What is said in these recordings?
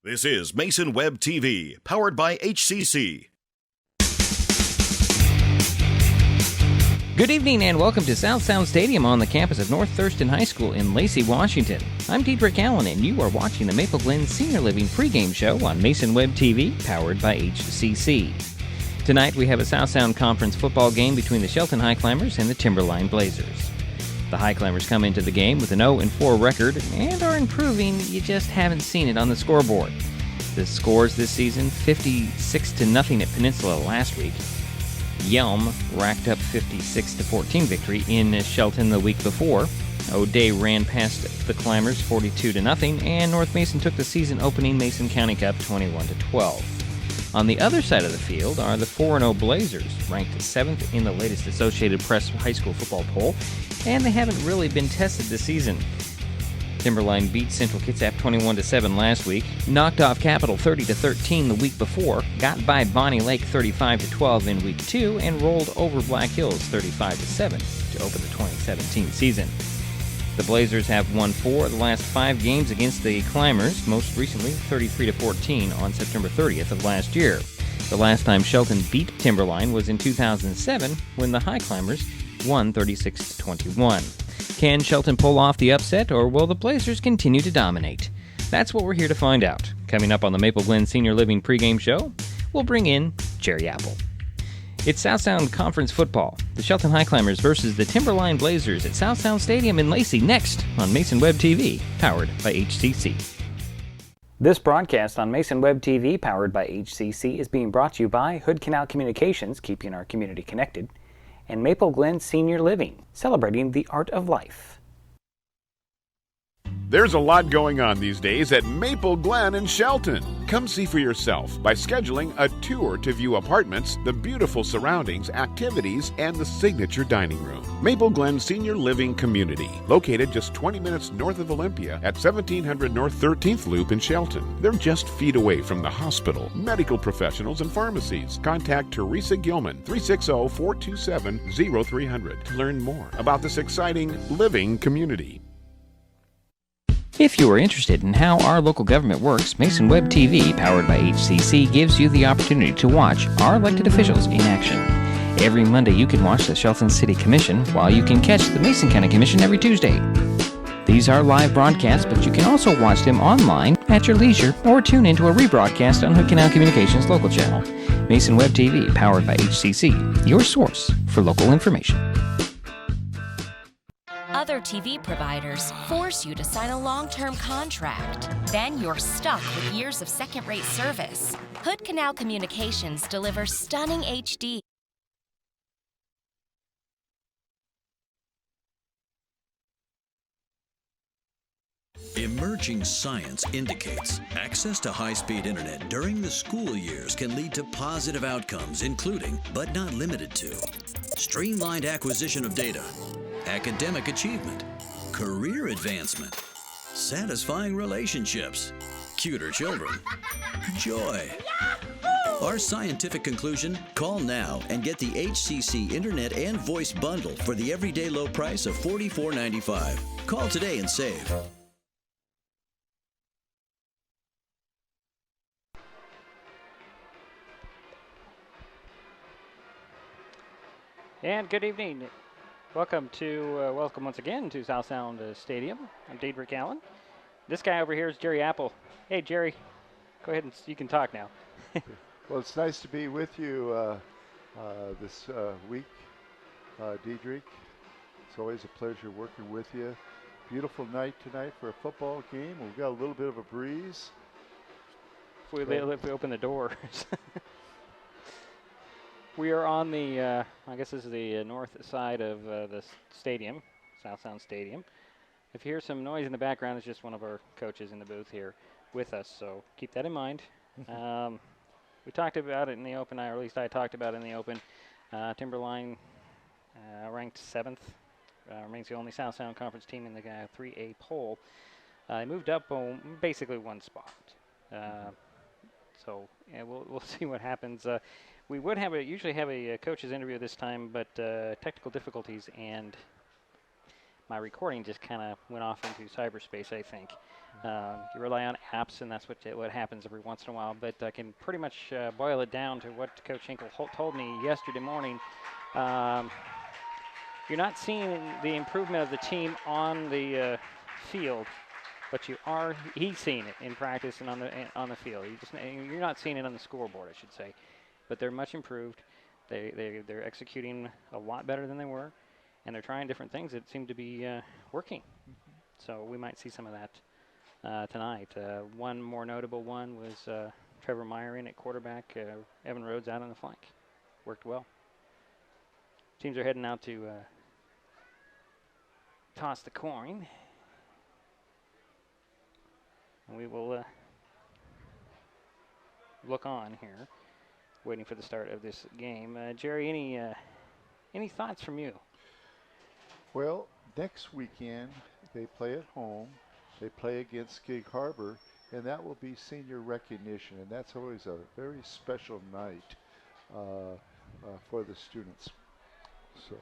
This is Mason Web TV, powered by HCC. Good evening and welcome to South Sound Stadium on the campus of North Thurston High School in Lacey, Washington. I'm Diedrich Allen and you are watching the Maple Glen Senior Living pregame show on Mason Web TV, powered by HCC. Tonight we have a South Sound Conference football game between the Shelton Highclimbers and the Timberline Blazers. The Highclimbers come into the game with an 0-4 record and are improving, you just haven't seen it on the scoreboard. The scores this season, 56-0 at Peninsula last week. Yelm racked up 56-14 victory in Shelton the week before. O'Day ran past the Climbers 42-0, and North Mason took the season-opening Mason County Cup 21-12. On the other side of the field are the 4-0 Blazers, ranked 7th in the latest Associated Press high school football poll, and they haven't really been tested this season. Timberline beat Central Kitsap 21-7 last week, knocked off Capital 30-13 the week before, got by Bonnie Lake 35-12 in week 2, and rolled over Black Hills 35-7 to open the 2017 season. The Blazers have won 4 of the last 5 games against the Climbers, most recently 33-14 on September 30th of last year. The last time Shelton beat Timberline was in 2007 when the Highclimbers won 36-21. Can Shelton pull off the upset, or will the Blazers continue to dominate? That's what we're here to find out. Coming up on the Maple Glen Senior Living pregame show, we'll bring in Jerry Apple. It's South Sound Conference football. The Shelton Highclimbers versus the Timberline Blazers at South Sound Stadium in Lacey next on Mason Web TV, powered by HCC. This broadcast on Mason Web TV, powered by HCC, is being brought to you by Hood Canal Communications, keeping our community connected, and Maple Glen Senior Living, celebrating the art of life. There's a lot going on these days at Maple Glen in Shelton. Come see for yourself by scheduling a tour to view apartments, the beautiful surroundings, activities, and the signature dining room. Maple Glen Senior Living Community, located just 20 minutes north of Olympia at 1700 North 13th Loop in Shelton. They're just feet away from the hospital, medical professionals, and pharmacies. Contact Teresa Gilman, 360-427-0300 to learn more about this exciting living community. If you are interested in how our local government works, Mason Web TV, powered by HCC, gives you the opportunity to watch our elected officials in action. Every Monday you can watch the Shelton City Commission, while you can catch the Mason County Commission every Tuesday. These are live broadcasts, but you can also watch them online at your leisure or tune into a rebroadcast on Hood Canal Communications local channel. Mason Web TV, powered by HCC, your source for local information. Other TV providers force you to sign a long-term contract. Then you're stuck with years of second-rate service. Hood Canal Communications delivers stunning HD. Emerging science indicates access to high-speed internet during the school years can lead to positive outcomes, including, but not limited to, streamlined acquisition of data, academic achievement, career advancement, satisfying relationships, cuter children, joy. Our scientific conclusion? Call now and get the HCC Internet and Voice Bundle for the everyday low price of $44.95. Call today and save. And good evening. Welcome once again to South Sound Stadium. I'm Diedrich Allen. This guy over here is Jerry Apple. Hey, Jerry, go ahead and you can talk now. Well, it's nice to be with you this week, Diedrich. It's always a pleasure working with you. Beautiful night tonight for a football game. We've got a little bit of a breeze. If we open the doors. We are on the, I guess this is the north side of the stadium, South Sound Stadium. If you hear some noise in the background, it's just one of our coaches in the booth here with us, so keep that in mind. We talked about it in the open, or at least I talked about it in the open. Timberline ranked 7th, remains the only South Sound Conference team in the 3A poll. They moved up basically one spot. So yeah, we'll see what happens. We would usually have a coach's interview this time, but technical difficulties and my recording just kind of went off into cyberspace, I think. You rely on apps, and that's what happens every once in a while. But I can pretty much boil it down to what Coach Hinkle told me yesterday morning. You're not seeing the improvement of the team on the field, but he's seeing it in practice and on the field. You're not seeing it on the scoreboard, I should say. But they're much improved. They're executing a lot better than they were, and they're trying different things that seem to be working. So we might see some of that tonight. One more notable one was Trevor Meyer in at quarterback, Evan Rhodes out on the flank. Worked well. Teams are heading out to toss the coin. And we will look on here, waiting for the start of this game. Jerry, any thoughts from you? Well, next weekend they play at home. They play against Gig Harbor, and that will be senior recognition, and that's always a very special night for the students. So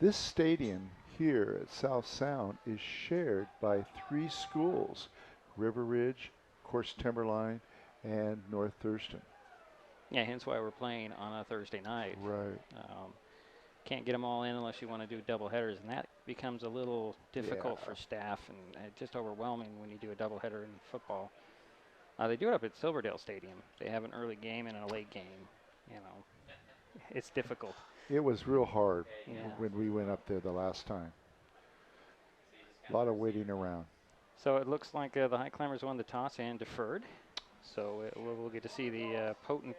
this stadium here at South Sound is shared by 3 schools: River Ridge, of course Timberline, and North Thurston. Yeah, hence why we're playing on a Thursday night. Right. Can't get them all in unless you want to do double headers, and that becomes a little difficult for staff and just overwhelming when you do a double header in football. They do it up at Silverdale Stadium. They have an early game and a late game. You know, it's difficult. It was real hard when we went up there the last time. A lot of waiting around. So it looks like the Highclimbers won the toss and deferred. So we'll get to see the potent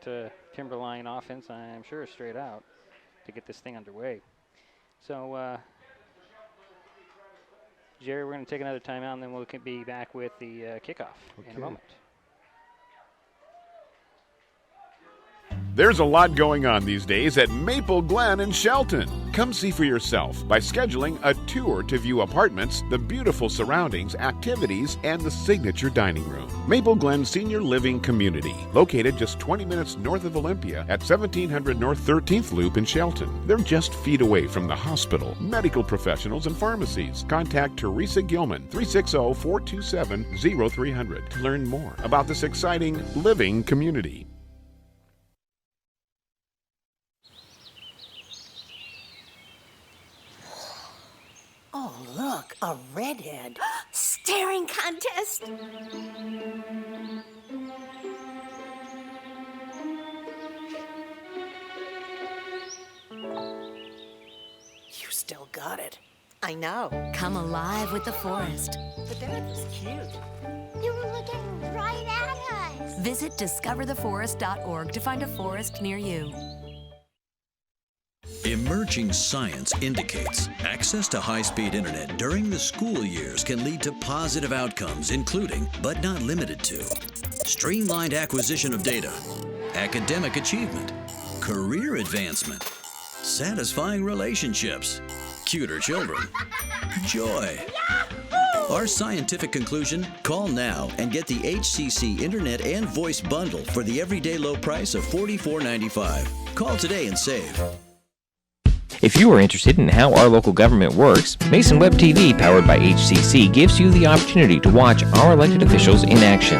Timberline offense, I'm sure, straight out to get this thing underway. So, Jerry, we're going to take another timeout, and then we'll be back with the kickoff in a moment. There's a lot going on these days at Maple Glen in Shelton. Come see for yourself by scheduling a tour to view apartments, the beautiful surroundings, activities, and the signature dining room. Maple Glen Senior Living Community, located just 20 minutes north of Olympia at 1700 North 13th Loop in Shelton. They're just feet away from the hospital, medical professionals, and pharmacies. Contact Teresa Gilman, 360-427-0300 to learn more about this exciting living community. Oh, look, a redhead. Staring contest. You still got it. I know. Come alive with the forest. The dad was cute. They were looking right at us. Visit discovertheforest.org to find a forest near you. Emerging science indicates access to high-speed internet during the school years can lead to positive outcomes, including, but not limited to, streamlined acquisition of data, academic achievement, career advancement, satisfying relationships, cuter children, joy. Our scientific conclusion? Call now and get the HCC Internet and Voice Bundle for the everyday low price of $44.95. Call today and save. If you are interested in how our local government works, Mason Web TV, powered by HCC, gives you the opportunity to watch our elected officials in action.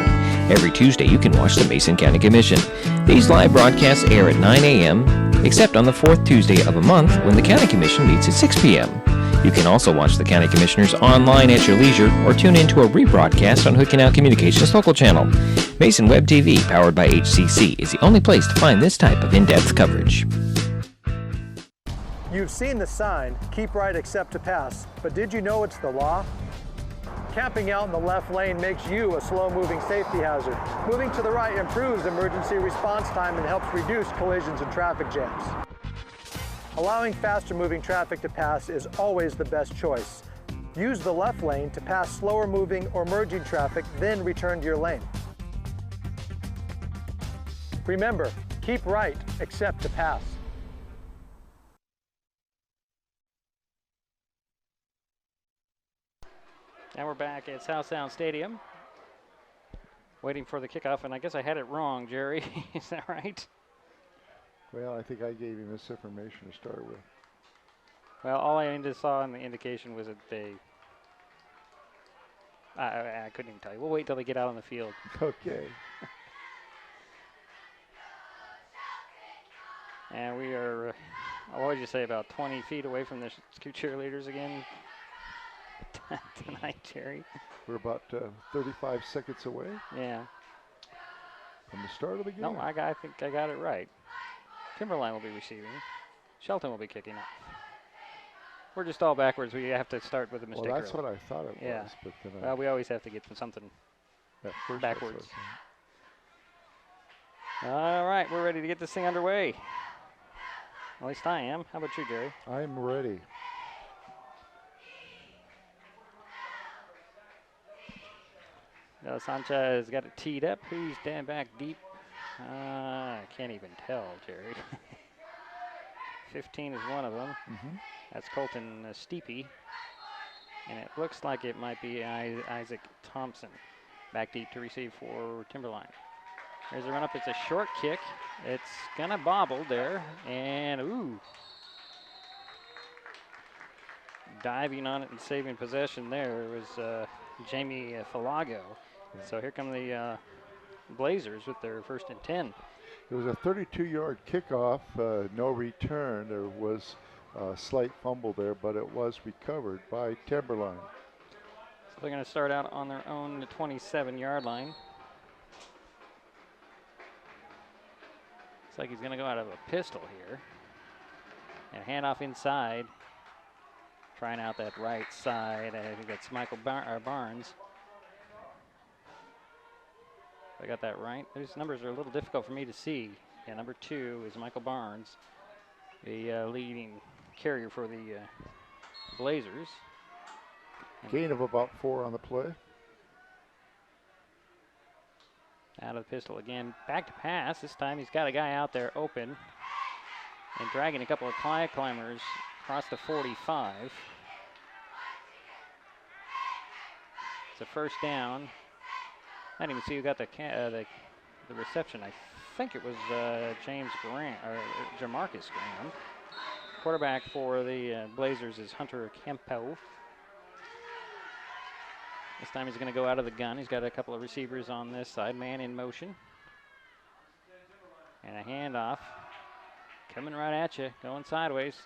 Every Tuesday, you can watch the Mason County Commission. These live broadcasts air at 9 a.m., except on the fourth Tuesday of a month when the County Commission meets at 6 p.m. You can also watch the County Commissioners online at your leisure or tune into a rebroadcast on Hood Canal Communications local channel. Mason Web TV, powered by HCC, is the only place to find this type of in-depth coverage. You've seen the sign, keep right except to pass, but did you know it's the law? Camping out in the left lane makes you a slow-moving safety hazard. Moving to the right improves emergency response time and helps reduce collisions and traffic jams. Allowing faster-moving traffic to pass is always the best choice. Use the left lane to pass slower-moving or merging traffic, then return to your lane. Remember, keep right except to pass. Now we're back at South Sound Stadium, waiting for the kickoff, and I guess I had it wrong, Jerry. Is that right? Well, I think I gave you misinformation to start with. Well, all I just saw in the indication was that they. I couldn't even tell you. We'll wait till they get out on the field. Okay. And we are, what would you say, about 20 feet away from the cheerleaders again tonight, Jerry? We're about 35 seconds away. Yeah. From the start of the game. No, I think I got it right. Timberline will be receiving. Shelton will be kicking up. We're just all backwards. We have to start with a mistake. Well, that's early. what I thought it was. But then well, we always have to get something backwards. All right, we're ready to get this thing underway. At least I am. How about you, Jerry? I'm ready. Sanchez got it teed up. He's down back deep. I can't even tell, Jerry. 15 is one of them. Mm-hmm. That's Colton Steepy. And it looks like it might be Isaac Thompson back deep to receive for Timberline. There's a run up. It's a short kick. It's going to bobble there. And, ooh. Diving on it and saving possession there was Jamie Falago. So here come the Blazers with their 1st and 10. It was a 32-yard kickoff, no return. There was a slight fumble there, but it was recovered by Timberline. So they're going to start out on their own 27-yard line. Looks like he's going to go out of a pistol here. And hand off inside. Trying out that right side. I think that's Michael Barnes. I got that right. Those numbers are a little difficult for me to see. Yeah, number 2 is Michael Barnes, the leading carrier for the Blazers. Gain of about 4 on the play. Out of the pistol again. Back to pass. This time he's got a guy out there open and dragging a couple of climbers across the 45. It's a 1st down. I didn't even see who got the reception. I think it was James Grant or Jamarcus Graham. Quarterback for the Blazers is Hunter Campo. This time he's going to go out of the gun. He's got a couple of receivers on this side. Man in motion. And a handoff. Coming right at you. Going sideways.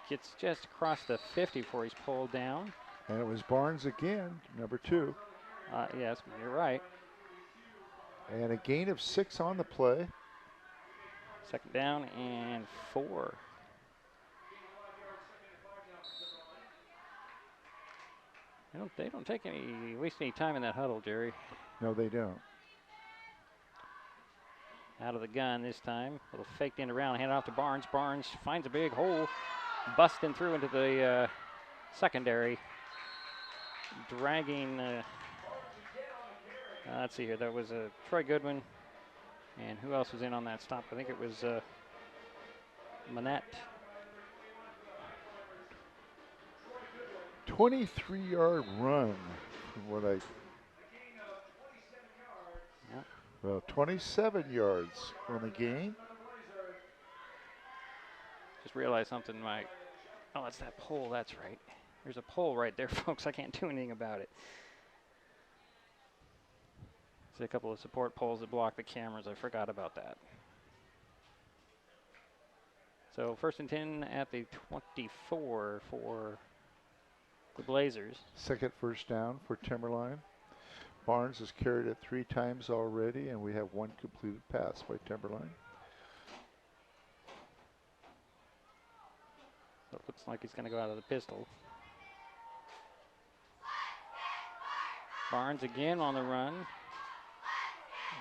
Gets just across the 50 before he's pulled down. And it was Barnes again, number 2. Yes, you're right. And a gain of 6 on the play. 2nd down and 4. They don't waste any time in that huddle, Jerry. No, they don't. Out of the gun this time. A little faked in around, hand off to Barnes. Barnes finds a big hole, busting through into the secondary. Dragging, let's see here, that was Troy Goodwin. And who else was in on that stop? I think it was Manette. 23-yard run from what I... Yeah. Well, 27 yards on the gain. Just realized something, Mike. Oh, it's that pole, that's right. There's a pole right there, folks. I can't do anything about it. There's a couple of support poles that block the cameras. I forgot about that. So 1st and 10 at the 24 for the Blazers. 2nd 1st down for Timberline. Barnes has carried it 3 times already, and we have 1 completed pass by Timberline. So it looks like he's going to go out of the pistol. Barnes again on the run.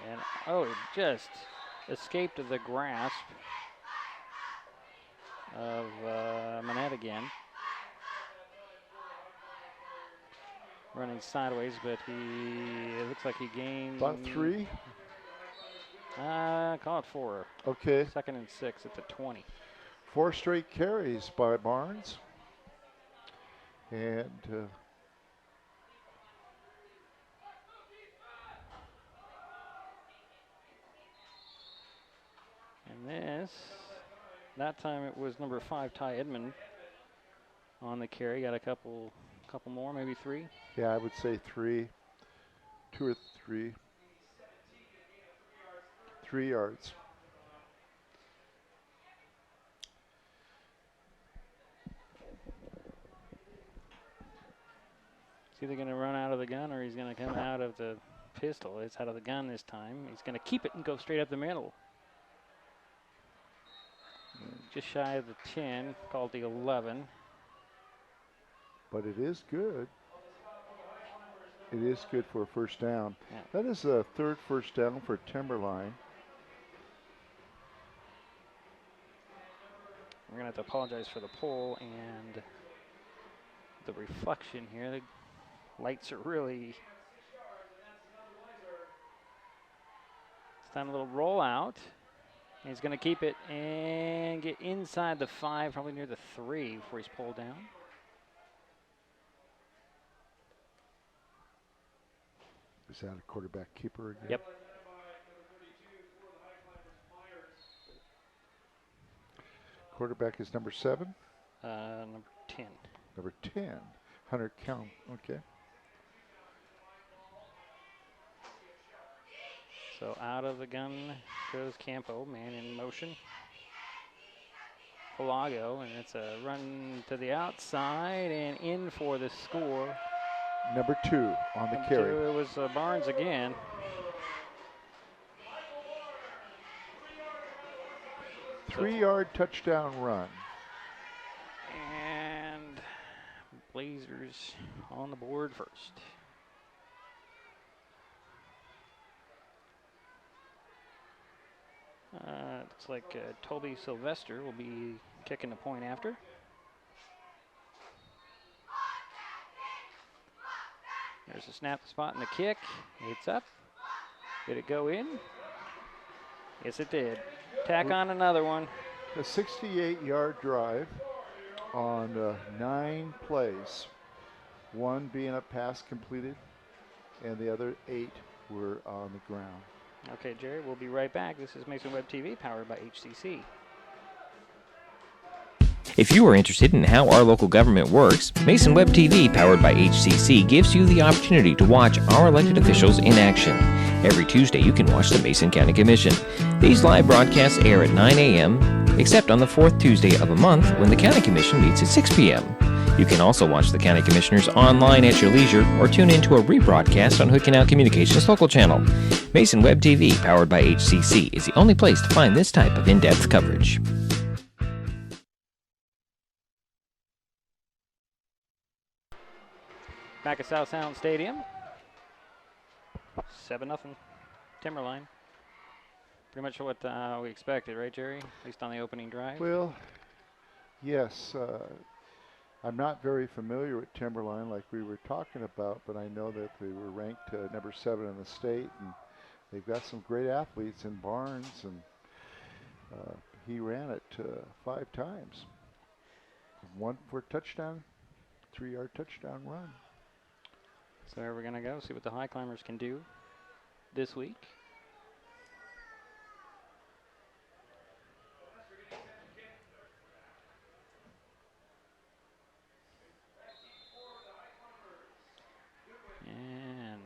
And, he just escaped the grasp of Manette again. Running sideways, but it looks like he gained... About 3? Call it 4. Okay. 2nd and 6 at the 20. 4 straight carries by Barnes. And... that time it was number 5, Ty Edmond, on the carry. Got a couple more, maybe 3. Yeah, I would say 3. 2 or 3. 3 yards. He's either going to run out of the gun or he's going to come out of the pistol. It's out of the gun this time. He's going to keep it and go straight up the middle. Just shy of the 10, called the 11. But it is good. It is good for a first down. Yeah. That is a 3rd first down for Timberline. We're going to have to apologize for the pull and the reflection here. The lights are really... It's done a little rollout. He's going to keep it and get inside the 5, probably near the 3 before he's pulled down. Is that a quarterback keeper again? Yep. Quarterback is number 7? Number 10. Number 10. Hunter Count. Okay. So out of the gun goes Campo, man in motion. Pelago, and it's a run to the outside and in for the score. Number 2 on the carry. It was Barnes again. Three-yard touchdown run. And Blazers on the board first. Looks like Toby Sylvester will be kicking the point after. There's a snap spot in the kick. It's up. Did it go in? Yes, it did. Tack on another one. A 68-yard drive on 9 plays. 1 being a pass completed, and the other 8 were on the ground. Okay, Jerry, we'll be right back. This is Mason Web TV, powered by HCC. If you are interested in how our local government works, Mason Web TV, powered by HCC, gives you the opportunity to watch our elected officials in action. Every Tuesday, you can watch the Mason County Commission. These live broadcasts air at 9 a.m., except on the 4th Tuesday of a month when the County Commission meets at 6 p.m. You can also watch the County Commissioners online at your leisure or tune into a rebroadcast on Hood Canal Communications local channel. Mason Web TV, powered by HCC, is the only place to find this type of in-depth coverage. Back at South Sound Stadium. 7-0 Timberline. Pretty much what we expected, right, Jerry? At least on the opening drive. Well, yes. I'm not very familiar with Timberline like we were talking about, but I know that they were ranked number 7 in the state, and they've got some great athletes in Barnes, and he ran it 5 times. 1 for a touchdown, 3-yard touchdown run. So we're going to go see what the Highclimbers can do this week. And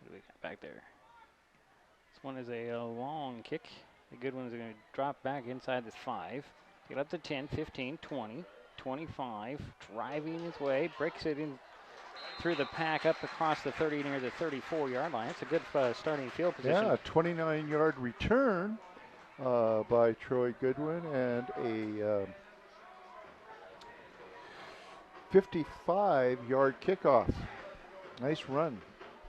what do we got back there? This one is a long kick. The good one is going to drop back inside the 5. Get up to 10, 15, 20, 25. Driving his way. Breaks it in through the pack up across the 30 near the 34-yard line. It's a good starting field position. Yeah, a 29-yard return by Troy Goodwin and a 55-yard kickoff. Nice run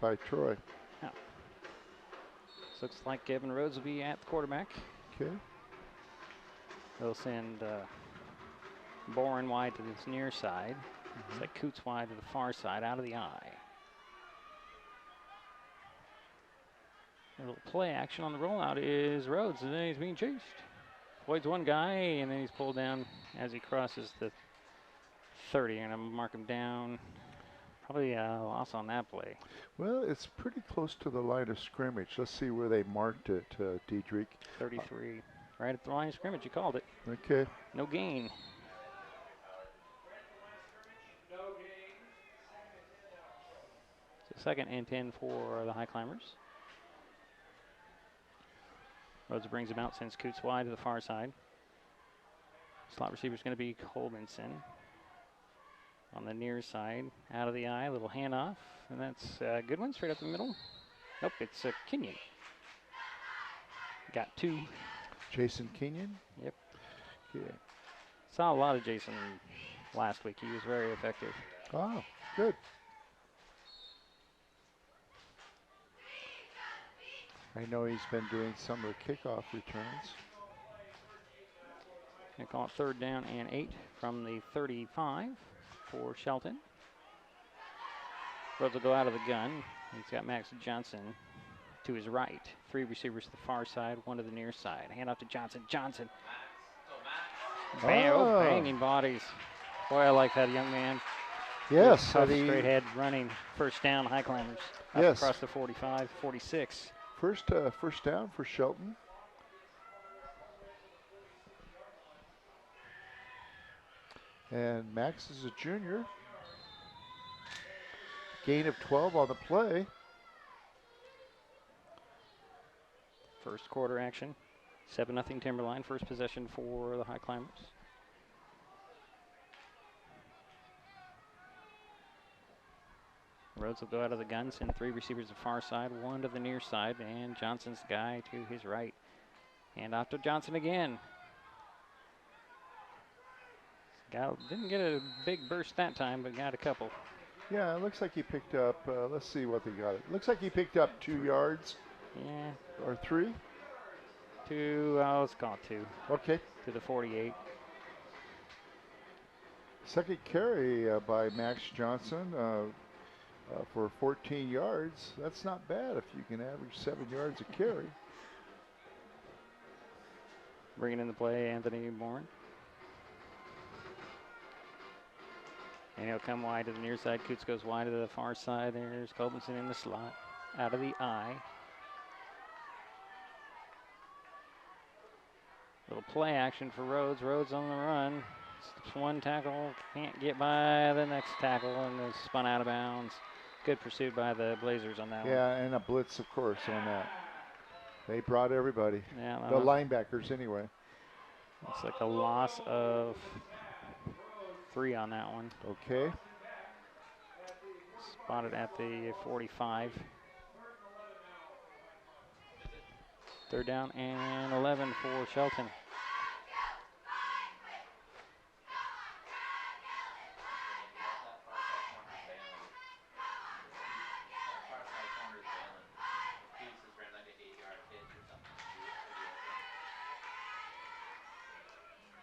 by Troy. Yeah. Looks like Kevin Rhodes will be at the quarterback. Okay. They'll send Boren wide to this near side. It's like Coots wide to the far side, out of the eye. A little play action on the rollout is Rhodes, and then he's being chased. Avoids one guy, and then he's pulled down as he crosses the 30. And I'm mark him down. Probably a loss on that play. Well, it's pretty close to the line of scrimmage. Let's see where they marked it, Diedrich. 33. Right at the line of scrimmage, you called it. Okay. No gain. So 2nd and 10 for the Highclimbers. Rhodes brings him out, sends Coots wide to the far side. Slot receiver is going to be Colbinson. On the near side, out of the eye, little handoff, and that's a good one, straight up the middle. Nope, it's Kenyon. Got 2. Jason Kenyon? Yep. Yeah. Saw a lot of Jason last week. He was very effective. Oh, good. I know he's been doing some of the kickoff returns. They call it 3rd down and 8 from the 35 for Shelton. Rhodes will go out of the gun. He's got Max Johnson to his right. 3 receivers to the far side, 1 to the near side. Hand off to Johnson. Johnson. Banging bodies. Boy, I like that young man. Yes. Tough, straight head running. 1st down, Highclimbers. Yes. Across the 45, 46. First down for Shelton. And Max is a junior. Gain of 12 on the play. First quarter action. 7-0 Timberline. First possession for the Highclimbers. Rhodes will go out of the gun, send 3 receivers to the far side, 1 to the near side, and Johnson's guy to his right. Hand off to Johnson again. Didn't get a big burst that time, but got a couple. Yeah, it looks like he picked up, let's see what they got. It looks like he picked up 2 yards. Yeah. Or 3? 2, let's call it 2. Okay. To the 48. Second carry by Max Johnson for 14 yards. That's not bad if you can average 7 yards a carry. Bringing in the play, Anthony Bourne. And he'll come wide to the near side. Coots goes wide to the far side. There's Colbinson in the slot. Out of the eye. Little play action for Rhodes. Rhodes on the run. Skips 1 tackle. Can't get by the next tackle and is spun out of bounds. Good pursuit by the Blazers on that one. Yeah, and a blitz, of course, on that. They brought everybody. Yeah, the linebackers, anyway. Looks like a loss of 3 on that one. Okay. Spotted at the 45. 3rd down and 11 for Shelton.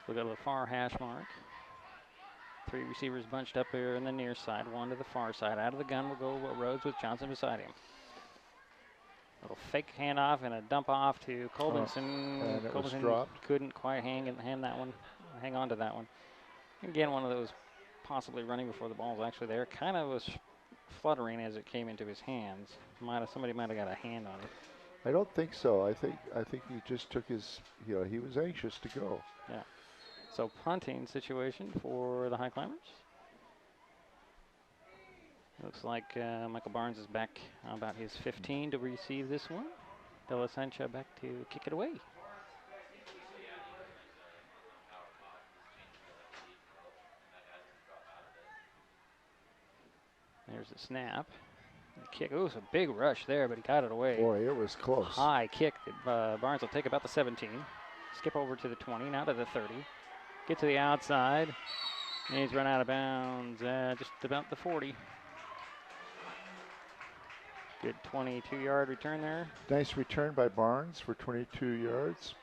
We'll go to the far hash mark. 3 receivers bunched up here in the near side, 1 to the far side. Out of the gun will go Rhodes with Johnson beside him. Little fake handoff and a dump off to Colbinson. And it was Colbinson dropped. couldn't quite hang on to that one. Again, one of those possibly running before the ball was actually there. Kind of was fluttering as it came into his hands. Somebody might have got a hand on it. I don't think so. I think he just took his, he was anxious to go. Yeah. So punting situation for the Highclimbers. Looks like Michael Barnes is back about his 15 to receive this one. De La Sancha back to kick it away. There's the snap. The kick. Oh, it's a big rush there, but he got it away. Boy, it was close. High kick that Barnes will take about the 17. Skip over to the 20, now to the 30. Get to the outside. And he's run out of bounds just about the 40. Good 22-yard return there. Nice return by Barnes for 22 yards.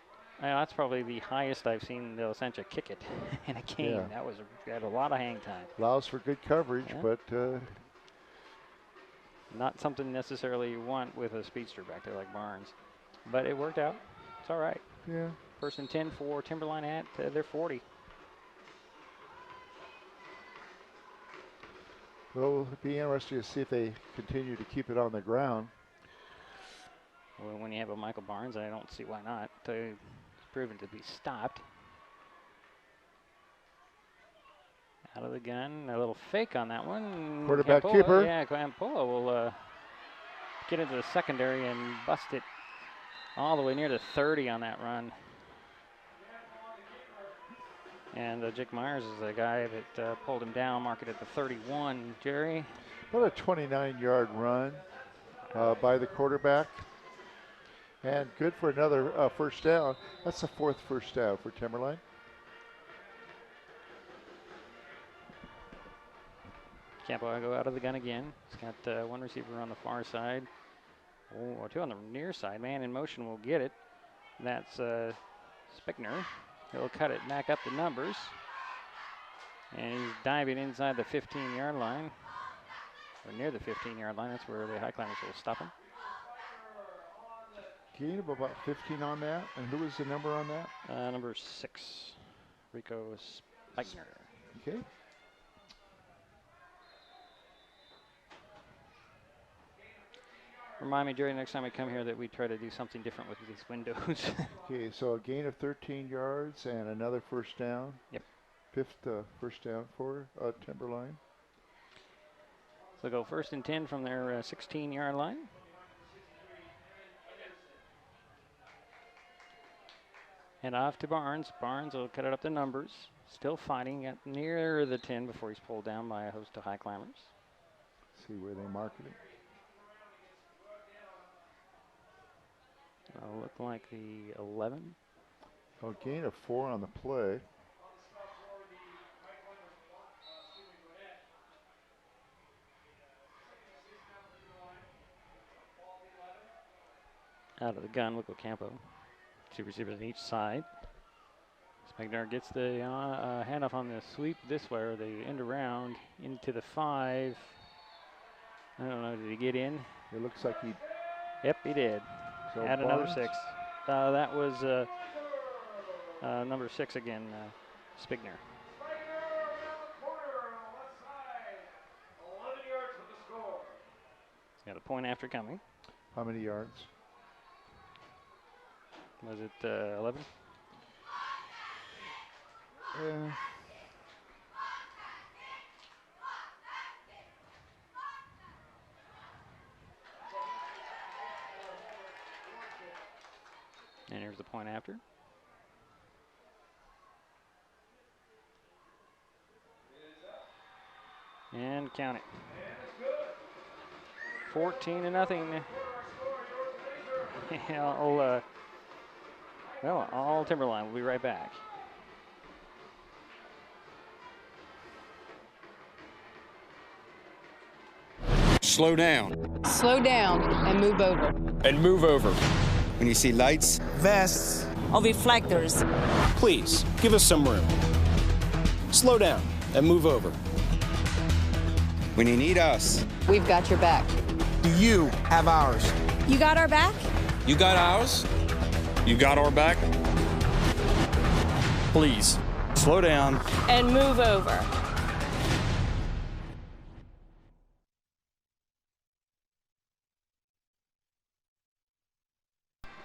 That's probably the highest I've seen De La Sancha kick it in a game. Yeah. Had a lot of hang time. Allows for good coverage, but not something necessarily you want with a speedster back there like Barnes. But it worked out. It's all right. Yeah. 1st and 10 for Timberline at their 40. Well, it'll be interesting to see if they continue to keep it on the ground. Well, when you have a Michael Barnes, I don't see why not. It's proven to be stopped. Out of the gun, a little fake on that one. Quarterback keeper. Yeah, Campola will get into the secondary and bust it all the way near the 30 on that run. And Jake Myers is the guy that pulled him down, mark it at the 31. Jerry? What a 29-yard run by the quarterback. And good for another first down. That's the 4th first down for Timberline. Campo go out of the gun again. He's got one receiver on the far side. Or 2 on the near side. Man in motion will get it. That's Spickner. He'll cut it back up the numbers. And he's diving inside the 15-yard line. Or near the 15-yard line. That's where the Highclimbers will stop him. Gain of about 15 on that. And who was the number on that? Number 6. Rico Spickner. Okay. Remind me, Jerry, next time we come here that we try to do something different with these windows. Okay, so a gain of 13 yards and another first down. Yep. 5th first down for Timberline. So go 1st and 10 from their 16-yard line. And off to Barnes. Barnes will cut it up the numbers. Still fighting at near the 10 before he's pulled down by a host of Highclimbers. See where they market it. Look like the 11. A gain of 4 on the play. Out of the gun, look at Campo. 2 receivers on each side. Spagnar gets the handoff on the sweep this way, or the end around into the 5. I don't know, did he get in? It looks like he. Yep, he did. So Add another Barnes? 6. That was number 6 again, Spigner. Got a point after coming. How many yards? Was it 11? Yeah. And here's the point after. And count it. 14-0. Well, all Timberline. We'll be right back. Slow down. Slow down and move over. And move over. When you see lights, vests, or reflectors, please give us some room. Slow down and move over. When you need us, we've got your back. Do you have ours? You got our back? You got ours? You got our back? Please, slow down. And move over.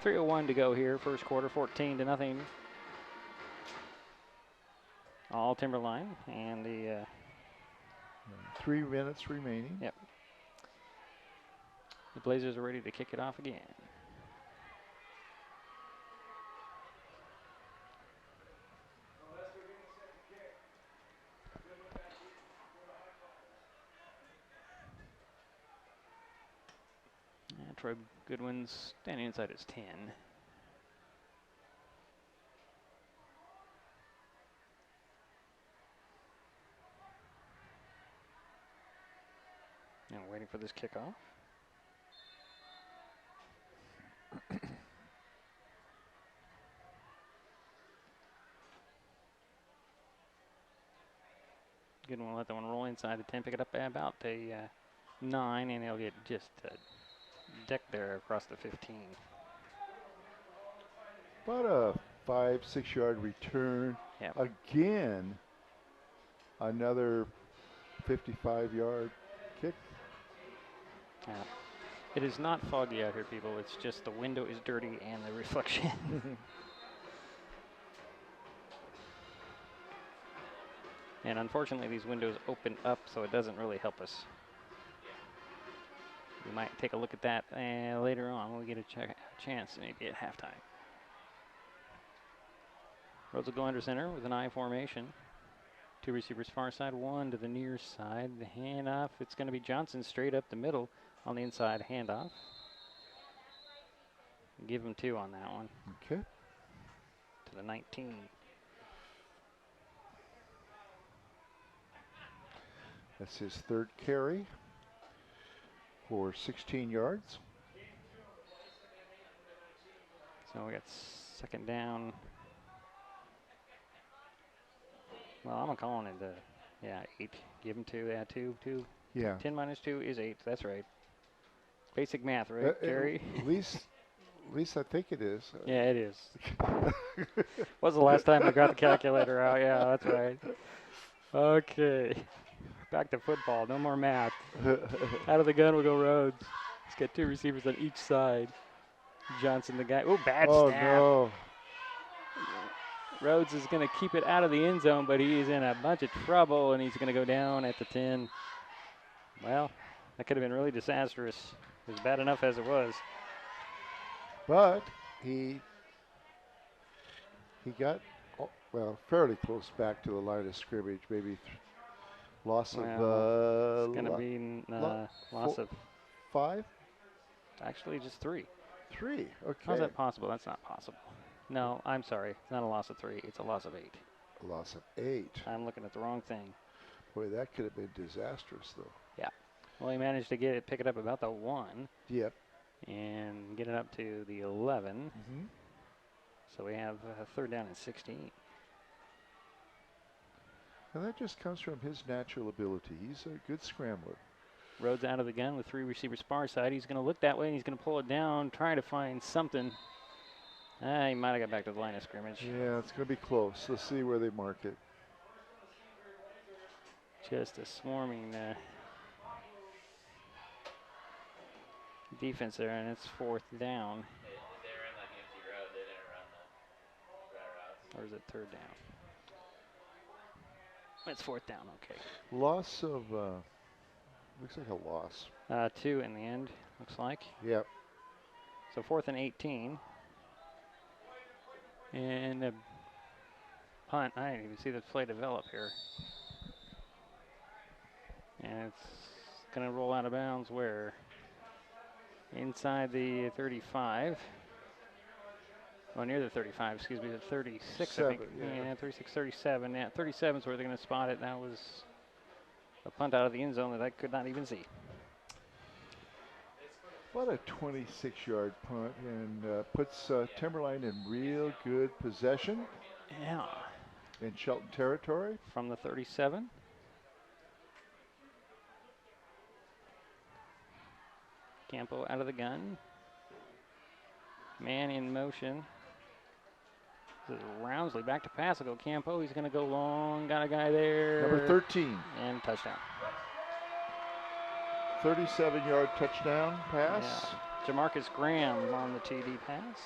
.301 to go here, first quarter, 14-0. All Timberline, and the 3 minutes remaining. Yep. The Blazers are ready to kick it off again. Troy Goodwin's standing inside his 10. And waiting for this kickoff. Goodwin will let that one roll inside the 10, pick it up at about the 9, and he'll get just deck there across the 15. About a 5-6 yard return. Yep. Again, another 55-yard kick. Yeah. It is not foggy out here, people. It's just the window is dirty and the reflection. And unfortunately, these windows open up, so it doesn't really help us. We might take a look at that later on when we get a chance, maybe at halftime. Rhodes will go under center with an I formation. 2 receivers far side, 1 to the near side. The handoff, it's going to be Johnson straight up the middle on the inside handoff. Give him 2 on that one. Okay. To the 19. That's his 3rd carry for 16 yards. So we got 2nd down. Well, I'm calling it 8. Give him 2. Yeah, 2. Yeah. 10 minus 2 is 8. That's right. Basic math, right, Jerry? At least I think it is. Yeah, it is. Was the last time I got the calculator out? Yeah, that's right. Okay. Back to football. No more math. Out of the gun will go Rhodes. He's got 2 receivers on each side. Johnson, the guy. Oh, bad snap. No. Rhodes is going to keep it out of the end zone, but he is in a bunch of trouble, and he's going to go down at the 10. Well, that could have been really disastrous. It was bad enough as it was. But he got, fairly close back to the line of scrimmage. Maybe loss of... it's going to be loss of 5? Actually, just 3. 3, okay. How's that possible? That's not possible. No, I'm sorry. It's not a loss of 3. It's a loss of 8. A loss of 8. I'm looking at the wrong thing. Boy, that could have been disastrous, though. Yeah. Well, he managed to pick it up about the 1. Yep. And get it up to the 11. Mm-hmm. So we have 3rd down and 16. And that just comes from his natural ability. He's a good scrambler. Rhodes out of the gun with 3 receivers far side. He's going to look that way, and he's going to pull it down, try to find something. He might have got back to the line of scrimmage. Yeah, it's going to be close. Let's see where they mark it. Just a swarming defense there, and it's 4th down. Or is it 3rd down? It's 4th down, okay. Loss of, looks like a loss. 2 in the end, looks like. Yep. So 4th and 18. And a punt. I didn't even see the play develop here. And it's going to roll out of bounds where? Inside the 35. Oh, near the 35, excuse me, the 36, I think. Yeah, 36, 37. Yeah, 37 is where they're going to spot it. That was a punt out of the end zone that I could not even see. About a 26-yard punt, and puts Timberline in real good possession. Yeah. In Shelton territory. From the 37. Campo out of the gun. Man in motion. This is Rounsley back to pass. Will go Campo. He's going to go long. Got a guy there. Number 13. And touchdown. 37-yard touchdown pass. Yeah. Jamarcus Graham on the TD pass.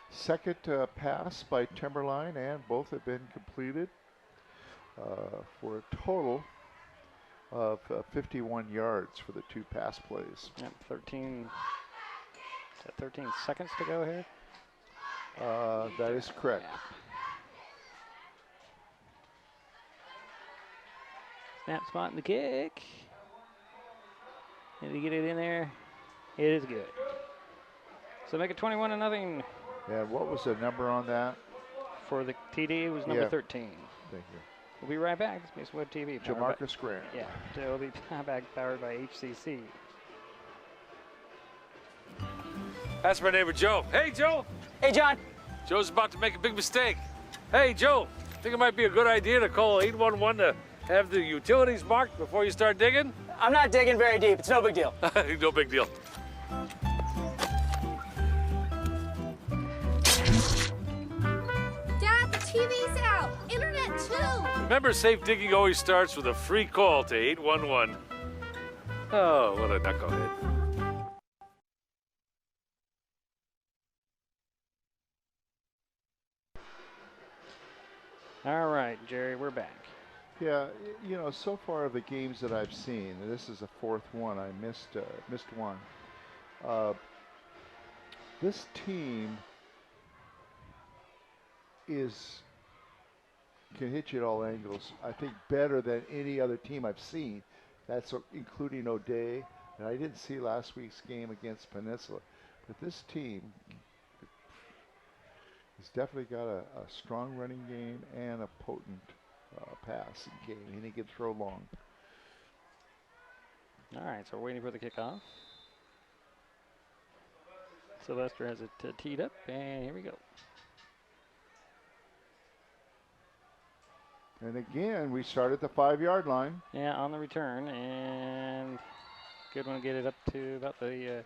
Second pass by Timberline, and both have been completed for a total of 51 yards for the 2 pass plays. Yep, 13 seconds to go here? That is correct. Yeah. Snap, spot, and the kick. Did he get it in there? It is good. So make it 21-0. And what was the number on that? For the TD, it was number 13. Thank you. We'll be right back. It's Mason Web TV. Jamarcus Graham. Yeah, it'll be back powered by HCC. That's my neighbor Joe. Hey, Joe. Hey, John. Joe's about to make a big mistake. Hey, Joe. Think it might be a good idea to call 811 to have the utilities marked before you start digging? I'm not digging very deep. It's no big deal. No big deal. Dad, the TV's out. Internet too. Remember, safe digging always starts with a free call to 811. Oh, what a knucklehead. All right, Jerry, we're back. Yeah, you know, so far of the games that I've seen, and this is the fourth one. I missed one. This team can hit you at all angles. I think better than any other team I've seen. That's including O'Day, and I didn't see last week's game against Peninsula. But this team has definitely got a strong running game and a potent passing game, and he can throw long. All right, so we're waiting for the kickoff. Sylvester has it teed up, and here we go. And again, we start at the 5-yard line. Yeah, on the return, and Goodwin will get it up to about the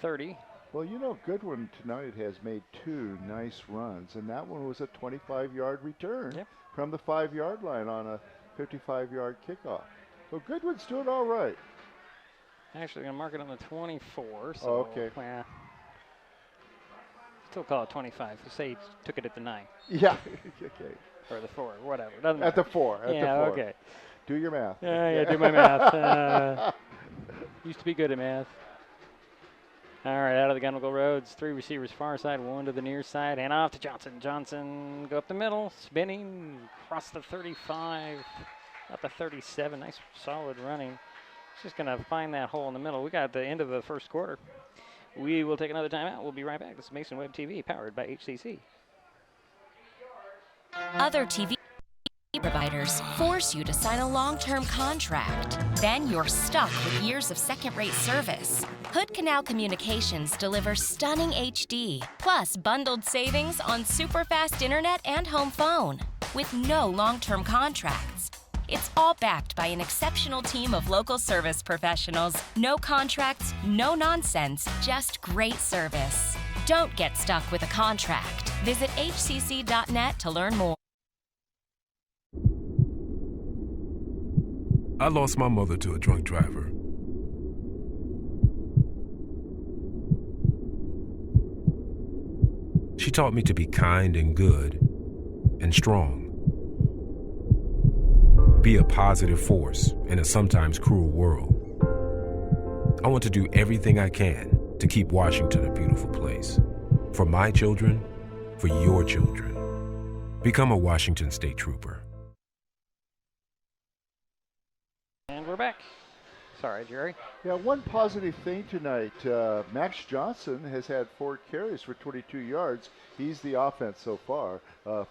30. Well, you know, Goodwin tonight has made 2 nice runs, and that one was a 25-yard return from the 5-yard line on a 55-yard kickoff. So Goodwin's doing all right. Actually, going to mark it on the 24. So, okay. Well, still call it 25. You say he took it at the 9. Yeah. Okay. Or the 4, whatever. Doesn't at matter. the 4. At yeah, the 4. Okay. Do your math. Yeah, do my math. Used to be good at math. All right, out of the gun will go Rhodes. 3 receivers far side, 1 to the near side, and off to Johnson. Johnson go up the middle, spinning, across the 35, up the 37. Nice, solid running. He's just going to find that hole in the middle. We got the end of the first quarter. We will take another timeout. We'll be right back. This is Mason Web TV, powered by HCC. Other TV providers force you to sign a long-term contract. Then you're stuck with years of second-rate service. Hood Canal Communications delivers stunning HD, plus bundled savings on super-fast internet and home phone, with no long-term contracts. It's all backed by an exceptional team of local service professionals. No contracts, no nonsense, just great service. Don't get stuck with a contract. Visit hcc.net to learn more. I lost my mother to a drunk driver. She taught me to be kind and good and strong. Be a positive force in a sometimes cruel world. I want to do everything I can to keep Washington a beautiful place. For my children, for your children. Become a Washington State Trooper. And we're back. Sorry, Jerry. Yeah, one positive thing tonight, Max Johnson has had 4 carries for 22 yards. He's the offense so far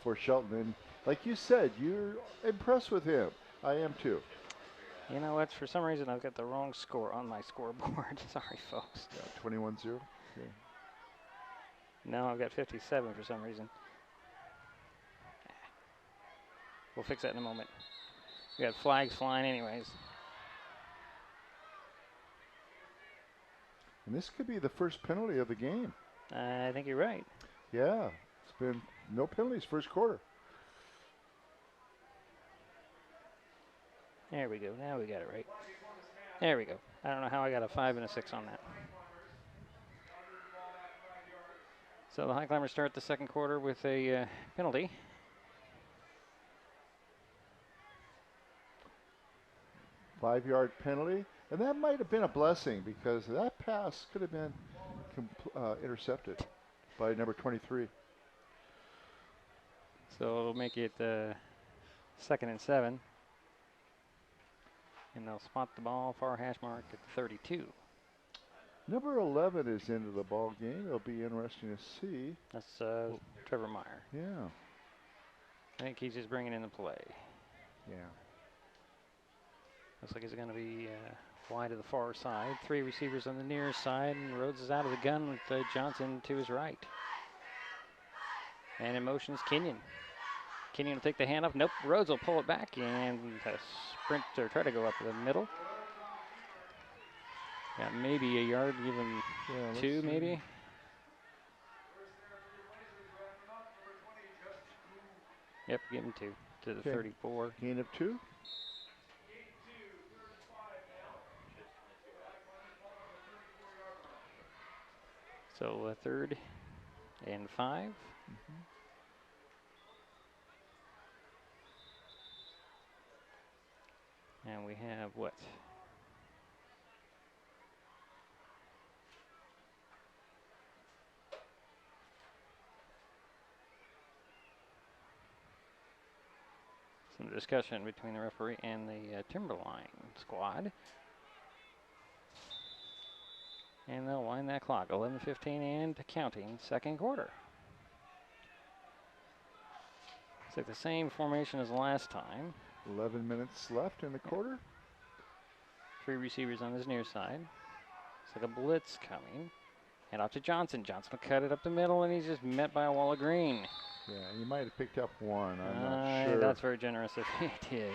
for Shelton. And like you said, you're impressed with him. I am too. You know what? For some reason, I've got the wrong score on my scoreboard. Sorry, folks. 21-0. Okay. No, I've got 57 for some reason. We'll fix that in a moment. We got flags flying anyways. And this could be the first penalty of the game. I think you're right. Yeah, it's been no penalties first quarter. There we go. Now we got it right. There we go. I don't know how I got a 5 and a 6 on that. So the Highclimbers start the second quarter with a penalty. Five-yard penalty. And that might have been a blessing because that pass could have been intercepted by number 23. So it'll make it 2nd and 7. And they'll spot the ball, far hash mark at 32. Number 11 is into the ball game. It'll be interesting to see. That's Trevor Meyer. Yeah. I think he's just bringing in the play. Yeah. Looks like it's going to be wide to the far side. 3 receivers on the near side, and Rhodes is out of the gun with Johnson to his right. And in motion is Kenyon. Kenyon will take the handoff. Nope, Rhodes will pull it back and sprint or try to go up the middle. Got maybe a yard, even 2 maybe. Yep, give him 2 to the 34. Gain of 2. So 3rd and 5. And we have what? Some discussion between the referee and the Timberline squad. And they'll wind that clock. 11:15 and counting, 2nd quarter. It's like the same formation as last time. 11 minutes left in the quarter. 3 receivers on this near side. It's like a blitz coming. Hand off to Johnson. Johnson will cut it up the middle, and he's just met by a wall of green. Yeah, you might have picked up one. I'm not sure. That's very generous if he did.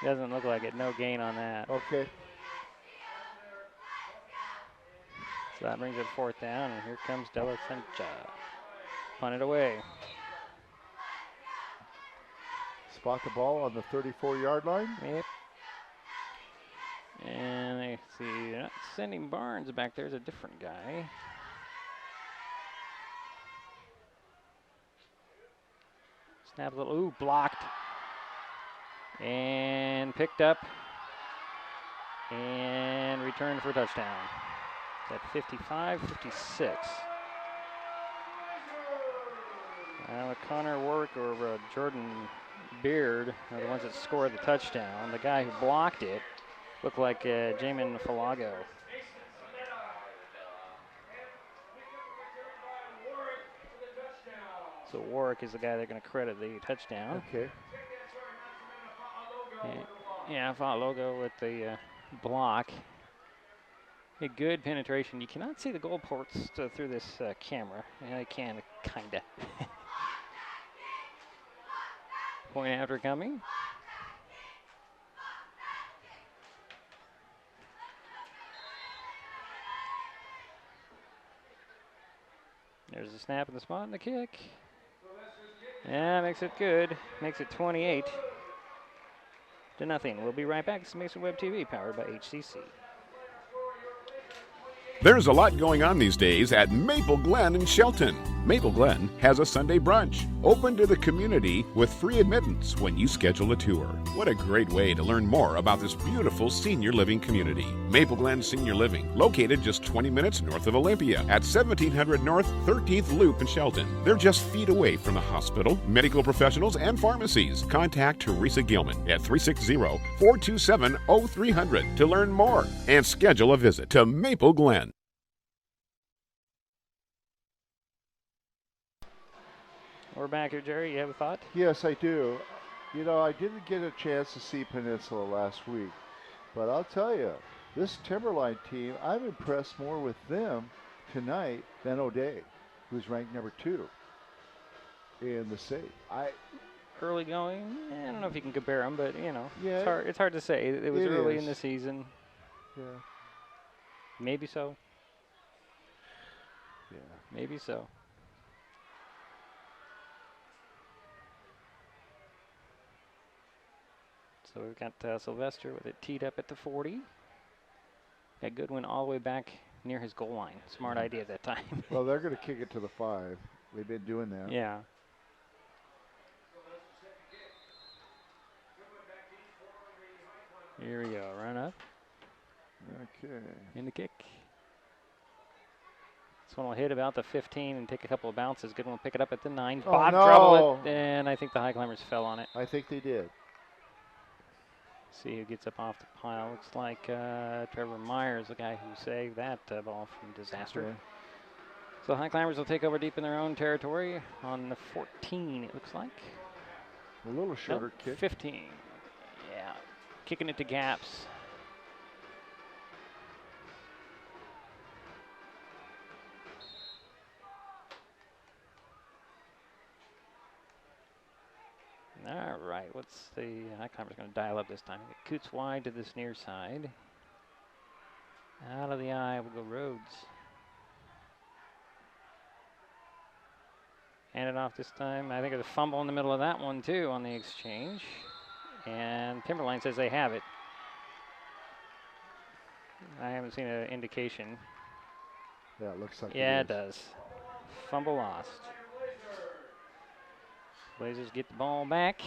Doesn't look like it. No gain on that. Okay. So that brings it 4th down, and here comes De La Sencha. Punt it away. Spot the ball on the 34-yard line. Yep. And they see they're not sending Barnes back there. There's a different guy. Snap a little, ooh, blocked. And picked up. And returned for a touchdown. At 55-56. Connor Warwick or Jordan Beard are the ones that scored the touchdown. The guy who blocked it looked like Jamin Falago. So Warwick is the guy they're going to credit the touchdown. Okay. Yeah, Falago with the block. A good penetration. You cannot see the goalposts through this camera. Yeah, I can, kinda. Point after coming. There's a snap in the spot and the kick. Yeah, makes it good. Makes it 28-0. We'll be right back. This is Mason Web TV, powered by HCC. There's a lot going on these days at Maple Glen in Shelton. Maple Glen has a Sunday brunch, open to the community with free admittance when you schedule a tour. What a great way to learn more about this beautiful senior living community. Maple Glen Senior Living, located just 20 minutes north of Olympia at 1700 North 13th Loop in Shelton. They're just feet away from the hospital, medical professionals, and pharmacies. Contact Teresa Gilman at 360-427-0300 to learn more and schedule a visit to Maple Glen. We're back here, Jerry. You have a thought? Yes, I do. You know, I didn't get a chance to see Peninsula last week, but I'll tell you, this Timberline team, I'm impressed more with them tonight than O'Day, who's ranked number 2 in the state. Early going, I don't know if you can compare them, but, you know, yeah, it's hard to say. It was early in the season. Yeah. Maybe so. Yeah. Maybe so. So we've got Sylvester with it teed up at the 40. Got Goodwin all the way back near his goal line. Smart idea at that time. Well, they're going to kick it to the 5. They've been doing that. Yeah. Here we go. Run up. Okay. In the kick. This one will hit about the 15 and take a couple of bounces. Goodwin will pick it up at the 9. Oh, Bob no. trouble it, and I think the Highclimbers fell on it. I think they did. See who gets up off the pile. Looks like Trevor Myers, the guy who saved that ball from disaster. Okay. So Highclimbers will take over deep in their own territory on the 14, it looks like. A little shorter kick. 15. Yeah. Kicking it to gaps. All right, what's the Highclimbers going to dial up this time? Coots wide to this near side. Out of the eye will go Rhodes. Hand it off this time. I think there's a fumble in the middle of that one too on the exchange. And Timberline says they have it. I haven't seen an indication. Yeah, it looks like Yeah, it it does. Fumble lost. Blazers get the ball back.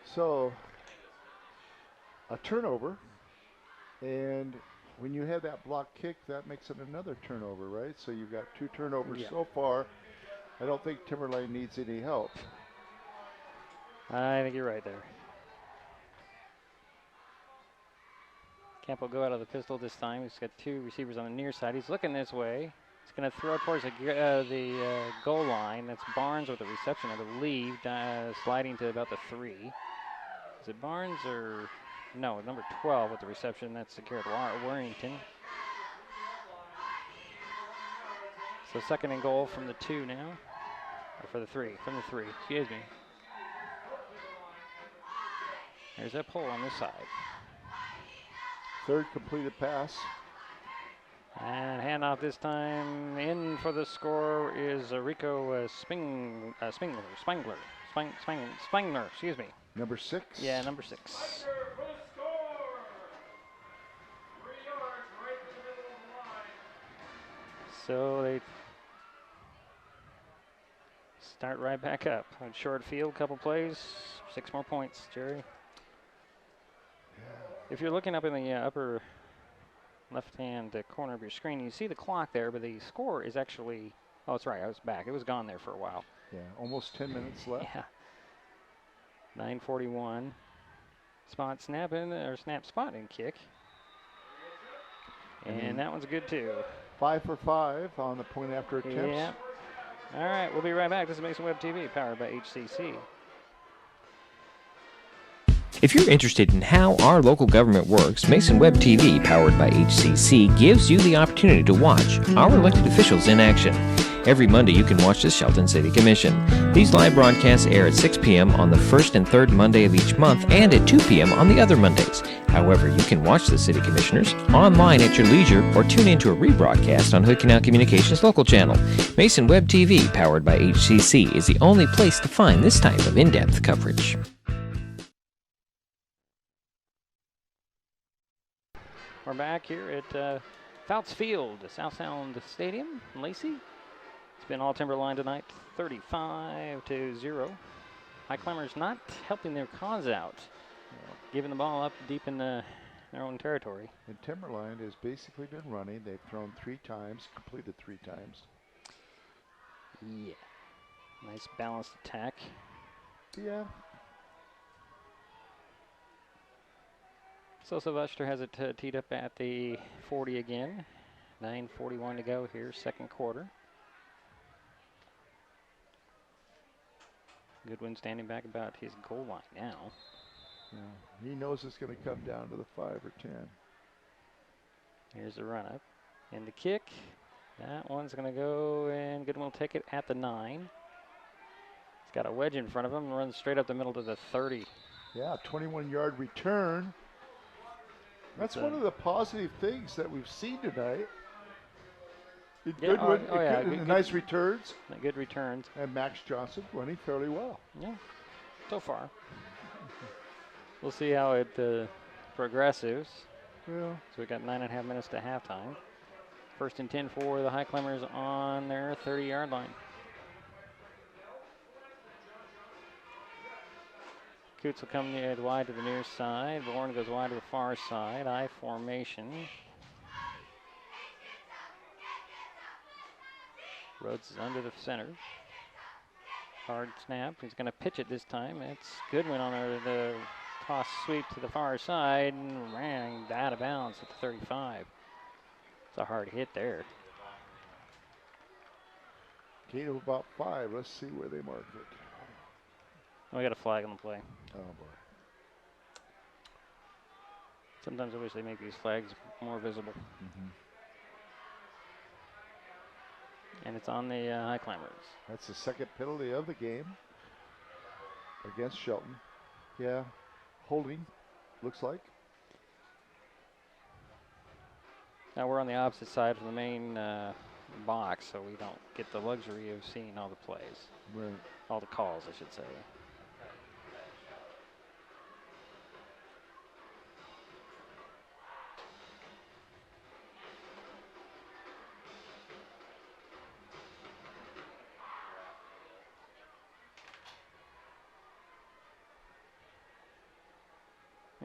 So, a turnover, and when you have that block kick, that makes it another turnover, right? So you've got 2 turnovers so far. I don't think Timberline needs any help. I think you're right there. Camp will go out of the pistol this time. He's got 2 receivers on the near side. He's looking this way. He's going to throw towards the goal line. That's Barnes with the reception, I believe, sliding to about the 3. Is it Barnes or no? Number 12 with the reception. That's Garrett Warrington. So 2nd and goal from the 2 now, or for the 3, from the 3. Excuse me. There's that pull on this side. 3rd completed pass. And handoff this time. In for the score is Rico Spangler, excuse me. Number 6? Yeah, number 6. So they start right back up. On short field, couple plays, 6 more points, Jerry. If you're looking up in the upper left-hand corner of your screen, you see the clock there, but the score is actually, oh, that's right, I was back. It was gone there for a while. Yeah, almost 10 minutes left. Yeah. 9:41. Snap spot and kick. And that one's good too. 5 for 5 on the point after attempts. Yeah. All right, we'll be right back. This is Mason Web TV, powered by HCC. If you're interested in how our local government works, Mason Web TV, powered by HCC, gives you the opportunity to watch our elected officials in action. Every Monday, you can watch the Shelton City Commission. These live broadcasts air at 6 p.m. on the 1st and 3rd Monday of each month and at 2 p.m. on the other Mondays. However, you can watch the City Commissioners online at your leisure or tune into a rebroadcast on Hood Canal Communications local channel. Mason Web TV, powered by HCC, is the only place to find this type of in-depth coverage. We're back here at Fouts Field, South Sound Stadium in Lacey. It's been all Timberline tonight, 35-0. Highclimbers not helping their cause out, giving the ball up deep in their own territory. And Timberline has basically been running. They've thrown 3 times, completed 3 times. Yeah. Nice balanced attack. Yeah. So Sylvester has it teed up at the 40 again. 9:41 to go here, 2nd quarter. Goodwin standing back about his goal line now. Yeah. He knows it's going to come down to the 5 or 10. Here's the run up. And the kick. That one's going to go, and Goodwin will take it at the 9. He's got a wedge in front of him and runs straight up the middle to the 30. Yeah, 21-yard return. That's one of the positive things that we've seen tonight. Nice returns. Good returns. And Max Johnson running fairly well. Yeah, so far. We'll see how it progresses. Yeah. So we got 9.5 minutes to halftime. 1st and 10 for the Highclimbers on their 30-yard line. Coots will come wide to the near side. Bourne goes wide to the far side. I formation. Rhodes is under the center. Hard snap. He's going to pitch it this time. It's Goodwin on the toss sweep to the far side and ran out of bounds at the 35. It's a hard hit there. Gain of about 5. Let's see where they mark it. We got a flag on the play. Oh, boy. Sometimes I wish they make these flags more visible. Mm-hmm. And it's on the Highclimbers. That's the 2nd penalty of the game against Shelton. Yeah, holding, looks like. Now we're on the opposite side of the main box, so we don't get the luxury of seeing all the plays. Right. All the calls, I should say.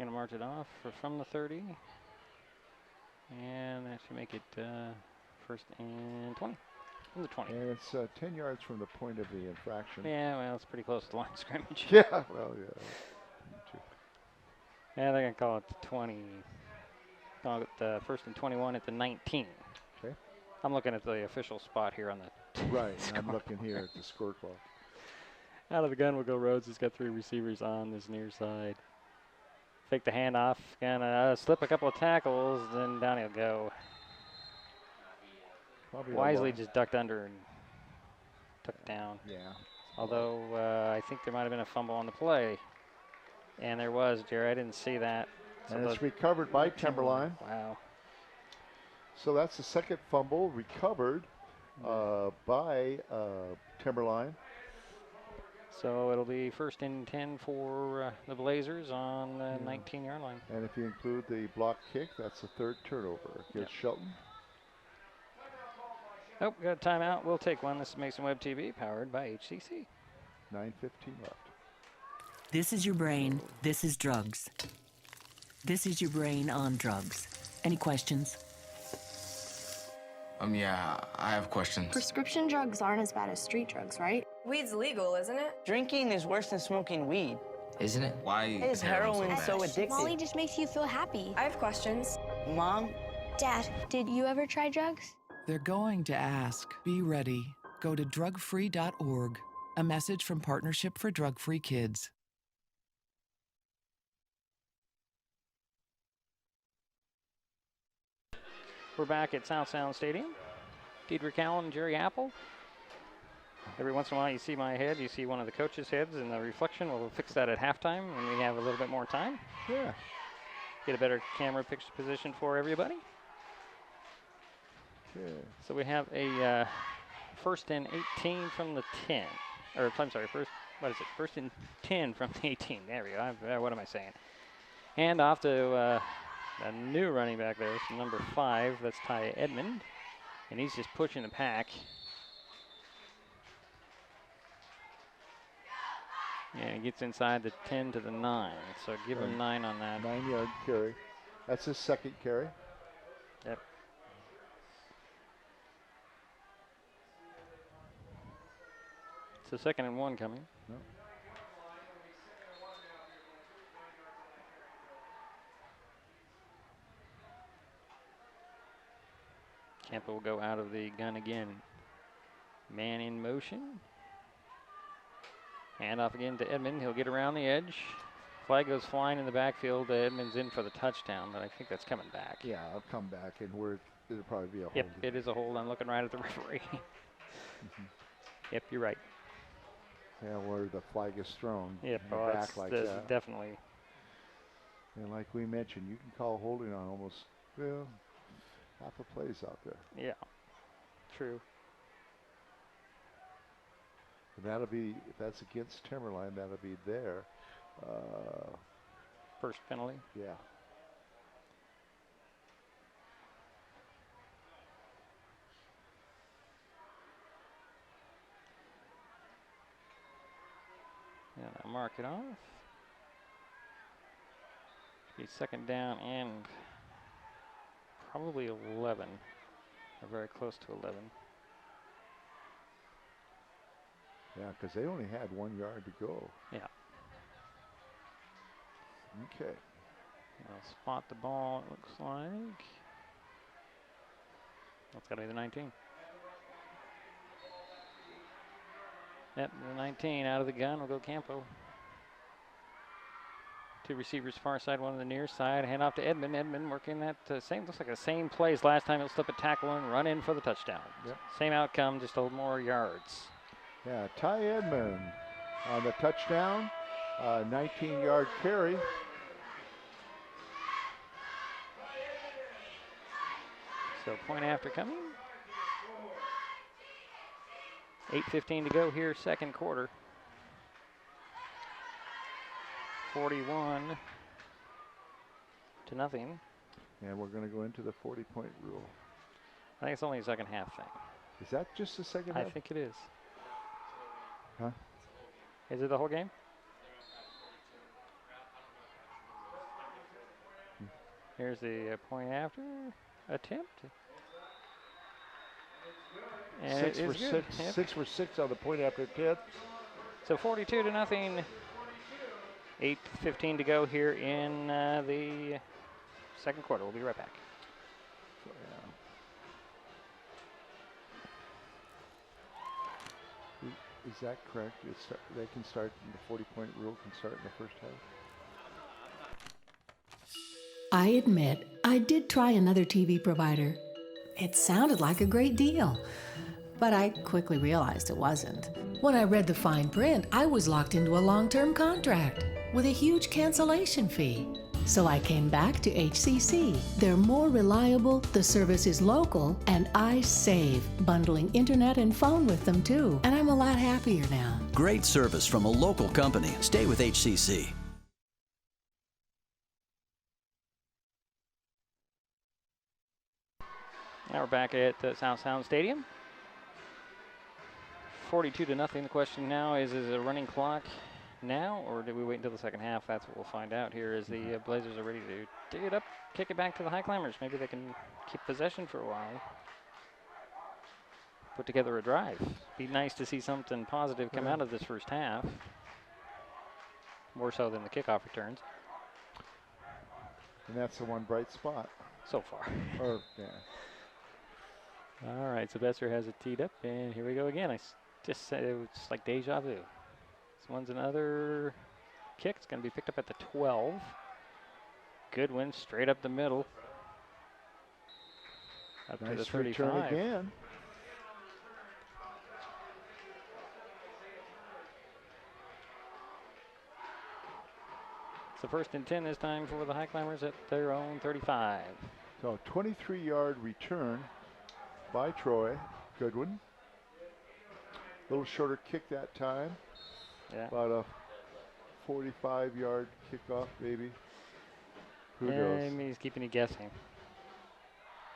Going to march it off from the 30. And that should make it first and 20. From the 20. And it's 10 yards from the point of the infraction. Yeah, well, it's pretty close to the line of scrimmage. Yeah, well, yeah. Yeah, they're going to call it the 20. Call it the first and 21 at the 19. Okay. I'm looking at the official spot here on the right, I'm looking here at the score clock. Out of the gun will go Rhodes. He's got 3 receivers on this near side. Fake the handoff. Gonna slip a couple of tackles, then down he'll go. Probably Wisely just ducked under and took it down. Yeah. Although I think there might have been a fumble on the play. And there was, Jerry. I didn't see that. So And it's recovered by Timberline. Wow. So that's the second fumble recovered by Timberline. So it'll be first and 10 for the Blazers on the 19-yard line. And if you include the block kick, that's the third turnover against Shelton. Oh, got a timeout. We'll take one. This is Mason Web TV, powered by HCC. 9:15 left. This is your brain. This is drugs. This is your brain on drugs. Any questions? Yeah, I have questions. Prescription drugs aren't as bad as street drugs, right? Weed's legal, isn't it? Drinking is worse than smoking weed. Isn't it? Why is heroin so addictive? Molly just makes you feel happy. I have questions. Mom? Dad, did you ever try drugs? They're going to ask. Be ready. Go to drugfree.org. A message from Partnership for Drug-Free Kids. We're back at South Sound Stadium. Diedrich Allen and Jerry Apple. Every once in a while you see my head, you see one of the coaches' heads in the reflection. We'll fix that at halftime when we have a little bit more time. Yeah. Get a better camera picture position for everybody. Okay. So we have a first and 18 from the 10. Or, I'm sorry, first and 10 from the 18. There we go. What am I saying? Hand off to a new running back there, so number 5. That's Ty Edmond. And he's just pushing the pack. And he gets inside the 10 to the 9. So give him 9 on that. 9-yard carry. That's his second carry. Yep. It's a second and 1 coming. No. Campo will go out of the gun again. Man in motion. Hand off again to Edmond. He'll get around the edge. Flag goes flying in the backfield. Edmond's in for the touchdown, but I think that's coming back. Yeah, I'll come back, and it'll probably be a hold. Yep, it is a hold. I'm looking right at the referee. Yep, you're right. Yeah, where the flag is thrown. Yep, back like that. Definitely. And like we mentioned, you can call holding on almost, well, half the plays out there. Yeah, true. And that'll be, if that's against Timberline, that'll be there. First penalty. Yeah. And I'll mark it off. Be second down and probably 11, or very close to 11. Yeah, because they only had 1 yard to go. Yeah. Okay. I'll spot the ball, it looks like. That's got to be the 19. Yep, the 19 out of the gun will go Campo. 2 receivers far side, 1 on the near side. Hand off to Edmond. Edmond working that same, looks like the same plays last time. He'll slip a tackle and run in for the touchdown. Yep. Same outcome, just a little more yards. Yeah, Ty Edmond on the touchdown. 19-yard carry. So point after coming. 8:15 to go here, second quarter. 41 to nothing. And we're going to go into the 40-point rule. I think it's only a second half thing. Is that just the second half? I think it is. Huh? Is it the whole game? Here's the point after attempt. And 6 for 6. Yep. 6 for 6 on the point after attempt. So 42-0. 8:15 to go here in the second quarter. We'll be right back. Is that correct? They can start, the 40-point rule can start in the first half? I admit, I did try another TV provider. It sounded like a great deal, but I quickly realized it wasn't. When I read the fine print, I was locked into a long-term contract with a huge cancellation fee. So I came back to HCC. They're more reliable, the service is local, and I save, bundling internet and phone with them too. And I'm a lot happier now. Great service from a local company. Stay with HCC. Now we're back at South Sound Stadium. 42-0. The question now is it a running clock now, or did we wait until the second half? That's what we'll find out here as the Blazers are ready to dig it up, kick it back to the Highclimbers. Maybe they can keep possession for a while. Put together a drive. Be nice to see something positive come out of this first half. More so than the kickoff returns. And that's the one bright spot. So far. Yeah. All right, so Besser has it teed up, and here we go again. I just said it was like deja vu. This one's another kick. It's going to be picked up at the 12. Goodwin straight up the middle. Up to the 35. Return again. It's the 1st and 10 this time for the Highclimbers at their own 35. So 23-yard return by Troy Goodwin. A little shorter kick that time. Yeah. About a 45-yard kickoff, maybe. Who knows? He's keeping you guessing.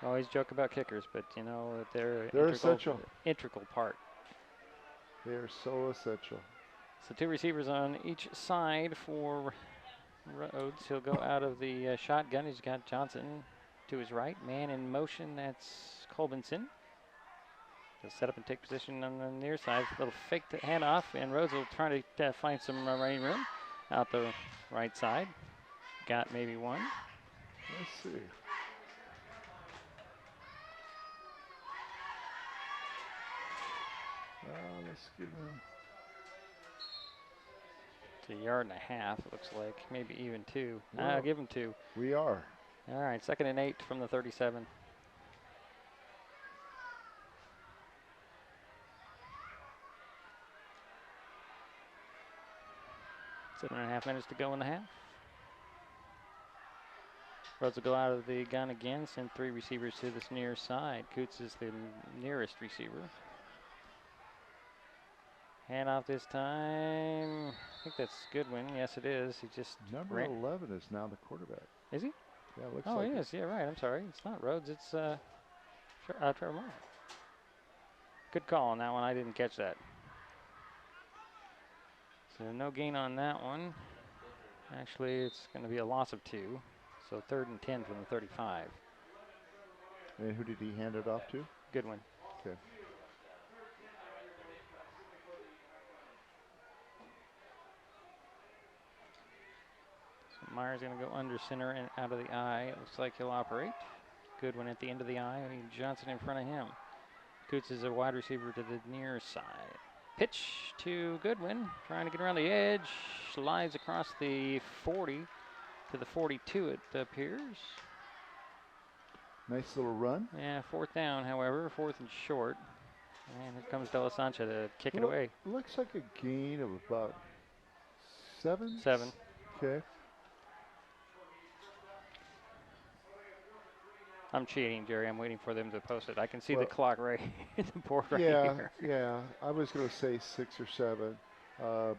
Always joke about kickers, but you know they're essential. Integral part. They are so essential. So 2 receivers on each side for Rhodes. He'll go out of the shotgun. He's got Johnson to his right. Man in motion, that's Colbinson. He'll set up and take position on the near side. A little fake handoff, and Rhodes will try to find some running room out the right side. Got maybe one. Let's see. Let's give him. It's a yard and a half, it looks like. Maybe even 2. Well, I'll give him 2. We are. All right, 2nd and 8 from the 37. 7.5 minutes to go in the half. Rhodes will go out of the gun again, send 3 receivers to this near side. Coots is the nearest receiver. Hand off this time. I think that's Goodwin. Yes, it is. He just Number 11 is now the quarterback. Is he? Yeah, it looks oh, like he it. is. Yeah, right. I'm sorry. It's not Rhodes. It's Trevor Moore. Good call on that one. I didn't catch that. So no gain on that one. Actually, it's going to be a loss of 2. So 3rd and 10 from the 35. And who did he hand it off to? Goodwin. Okay. So Meyer's going to go under center and out of the eye. It looks like he'll operate. Goodwin at the end of the eye. And Johnson in front of him. Coots is a wide receiver to the near side. Pitch to Goodwin, trying to get around the edge. Slides across the 40 to the 42, it appears. Nice little run. Yeah, 4th down, however, 4th and short. And here comes De La Sancha to kick it away. Looks like a gain of about 7? 7. Okay. I'm cheating, Jerry. I'm waiting for them to post it. I can see the clock right in the board right here. Yeah. I was going to say 6 or 7. All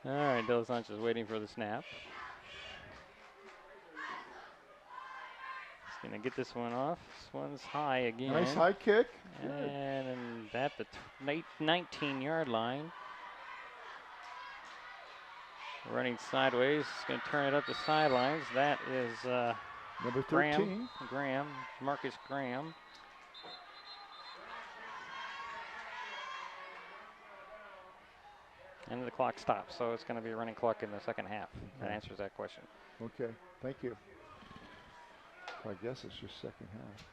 right, De La Sancha is waiting for the snap. He's going to get this one off. This one's high again. Nice high kick. And at the 19-yard line. Running sideways, going to turn it up the sidelines. That is number 13. Graham, Marcus Graham. And the clock stops, so it's going to be a running clock in the second half. That answers that question. Okay, thank you. I guess it's just second half,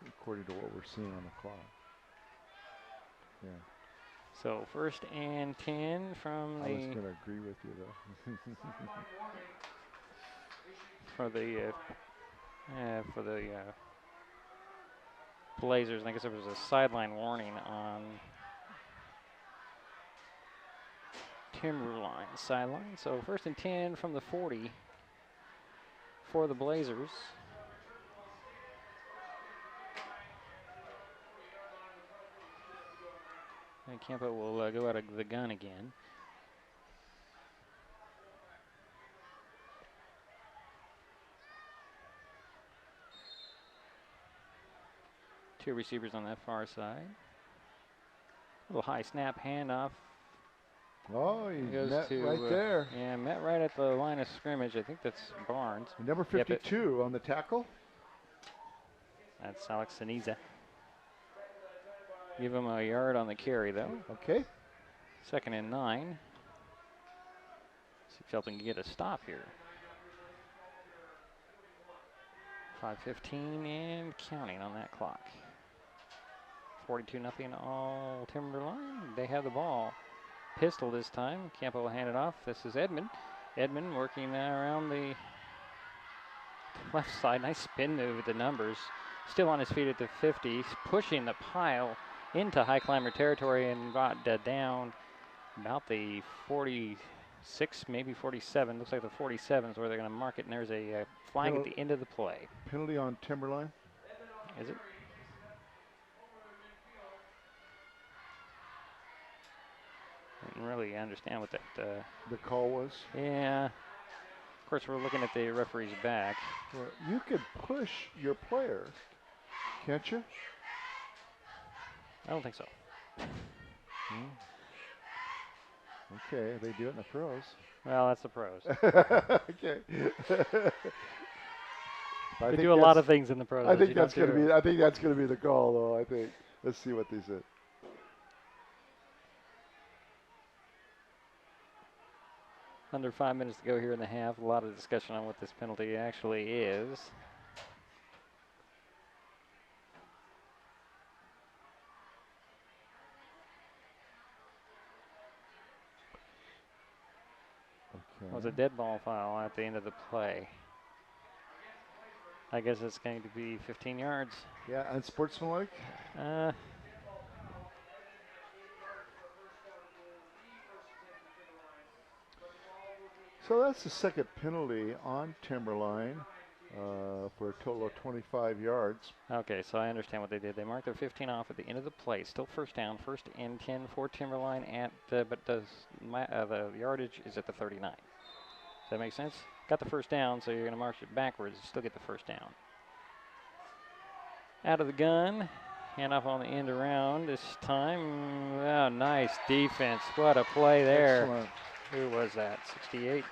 according to what we're seeing on the clock. Yeah. So 1st and 10 from the... I was going to agree with you, though. for the Blazers. I guess there was a sideline warning on Timberline sideline. So 1st and 10 from the 40 for the Blazers. And Campo will go out of the gun again. Two receivers on that far side. Little high snap handoff. Oh, he goes met to, right there. Yeah, met right at the line of scrimmage. I think that's Barnes. Number 52 on the tackle. That's Alex Siniza. Give him a yard on the carry, though. Okay. 2nd and 9. See if Shelton can get a stop here. 5:15 and counting on that clock. 42-0 all Timberline. They have the ball. Pistol this time. Campo will hand it off. This is Edmond. Edmond working around the left side. Nice spin move with the numbers. Still on his feet at the 50. Pushing the pile into high climber territory and got down about the 46, maybe 47. Looks like the 47 is where they're going to mark it. And there's a flag at the end of the play. Penalty on Timberline. Is it? I didn't really understand what that... the call was? Yeah. Of course, we're looking at the referee's back. Well, you could push your player, can't you? I don't think so. Okay, they do it in the pros. Well, that's the pros. Okay. They do a lot of things in the pros. I think that's going to be. I think that's going to be the call, though. I think. Let's see what they said. Under 5 minutes to go here in the half. A lot of discussion on what this penalty actually is. Okay. It was a dead ball foul at the end of the play. I guess it's going to be 15 yards. Yeah, unsportsmanlike. So that's the second penalty on Timberline for a total of 25 yards. Okay, so I understand what they did. They marked their 15 off at the end of the play. Still first down, 1st and 10 for Timberline, but the yardage is at the 39. Does that make sense? Got the first down, so you're going to march it backwards and still get the first down. Out of the gun, handoff on the end around this time. Oh, nice defense. What a play there. Excellent. Who was that? 68,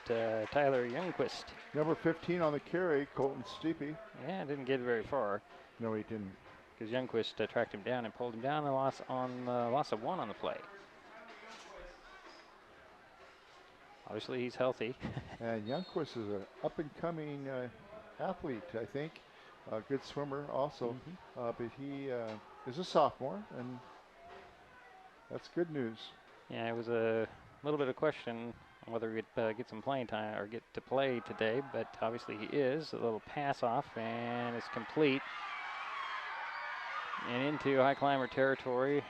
Tyler Youngquist. Number 15 on the carry, Colton Steepy. Yeah, didn't get very far. No, he didn't. Because Youngquist tracked him down and pulled him down. A loss of 1 on the play. Obviously, he's healthy. And Youngquist is an up-and-coming athlete, I think. A good swimmer also. But he is a sophomore, and that's good news. Yeah, it was a little bit of question on whether he'd get some playing time or get to play today, but obviously he is. A little pass off, and it's complete. And into high climber territory,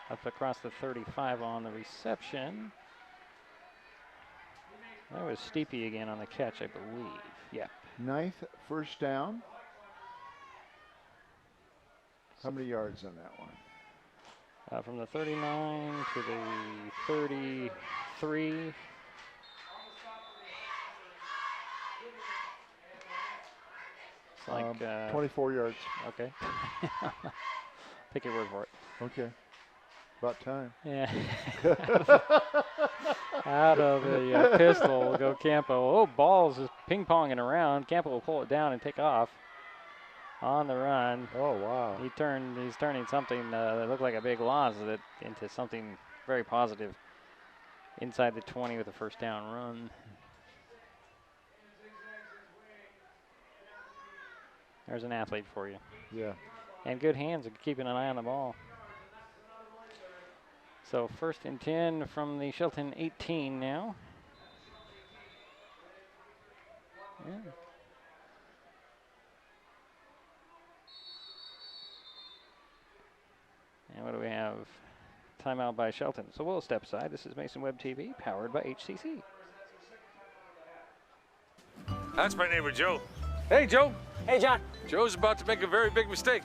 up across the 35 on the reception. That was Steepy again on the catch, I believe. Yeah. 9th first down. How many yards on that one? From the 39 to the 33. It's like 24 yards. Okay. Take your word for it. Okay. About time. Yeah. Out of the pistol will go Campo. Oh, ball's just ping-ponging around. Campo will pull it down and take off on the run. Oh, wow. He's turning something that looked like a big loss into something very positive inside the 20 with a first down run. There's an athlete for you. Yeah. And good hands of keeping an eye on the ball. So 1st and 10 from the Shelton 18 now. Yeah. And what do we have? Timeout by Shelton. So we'll step aside. This is Mason Web TV, powered by HCC. That's my neighbor, Joe. Hey, Joe. Hey, John. Joe's about to make a very big mistake.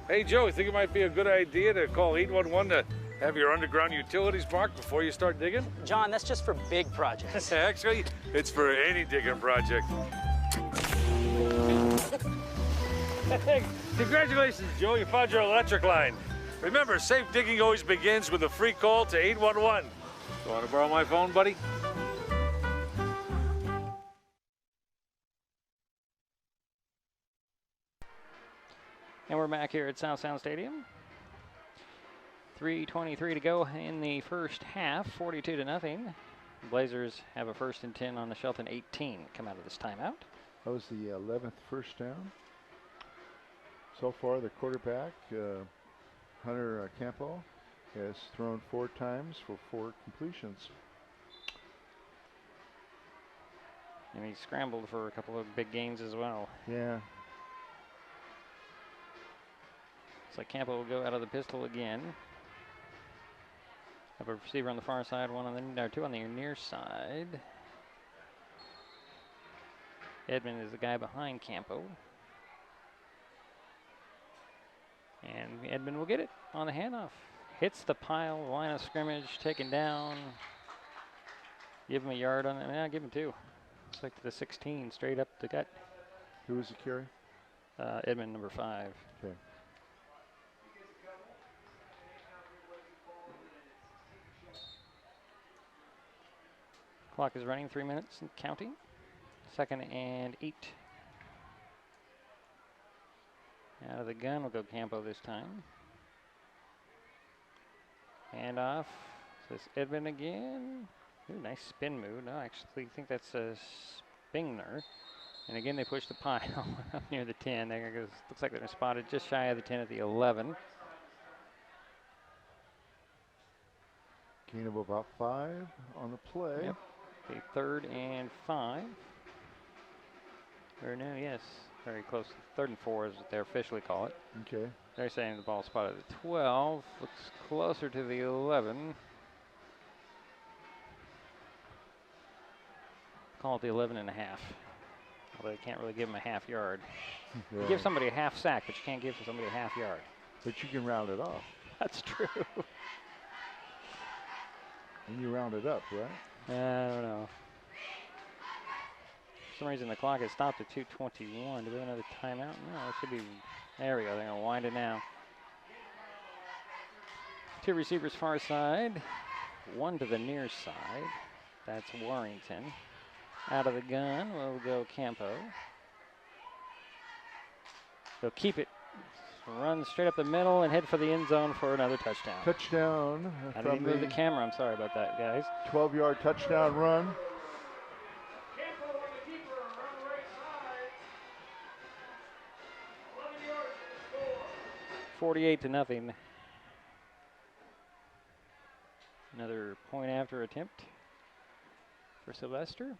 Hey, Joe, you think it might be a good idea to call 811 to have your underground utilities marked before you start digging? John, that's just for big projects. Actually, it's for any digging project. Hey, congratulations, Joe. You found your electric line. Remember, safe digging always begins with a free call to 811. You want to borrow my phone, buddy? And we're back here at South Sound Stadium. 3:23 to go in the first half, 42-0. Blazers have a 1st and 10 on the Shelton 18 come out of this timeout. That was the 11th first down. So far, the quarterback, Hunter Campo, has thrown 4 times for 4 completions. And he scrambled for a couple of big gains as well. Yeah. So Campo will go out of the pistol again. Have a receiver on the far side, 2 on the near side. Edmond is the guy behind Campo. And Edmond will get it on the handoff. Hits the pile, line of scrimmage, taken down. Give him a yard on it. Yeah, give him 2. Looks like to the 16, straight up the gut. Who was the carry? Edmond, number 5. Okay. Clock is running, 3 minutes and counting. 2nd and 8. Out of the gun will go Campo this time. Hand off. Says Edmond again. Ooh, nice spin move. No, I actually think that's a Spingner. And again, they push the pile up near the 10. There goes. Looks like they're spotted just shy of the 10 at the 11. Gain of about 5 on the play. Yep. Okay, 3rd and 5. Or no, yes, very close. 3rd and 4 is what they officially call it. Okay. They're saying the ball spotted at 12. Looks closer to the 11. Call it the 11 and a half. Although they can't really give them a half yard. Yeah. You give somebody a half sack, but you can't give somebody a half yard. But you can round it off. That's true. And you round it up, right? I don't know. For some reason, the clock has stopped at 2:21. Do we have another timeout? No, it should be. There we go. They're going to wind it now. 2 receivers far side. 1 to the near side. That's Warrington. Out of the gun will go Campo. They'll keep it. Run straight up the middle and head for the end zone for another touchdown. Touchdown. I didn't move the camera. I'm sorry about that, guys. 12-yard touchdown run. 48-0. Another point after attempt for Sylvester.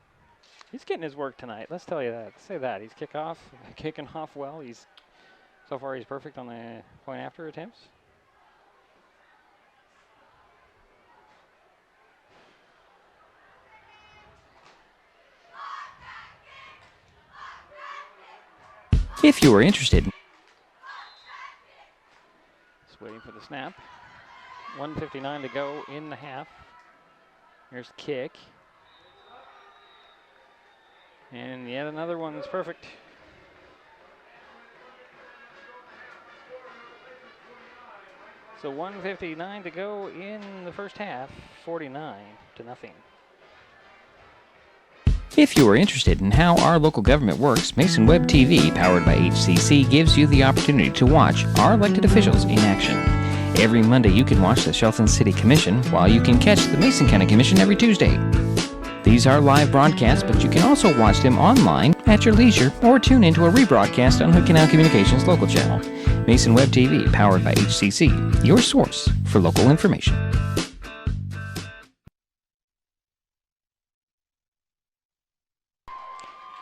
He's getting his work tonight. Let's tell you that. Say that. He's kicking off well. So far he's perfect on the point after attempts. If you are interested. Just waiting for the snap. 1:59 to go in the half. Here's kick. And yet another one that's perfect. So 1:59 to go in the first half, 49-0. If you are interested in how our local government works, Mason Web TV, powered by HCC, gives you the opportunity to watch our elected officials in action. Every Monday you can watch the Shelton City Commission, while you can catch the Mason County Commission every Tuesday. These are live broadcasts, but you can also watch them online at your leisure or tune into a rebroadcast on Hood Canal Communications local channel. Mason Web TV, powered by HCC, your source for local information.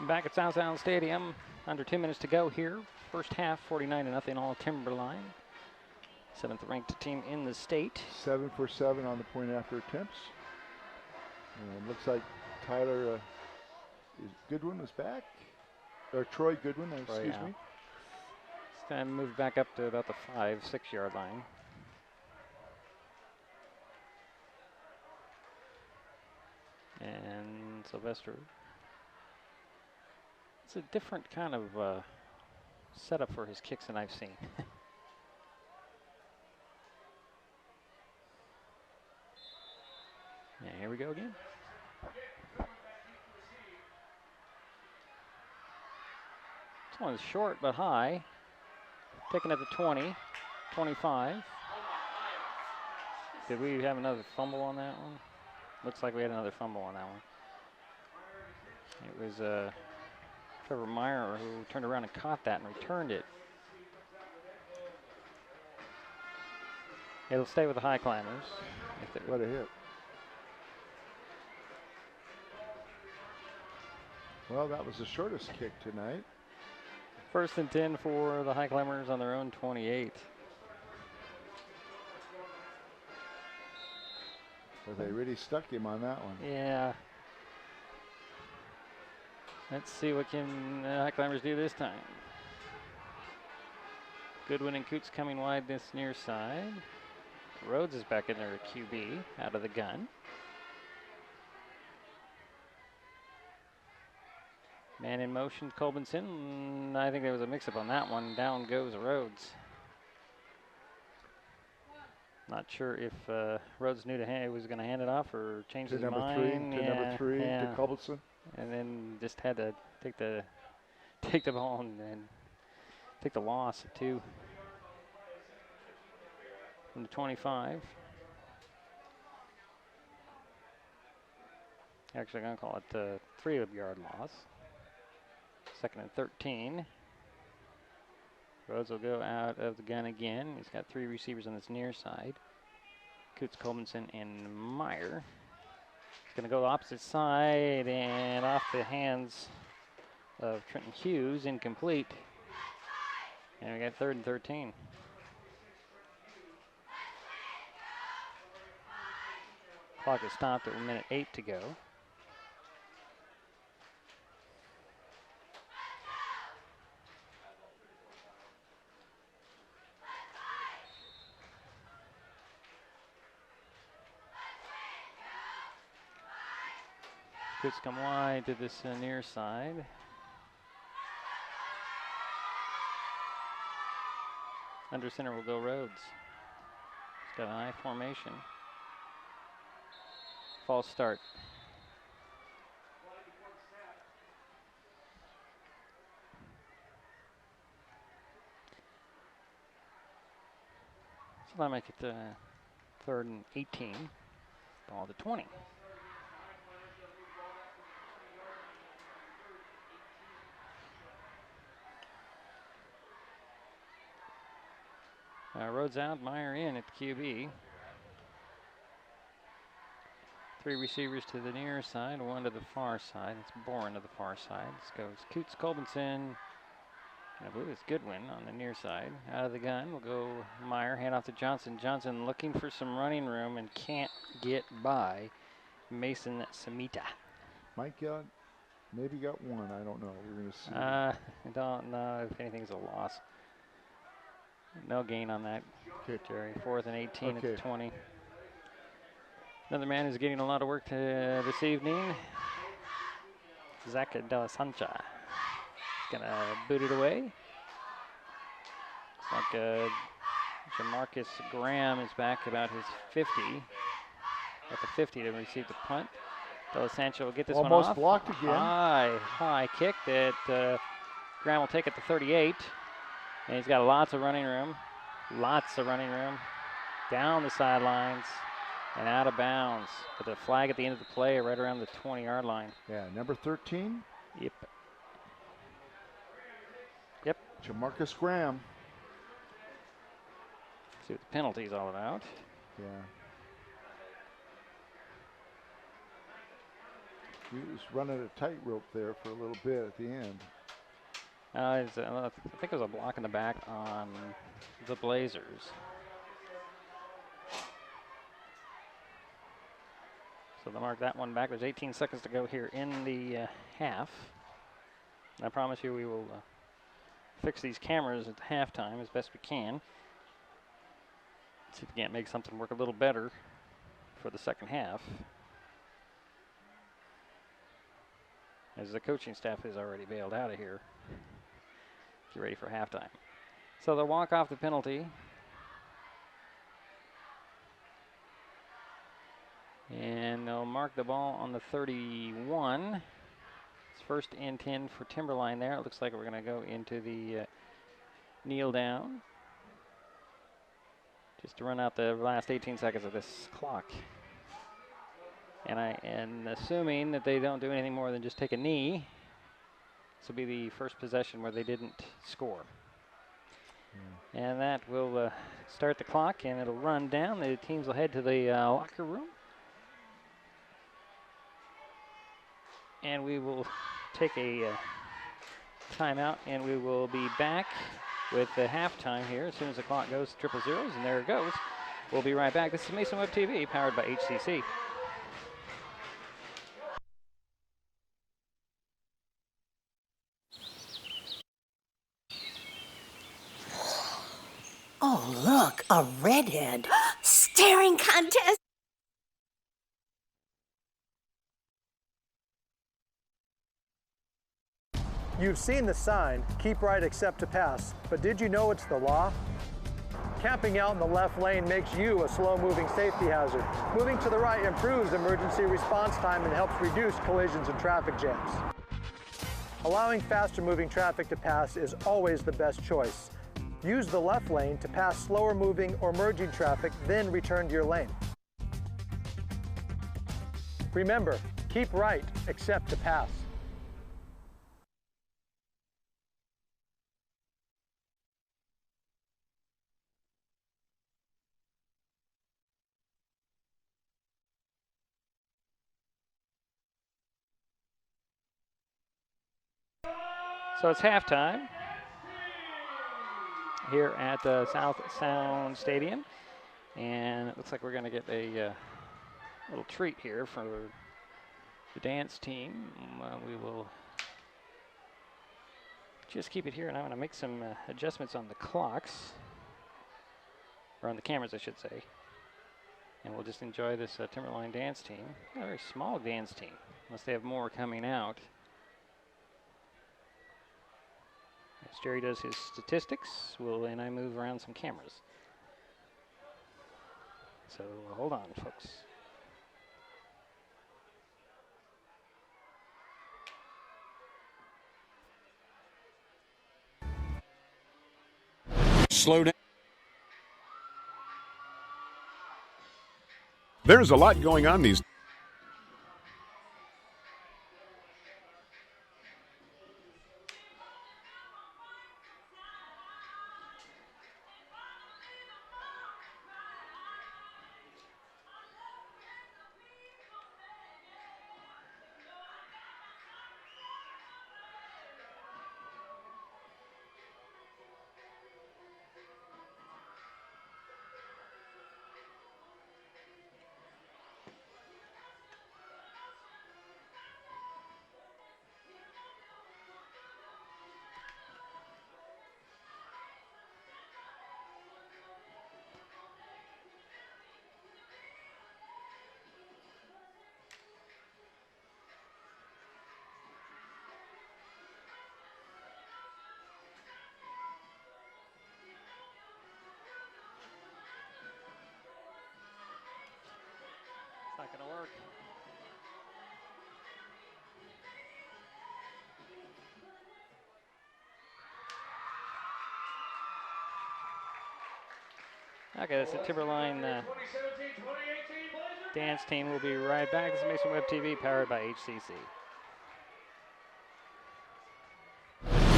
Back at South Sound Stadium, under 2 minutes to go here. First half, 49-0 all Timberline. 7th ranked team in the state. 7 for 7 on the point after attempts. Looks like Tyler Goodwin was back. Or Troy Goodwin, excuse me. It's time to move back up to about the 5-6 yard line. And Sylvester. It's a different kind of setup for his kicks than I've seen. Yeah, here we go again. This one's short but high. Taken at the 20, 25. Did we have another fumble on that one? Looks like we had another fumble on that one. It was Trevor Meyer who turned around and caught that and returned it. It'll stay with the Highclimbers. What a hit. Well, that was the shortest kick tonight. 1st and 10 for the Highclimbers on their own 28. But they really stuck him on that one. Yeah. Let's see what can the Highclimbers do this time. Goodwin and Coots coming wide this near side. Rhodes is back in there at QB, out of the gun. Man in motion, Colbinson. I think there was a mix-up on that one. Down goes Rhodes. Not sure if Rhodes knew was going to hand it off or change his mind. Number three, to Colbinson. And then just had to take the ball and take the loss at 2. From the 25. Actually, I'm going to call it a 3-yard loss. 2nd and 13. Rhodes will go out of the gun again. He's got 3 receivers on this near side. Coots, Colbinson, and Meyer. He's going to go the opposite side and off the hands of Trenton Hughes, incomplete. And we got 3rd and 13. Clock is stopped at 1:08 to go. Coots come wide to this near side. Under center will go Rhodes. He's got an I formation. False start. So that make it 3rd and 18. Ball to 20. Rhodes out, Meyer in at QB. 3 receivers to the near side, 1 to the far side. It's Bourne to the far side. This goes Coots, Colbinson, I believe it's Goodwin on the near side. Out of the gun will go Meyer, hand off to Johnson. Johnson looking for some running room and can't get by Mason Samita. Mike maybe got 1, I don't know. We're going to see. I don't know if anything's a loss. No gain on that, Jerry. 4th and 18 at the 20. Another man who's getting a lot of work this evening, Zach De La Sancha. He's going to boot it away. It's like Marcus Graham is back about his 50. At the 50 to receive the punt. Sancho will get this one off. Almost blocked again. High kick that Graham will take at the 38. And he's got lots of running room. Down the sidelines and out of bounds. But the flag at the end of the play right around the 20-yard line. Yeah, number 13. Yep. Jamarcus Graham. See what the penalty's all about. Yeah. He was running a tightrope there for a little bit at the end. I think it was a block in the back on the Blazers. So they'll mark that one back. There's 18 seconds to go here in the half. And I promise you we will fix these cameras at halftime as best we can. See if we can't make something work a little better for the second half. As the coaching staff is already bailed out of here. Get ready for halftime. So they'll walk off the penalty. And they'll mark the ball on the 31. It's first and 10 for Timberline there. It looks like we're going to go into the kneel down. Just to run out the last 18 seconds of this clock. And assuming that they don't do anything more than just take a knee, this will be the first possession where they didn't score. And that will start the clock, and it'll run down. The teams will head to the locker room. And we will take a timeout, and we will be back with the halftime here as soon as the clock goes to 000, and there it goes. We'll be right back. This is Mason Web TV, powered by HCC. Oh, look, a redhead. Staring contest. You've seen the sign, keep right except to pass, but did you know it's the law? Camping out in the left lane makes you a slow-moving safety hazard. Moving to the right improves emergency response time and helps reduce collisions and traffic jams. Allowing faster-moving traffic to pass is always the best choice. Use the left lane to pass slower-moving or merging traffic, then return to your lane. Remember, keep right except to pass. So it's halftime here at the South Sound Stadium, and it looks like we're going to get a little treat here for the dance team. We will just keep it here, and I'm going to make some adjustments on the clocks, or on the cameras, I should say, and we'll just enjoy this Timberline dance team. A very small dance team, unless they have more coming out. As Jerry does his statistics, and I move around some cameras. So hold on, folks. Slow down. There's a lot going on these days. Not going to work. Okay, that's the Timberline dance team. We'll be right back. This is Mason Web TV, powered by HCC.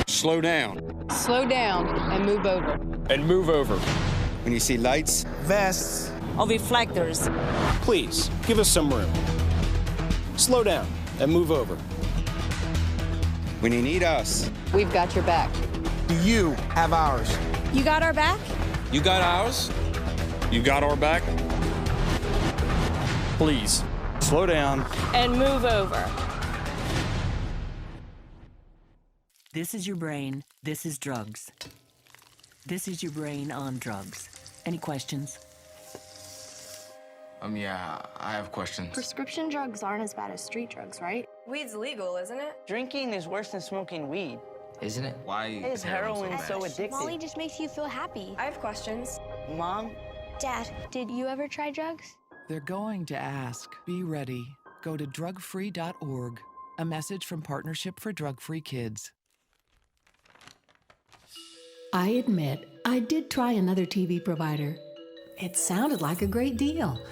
Slow down. Slow down and move over. And move over. When you see lights, vests, or reflectors, Please, give us some room. Slow down and move over. when you need us, we've got your back. Do you have ours? You got our back? You got ours? You got our back? Please, slow down. And move over. This is your brain. This is drugs. This is your brain on drugs. Any questions? Yeah, I have questions. Prescription drugs aren't as bad as street drugs, right? Weed's legal, isn't it? Drinking is worse than smoking weed. Isn't it? Why Is heroin so addictive? Molly just makes you feel happy. I have questions. Mom? Dad, did you ever try drugs? They're going to ask. Be ready. Go to drugfree.org. A message from Partnership for Drug-Free Kids. I admit, I did try another TV provider. It sounded like a great deal,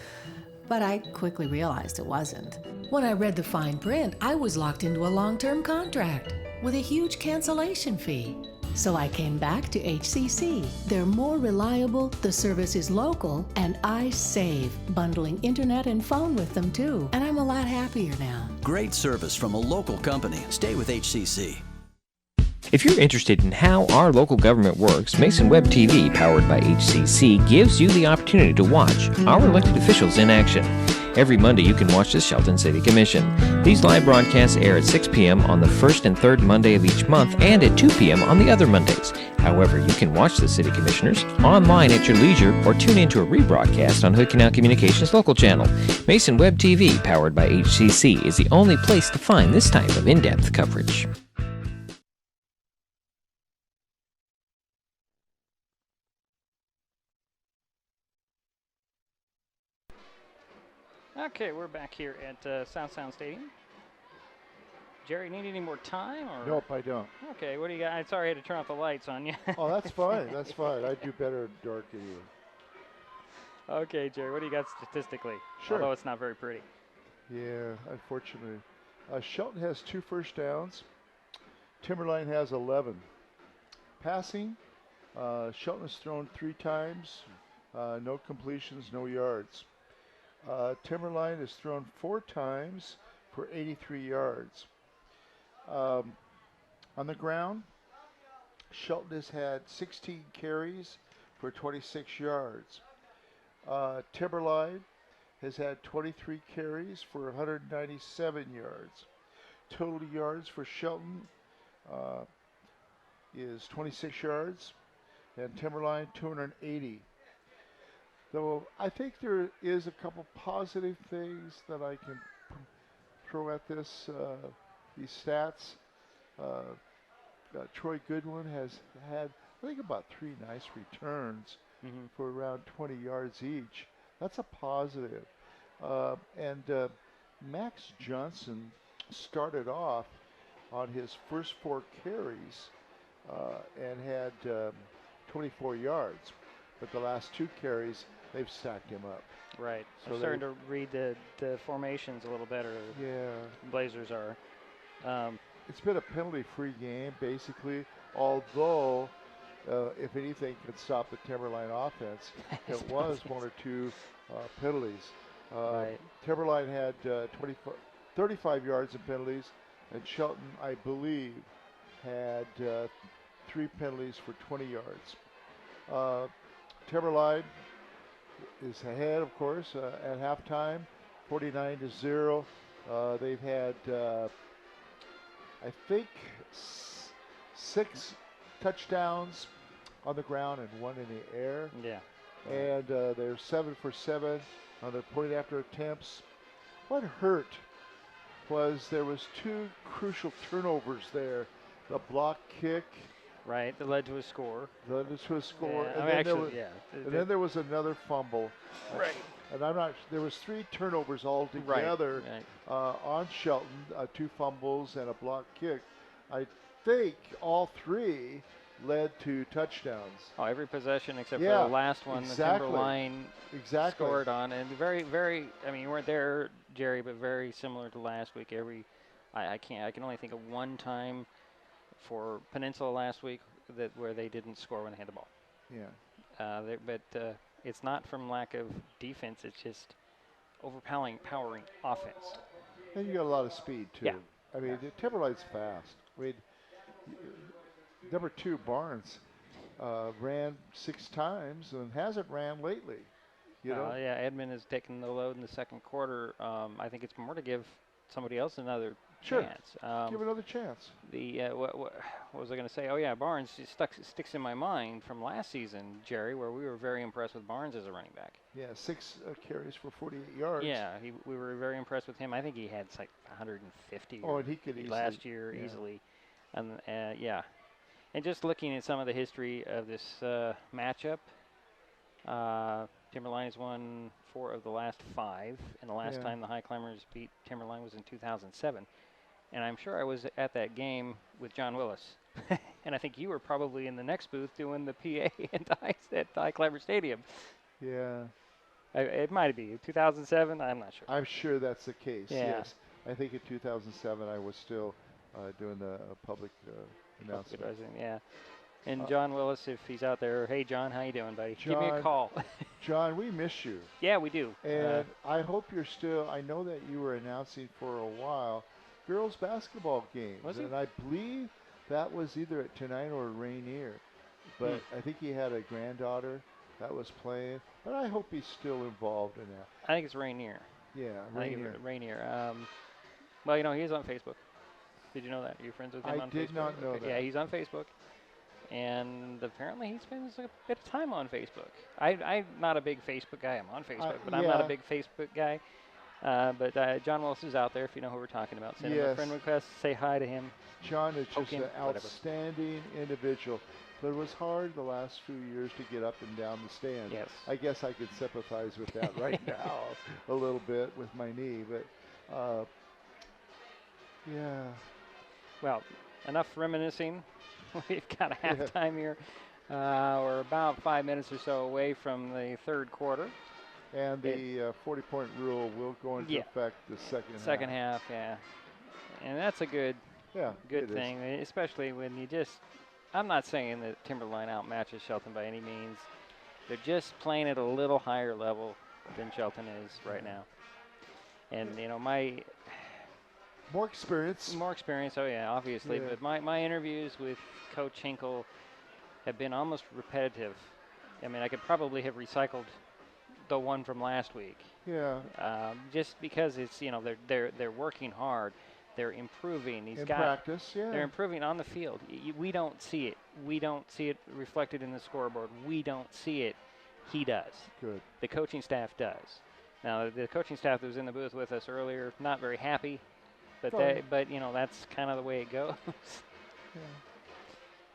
but I quickly realized it wasn't. When I read the fine print, I was locked into a long-term contract with a huge cancellation fee. So I came back to HCC. They're more reliable, the service is local, and I save, bundling internet and phone with them too. And I'm a lot happier now. Great service from a local company. Stay with HCC. If you're interested in how our local government works, Mason Web TV, powered by HCC, gives you the opportunity to watch our elected officials in action. Every Monday, you can watch the Shelton City Commission. These live broadcasts air at 6 p.m. on the first and third Monday of each month and at 2 p.m. on the other Mondays. However, you can watch the city commissioners online at your leisure or tune into a rebroadcast on Hood Canal Communications local channel. Mason Web TV, powered by HCC, is the only place to find this type of in-depth coverage. Okay, we're back here at South Sound Stadium. Jerry, need any more time? Or? Nope, I don't. Okay, what do you got? I'm sorry I had to turn off the lights on you. Oh, that's fine. That's fine. I do better in dark anyway. Okay, Jerry, what do you got statistically? Sure. Although it's not very pretty. Yeah, unfortunately. Shelton has 2 first downs. Timberline has 11. Passing, Shelton has thrown 3 times. No completions, no yards. Timberline has thrown 4 times for 83 yards. On the ground, Shelton has had 16 carries for 26 yards. Timberline has had 23 carries for 197 yards. Total yards for Shelton is 26 yards, and Timberline 280. Though I think there is a couple positive things that I can throw at this, these stats. Troy Goodwin has had, I think, about 3 nice returns for around 20 yards each. That's a positive. And Max Johnson started off on his first 4 carries and had 24 yards. But the last 2 carries, they've stacked him up. Right. So I'm starting to read the formations a little better. Yeah. Blazers are. It's been a penalty-free game, basically, although, if anything could stop the Timberline offense, it was 1 or 2 penalties. Right. Timberline had 35 yards in penalties, and Shelton, I believe, had 3 penalties for 20 yards. Timberline is ahead, of course, at halftime, 49-0. They've had, I think, 6 touchdowns on the ground and 1 in the air. Yeah. And they're 7 for 7 on their point after attempts. What hurt was there was 2 crucial turnovers there. The block kick Right, that led to a score. Led to a score. Yeah, And, I mean, then actually, and then there was another fumble. Right. And there was 3 turnovers altogether on Shelton, 2 fumbles and a blocked kick. I think all 3 led to touchdowns. Oh, every possession except for the last one, the Timberline scored on. And very, very, I mean, you weren't there, Jerry, but very similar to last week. I can only think of one time for Peninsula last week where they didn't score when they had the ball. Yeah. But it's not from lack of defense. It's just overpowering offense. And you got a lot of speed, too. Yeah. I mean, Timberline's fast. I mean, number 2, Barnes, ran 6 times and hasn't ran lately. You know? Yeah, Edmond has taken the load in the second quarter. I think it's more to give somebody else another chance. Give another chance. What was I going to say? Oh, yeah, Barnes sticks in my mind from last season, Jerry, where we were very impressed with Barnes as a running back. Yeah, 6 carries for 48 yards. Yeah, we were very impressed with him. I think he had like 150 and he could last year easily. And and just looking at some of the history of this matchup, Timberline has won 4 of the last 5, and the last time the Highclimbers beat Timberline was in 2007. And I'm sure I was at that game with John Willis. And I think you were probably in the next booth doing the PA at Highclimber Stadium. Yeah. It might be 2007. I'm not sure. I'm sure that's the case. Yeah. Yes. I think in 2007 I was still doing the public announcement. Yeah. And John Willis, if he's out there, hey John, how you doing, buddy? John, give me a call. John, we miss you. Yeah, we do. And I hope you're still. I know that you were announcing for a while girls basketball games, and I believe that was either at Tenine or Rainier. But I think he had a granddaughter that was playing. But I hope he's still involved in that. I think it's Rainier. Yeah, Rainier. Well, you know, he's on Facebook. Did you know that? Are you friends with him on Facebook? I did not know that. Yeah, he's on Facebook. And apparently he spends a bit of time on Facebook. I'm not a big Facebook guy. I'm on Facebook, but I'm not a big Facebook guy. But John Willis is out there if you know who we're talking about. Send him a friend request. Say hi to him. John is just an outstanding individual. But it was hard the last few years to get up and down the stand. Yes. I guess I could sympathize with that right now a little bit with my knee. But, yeah. Well, enough reminiscing. We've got a halftime here. We're about 5 minutes or so away from the third quarter. And the 40-point rule will go into effect the second half. Yeah. And that's a good thing, especially when you just – I'm not saying that Timberline outmatches Shelton by any means. They're just playing at a little higher level than Shelton is right now. And, you know, More experience, oh yeah, obviously. Yeah. But my interviews with Coach Hinkle have been almost repetitive. I mean, I could probably have recycled the one from last week. Yeah. Just because it's, you know, they're working hard. They're improving. In practice, yeah. They're improving on the field. We don't see it. We don't see it reflected in the scoreboard. We don't see it. He does. Good. The coaching staff does. Now, the coaching staff that was in the booth with us earlier, not very happy. But you know, that's kind of the way it goes. Yeah.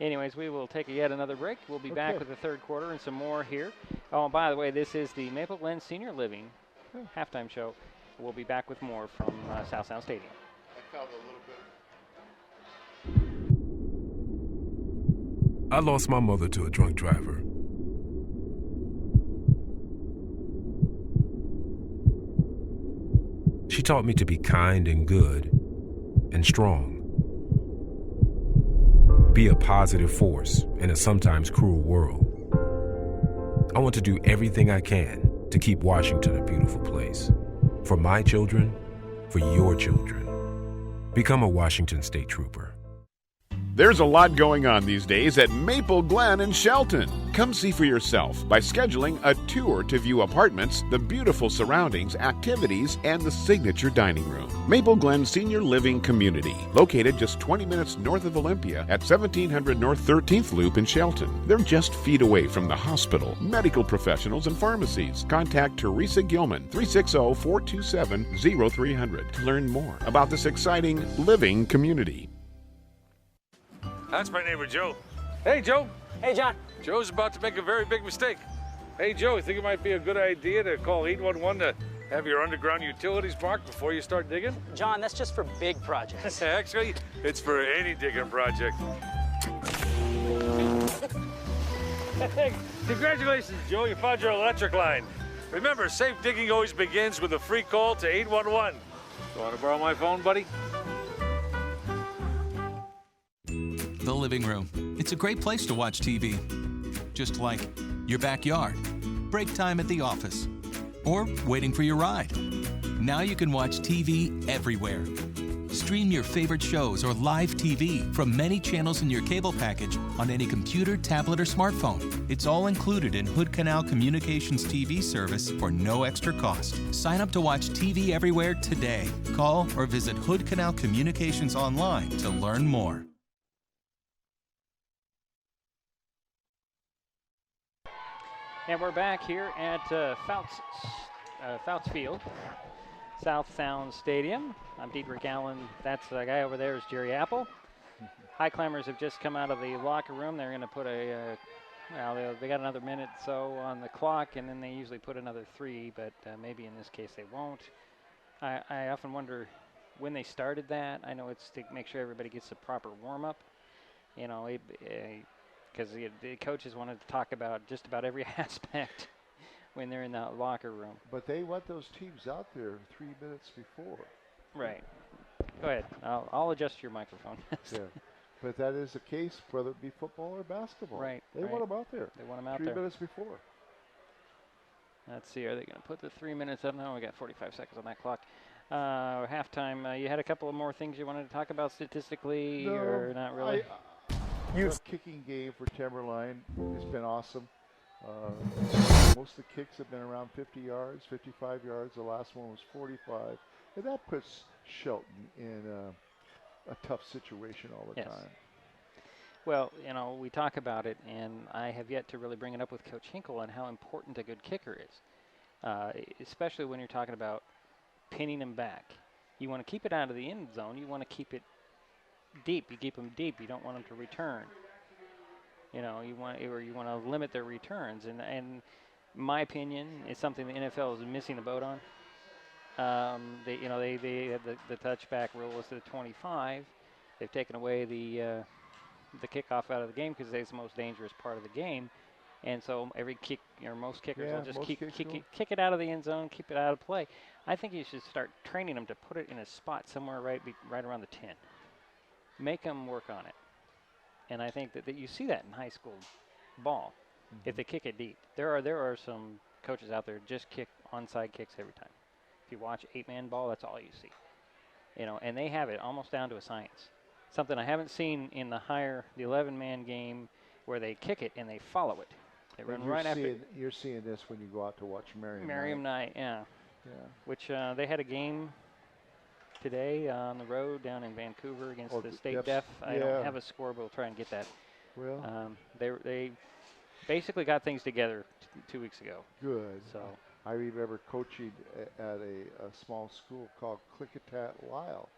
Anyways, we will take yet another break. We'll be back with the third quarter and some more here. Oh, and by the way, this is the Maple Glen Senior Living halftime show. We'll be back with more from South Sound Stadium. I found a little bit. I lost my mother to a drunk driver. She taught me to be kind and good and strong. Be a positive force in a sometimes cruel world. I want to do everything I can to keep Washington a beautiful place. For my children, for your children. Become a Washington State Trooper. There's a lot going on these days at Maple Glen in Shelton. Come see for yourself by scheduling a tour to view apartments, the beautiful surroundings, activities, and the signature dining room. Maple Glen Senior Living Community, located just 20 minutes north of Olympia at 1700 North 13th Loop in Shelton. They're just feet away from the hospital, medical professionals, and pharmacies. Contact Teresa Gilman, 360-427-0300 to learn more about this exciting living community. That's my neighbor Joe. Hey, Joe. Hey, John. Joe's about to make a very big mistake. Hey, Joe, you think it might be a good idea to call 811 to have your underground utilities marked before you start digging? John, that's just for big projects. Actually, it's for any digging project. Congratulations, Joe. You found your electric line. Remember, safe digging always begins with a free call to 811. You want to borrow my phone, buddy? The living room. It's a great place to watch TV. Just like your backyard, break time at the office, or waiting for your ride. Now you can watch TV everywhere. Stream your favorite shows or live TV from many channels in your cable package on any computer, tablet, or smartphone. It's all included in Hood Canal Communications TV service for no extra cost. Sign up to watch TV everywhere today. Call or visit Hood Canal Communications online to learn more. And we're back here at Fouts Field, South Sound Stadium. I'm Dietrich Allen. That's the guy over there is Jerry Apple. Highclimbers have just come out of the locker room. They're going to put they got another minute or so on the clock, and then they usually put another 3, but maybe in this case they won't. I often wonder when they started that. I know it's to make sure everybody gets the proper warm-up, you know, because the coaches wanted to talk about just about every aspect when they're in that locker room. But they want those teams out there 3 minutes before. Right. Go ahead. I'll adjust your microphone. Yeah. But that is the case, whether it be football or basketball. Right. They want them out there. They want them out 3 there. minutes before. Let's see. Are they going to put the 3 minutes up? No, we got 45 seconds on that clock. Halftime. You had a couple of more things you wanted to talk about statistically, or not really? The kicking game for Timberline has been awesome. Most of the kicks have been around 50 yards, 55 yards. The last one was 45. And that puts Shelton in a tough situation all the time. Well, you know, we talk about it, and I have yet to really bring it up with Coach Hinkle on how important a good kicker is, especially when you're talking about pinning him back. You want to keep it out of the end zone. You want to keep it deep. You keep them deep. You don't want them to return. You know, you want to limit their returns. And my opinion is something the NFL is missing the boat on. They have the touchback rule was to the 25. They've taken away the kickoff out of the game because it's the most dangerous part of the game. And so every kick, most kickers will just kick it out of the end zone, keep it out of play. I think you should start training them to put it in a spot somewhere right around the 10. Make them work on it. And I think that you see that in high school ball, if they kick it deep. There are some coaches out there just kick onside kicks every time. If you watch 8-man ball, that's all you see. You know, and they have it almost down to a science. Something I haven't seen in the 11-man game where they kick it and they follow it. They run right after. You're seeing this when you go out to watch Merriam Knight, yeah. Which they had a game today on the road down in Vancouver against the State Deaf. I don't have a score, but we'll try and get that. Well, they basically got things together 2 weeks ago. Good. So I remember coaching at a small school called Klickitat Lyle,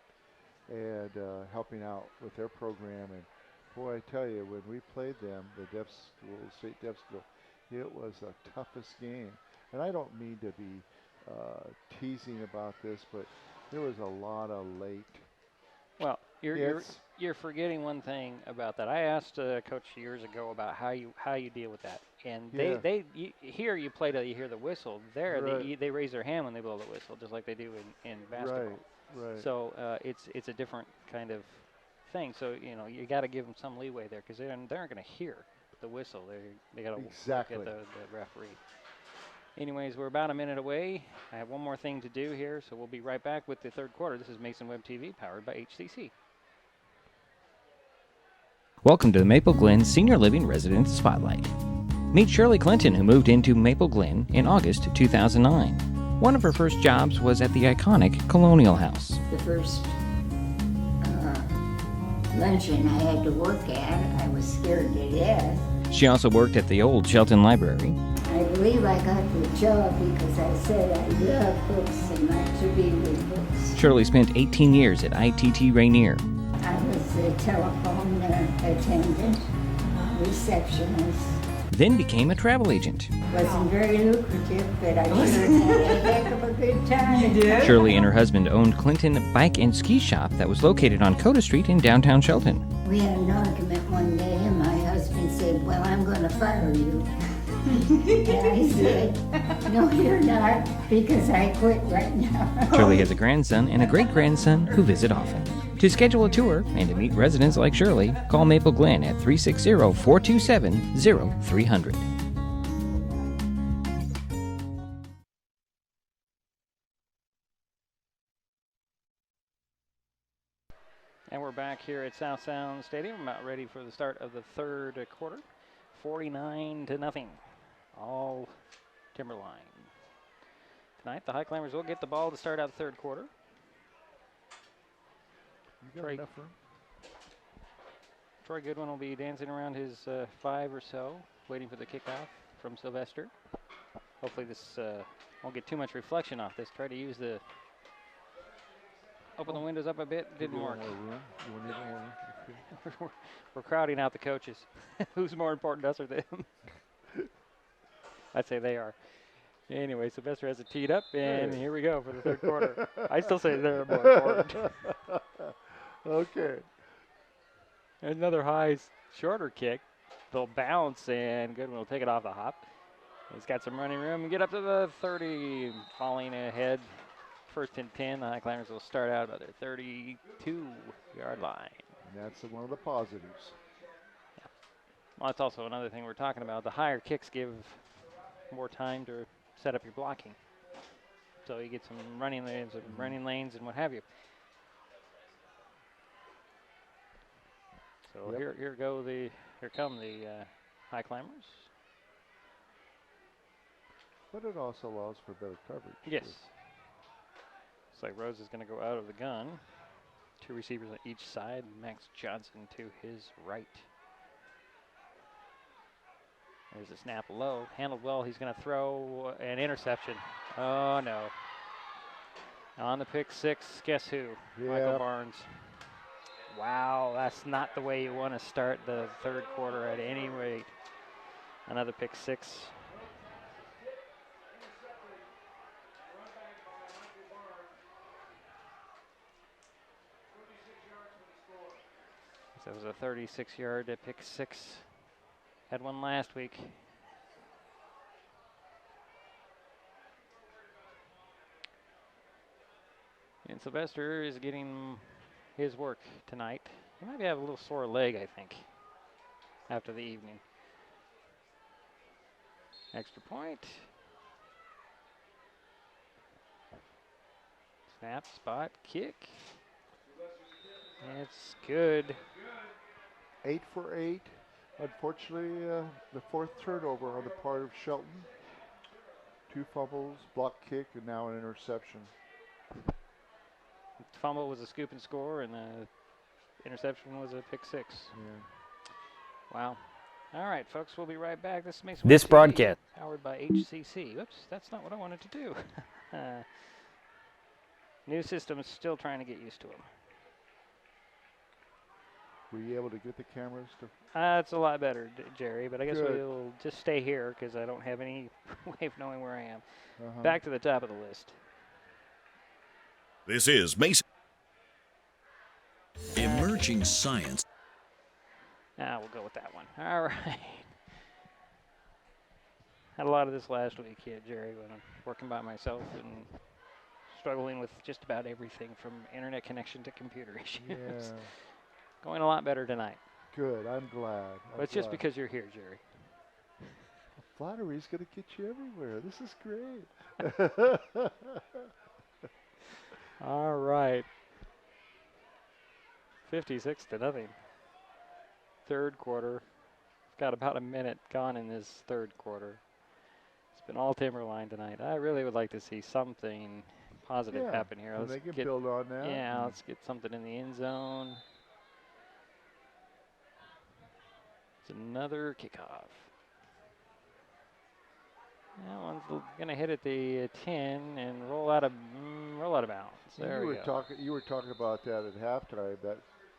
and helping out with their program. And boy, I tell you, when we played them, the deaf school, state deaf school, it was the toughest game. And I don't mean to be teasing about this, but there was a lot of late. Well, you're forgetting one thing about that. I asked a coach years ago about how you deal with that, and here you play till you hear the whistle. There, they raise their hand when they blow the whistle, just like they do in basketball. Right. So it's a different kind of thing. So you got to give them some leeway there because they aren't going to hear the whistle. They got to look at the referee. Anyways, we're about a minute away. I have one more thing to do here, so we'll be right back with the third quarter. This is Mason Web TV, powered by HCC. Welcome to the Maple Glen Senior Living Resident Spotlight. Meet Shirley Clinton, who moved into Maple Glen in August 2009. One of her first jobs was at the iconic Colonial House. The first luncheon I had to work at, I was scared to death. She also worked at the old Shelton Library. I believe I got the job because I said I love books and like to be with books. Shirley spent 18 years at ITT Rainier. I was the telephone attendant. receptionist. Then became a travel agent. Wasn't very lucrative, but I sure had a heck of a good time. You did? Shirley and her husband owned Clinton Bike and Ski Shop that was located on Coda Street in downtown Shelton. We had an argument one day, and my husband said, "Well, I'm going to fire you." And I said, "No, you're not, because I quit right now." Shirley has a grandson and a great-grandson who visit often. To schedule a tour and to meet residents like Shirley, call Maple Glen at 360-427-0300. And we're back here at South Sound Stadium, about ready for the start of the third quarter. 49-0. All Timberline. Tonight, the Highclimbers will get the ball to start out the third quarter. You got enough room? Troy Goodwin will be dancing around his 5 or so, waiting for the kickoff from Sylvester. Hopefully this won't get too much reflection off this. Try to use the, open the windows up a bit, didn't work. We're crowding out the coaches. Who's more important, us or them? I'd say they are. Anyway, Sylvester has it teed up, and here we go for the third quarter. I still say they're more important. Okay. Another high, shorter kick. They'll bounce, and Goodwin will take it off the hop. He's got some running room and get up to the 30, falling ahead. First and 10, the Highclimbers will start out about their 32-yard line. And that's one of the positives. Yeah. Well, that's also another thing we're talking about. The higher kicks give more time to set up your blocking. So you get some running lanes and what have you. So here come the Highclimbers. But it also allows for better coverage. Yes. Looks like Rose is going to go out of the gun. 2 receivers on each side. Max Johnson to his right. There's a snap low. Handled well. He's going to throw an interception. Oh, no. On the pick 6, guess who? Yeah. Michael Barnes. Wow, that's not the way you want to start the third quarter at any rate. Another pick 6. That was a 36-yard pick 6. Had one last week. And Sylvester is getting his work tonight. He might have a little sore leg, I think, after the evening. Extra point. Snap, spot, kick. It's good. 8 for 8. Unfortunately, the 4th turnover on the part of Shelton. 2 fumbles, block kick, and now an interception. The fumble was a scoop and score, and the interception was a pick 6. Yeah. Wow. All right, folks, we'll be right back. This makes This broadcast powered by HCC. Oops, that's not what I wanted to do. New system is still trying to get used to them. Were you able to get the cameras to? It's a lot better, Jerry, but I guess Good. we'll just stay here because I don't have any way of knowing where I am. Back to the top of the list. This is Mason. Emerging science. We'll go with that one. All right. Had a lot of this last week here, Jerry, when I'm working by myself and struggling with just about everything from internet connection to computer issues. Yeah. Going a lot better tonight. Good. I'm glad. But it's just because you're here, Jerry. Flattery's going to get you everywhere. This is great. All right. 56-0. Third quarter. Got about a minute gone in this third quarter. It's been all Timberline tonight. I really would like to see something positive happen here. Let's build on that. Yeah, let's get something in the end zone. It's another kickoff. That one's going to hit at the 10 and roll out of bounds. There we go. You were talking about that at halftime.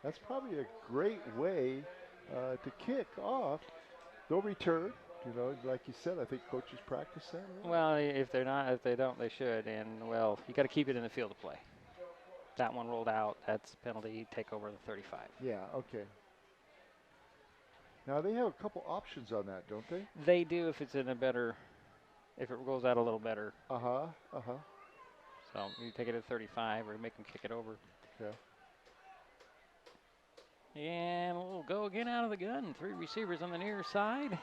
That's probably a great way to kick off. They'll return. You know, like you said, I think coaches practice that. Well, if they don't, they should. And, well, you got to keep it in the field of play. That one rolled out. That's penalty. Take over the 35. Yeah, okay. Now, they have a couple options on that, don't they? They do if it's in a better, if it goes out a little better. Uh-huh. So you take it at 35 or make them kick it over. Okay. And we'll go again out of the gun. 3 receivers on the near side.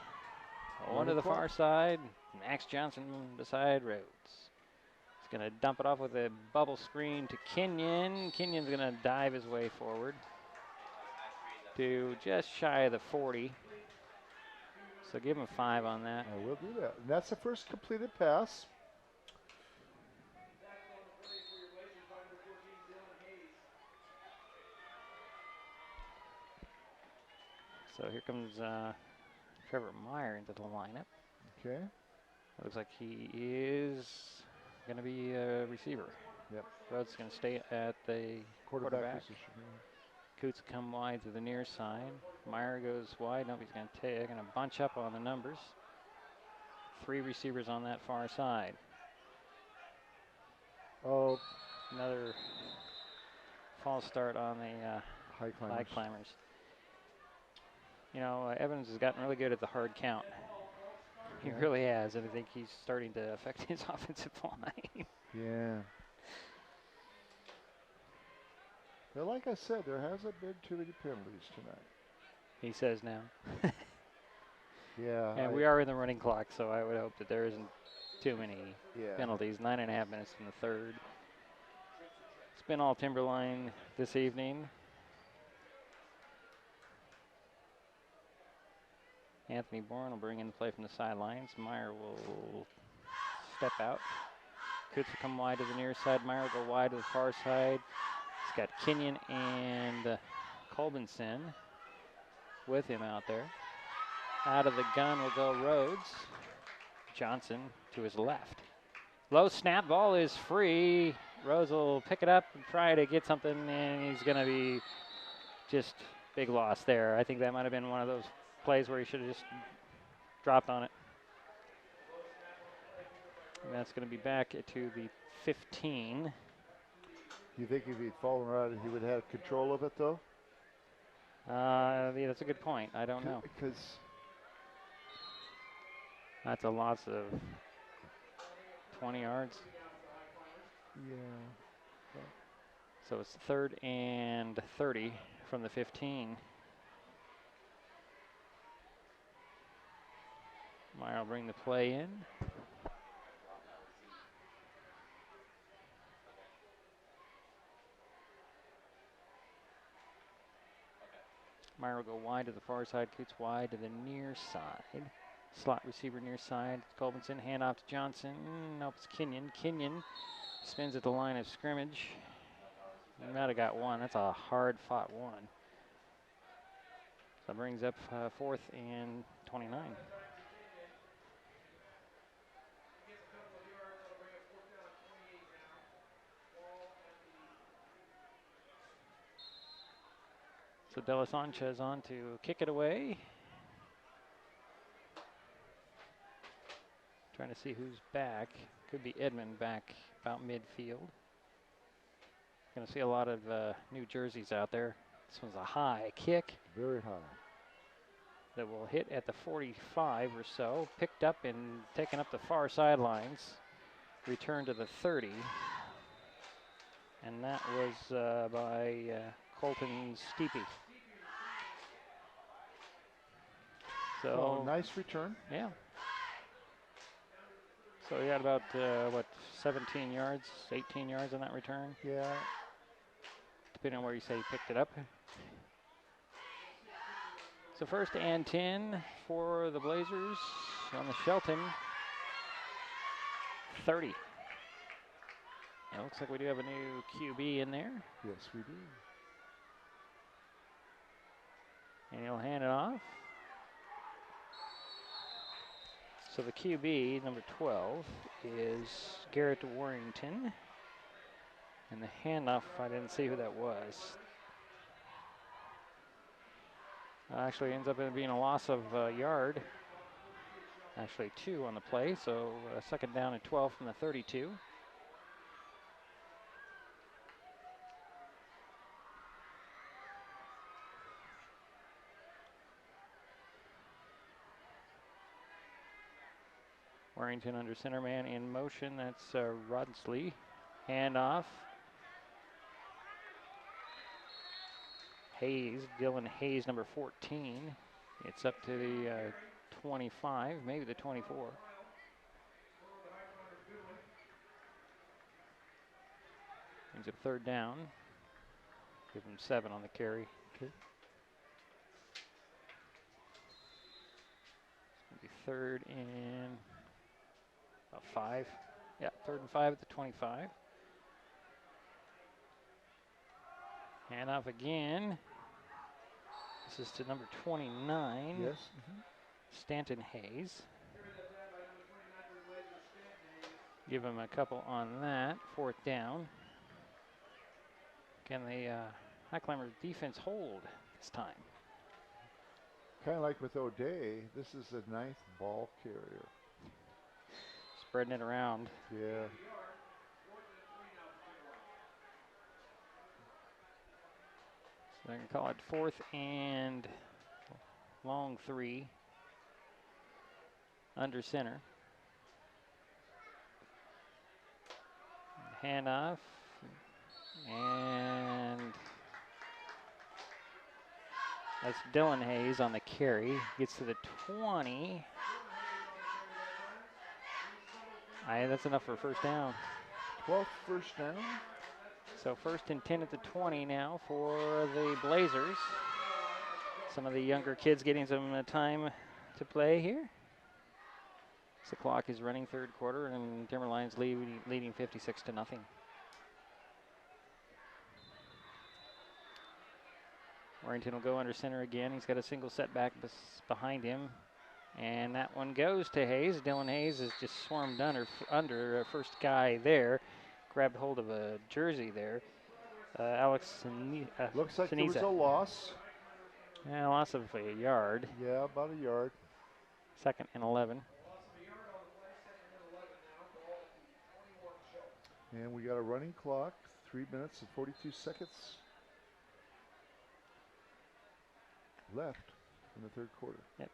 One to the far side. Max Johnson beside Rhodes. He's going to dump it off with a bubble screen to Kenyon. Kenyon's going to dive his way forward to just shy of the 40. So give him 5 on that. I will do that. And that's the first completed pass. So here comes Trevor Meyer into the lineup. Okay. Looks like he is going to be a receiver. Yep. Rhodes going to stay at the quarterback position. Coots come wide to the near side. Meyer goes wide. Nope, he's going to bunch up on the numbers. 3 receivers on that far side. Oh, another false start on the Highclimbers. You know, Evans has gotten really good at the hard count. He really has, and I think he's starting to affect his offensive line. Yeah. Well, like I said, there hasn't been too many penalties tonight. He says now. Yeah. And we are in the running clock, so I would hope that there isn't too many penalties. 9.5 minutes in the third. It's been all Timberline this evening. Anthony Bourne will bring in the play from the sidelines. Meyer will step out. Coots will come wide to the near side. Meyer will go wide to the far side. He's got Kenyon and Colbinson with him out there. Out of the gun will go Rhodes. Johnson to his left. Low snap, ball is free. Rhodes will pick it up and try to get something, and he's going to be just big loss there. I think that might have been one of those plays where he should have just dropped on it. And that's going to be back to the 15. You think if he'd fallen around, he would have had control of it, though? Yeah, that's a good point. I don't know. Because that's a loss of 20 yards. Yeah. So it's 3rd and 30 from the 15. Meyer will bring the play in. Meyer will go wide to the far side. Coots wide to the near side. Slot receiver near side. Colbinson, handoff to Johnson. Nope, it's Kenyon. Kenyon spins at the line of scrimmage. He might have got one. That's a hard-fought one. So that brings up 4th and 29. So De La Sanchez on to kick it away. Trying to see who's back. Could be Edmond back about midfield. Going to see a lot of new jerseys out there. This one's a high kick. Very high. That will hit at the 45 or so. Picked up and taken up the far sidelines. Returned to the 30. And that was by Colton Steepy. So nice return. Yeah. So he had about, 17 yards, 18 yards on that return? Yeah. Depending on where you say he picked it up. So 1st and 10 for the Blazers on the Shelton 30. It looks like we do have a new QB in there. Yes, we do. And he'll hand it off. So the QB, number 12, is Garrett Warrington. And the handoff, I didn't see who that was. Actually ends up being a loss of yard. Actually 2 on the play, so second down and 12 from the 32. Warrington under center, man in motion. That's Rodsley. Handoff. Hayes, Dylan Hayes, number 14. It's up to the 25, maybe the 24. Brings up third down. Give him 7 on the carry. Okay. It's going to be third and about 5. Yeah, third and 5 at the 25. Handoff again. This is to number 29. Yes. Stanton Hayes. Give him a couple on that. Fourth down. Can the Highclimbers defense hold this time? Kind of like with O'Day, this is the 9th ball carrier. Spreading it around. Yeah. So they're going to call it 4th and long 3. Under center. Handoff. And that's Dylan Hayes on the carry. Gets to the 20. That's enough for a first down. 12th first down. So first and 10 at the 20 now for the Blazers. Some of the younger kids getting some time to play here. The clock is running third quarter, and Timberline's leading 56-0. Warrington will go under center again. He's got a single setback behind him. And that one goes to Hayes. Dylan Hayes is just swarmed under first guy there. Grabbed hold of a jersey there. Alex Looks like Siniza. there was a loss. Yeah, loss of a yard. Yeah, about a yard. Second and 11. And we got a running clock, 3 minutes and 42 seconds left in the third quarter. Yep.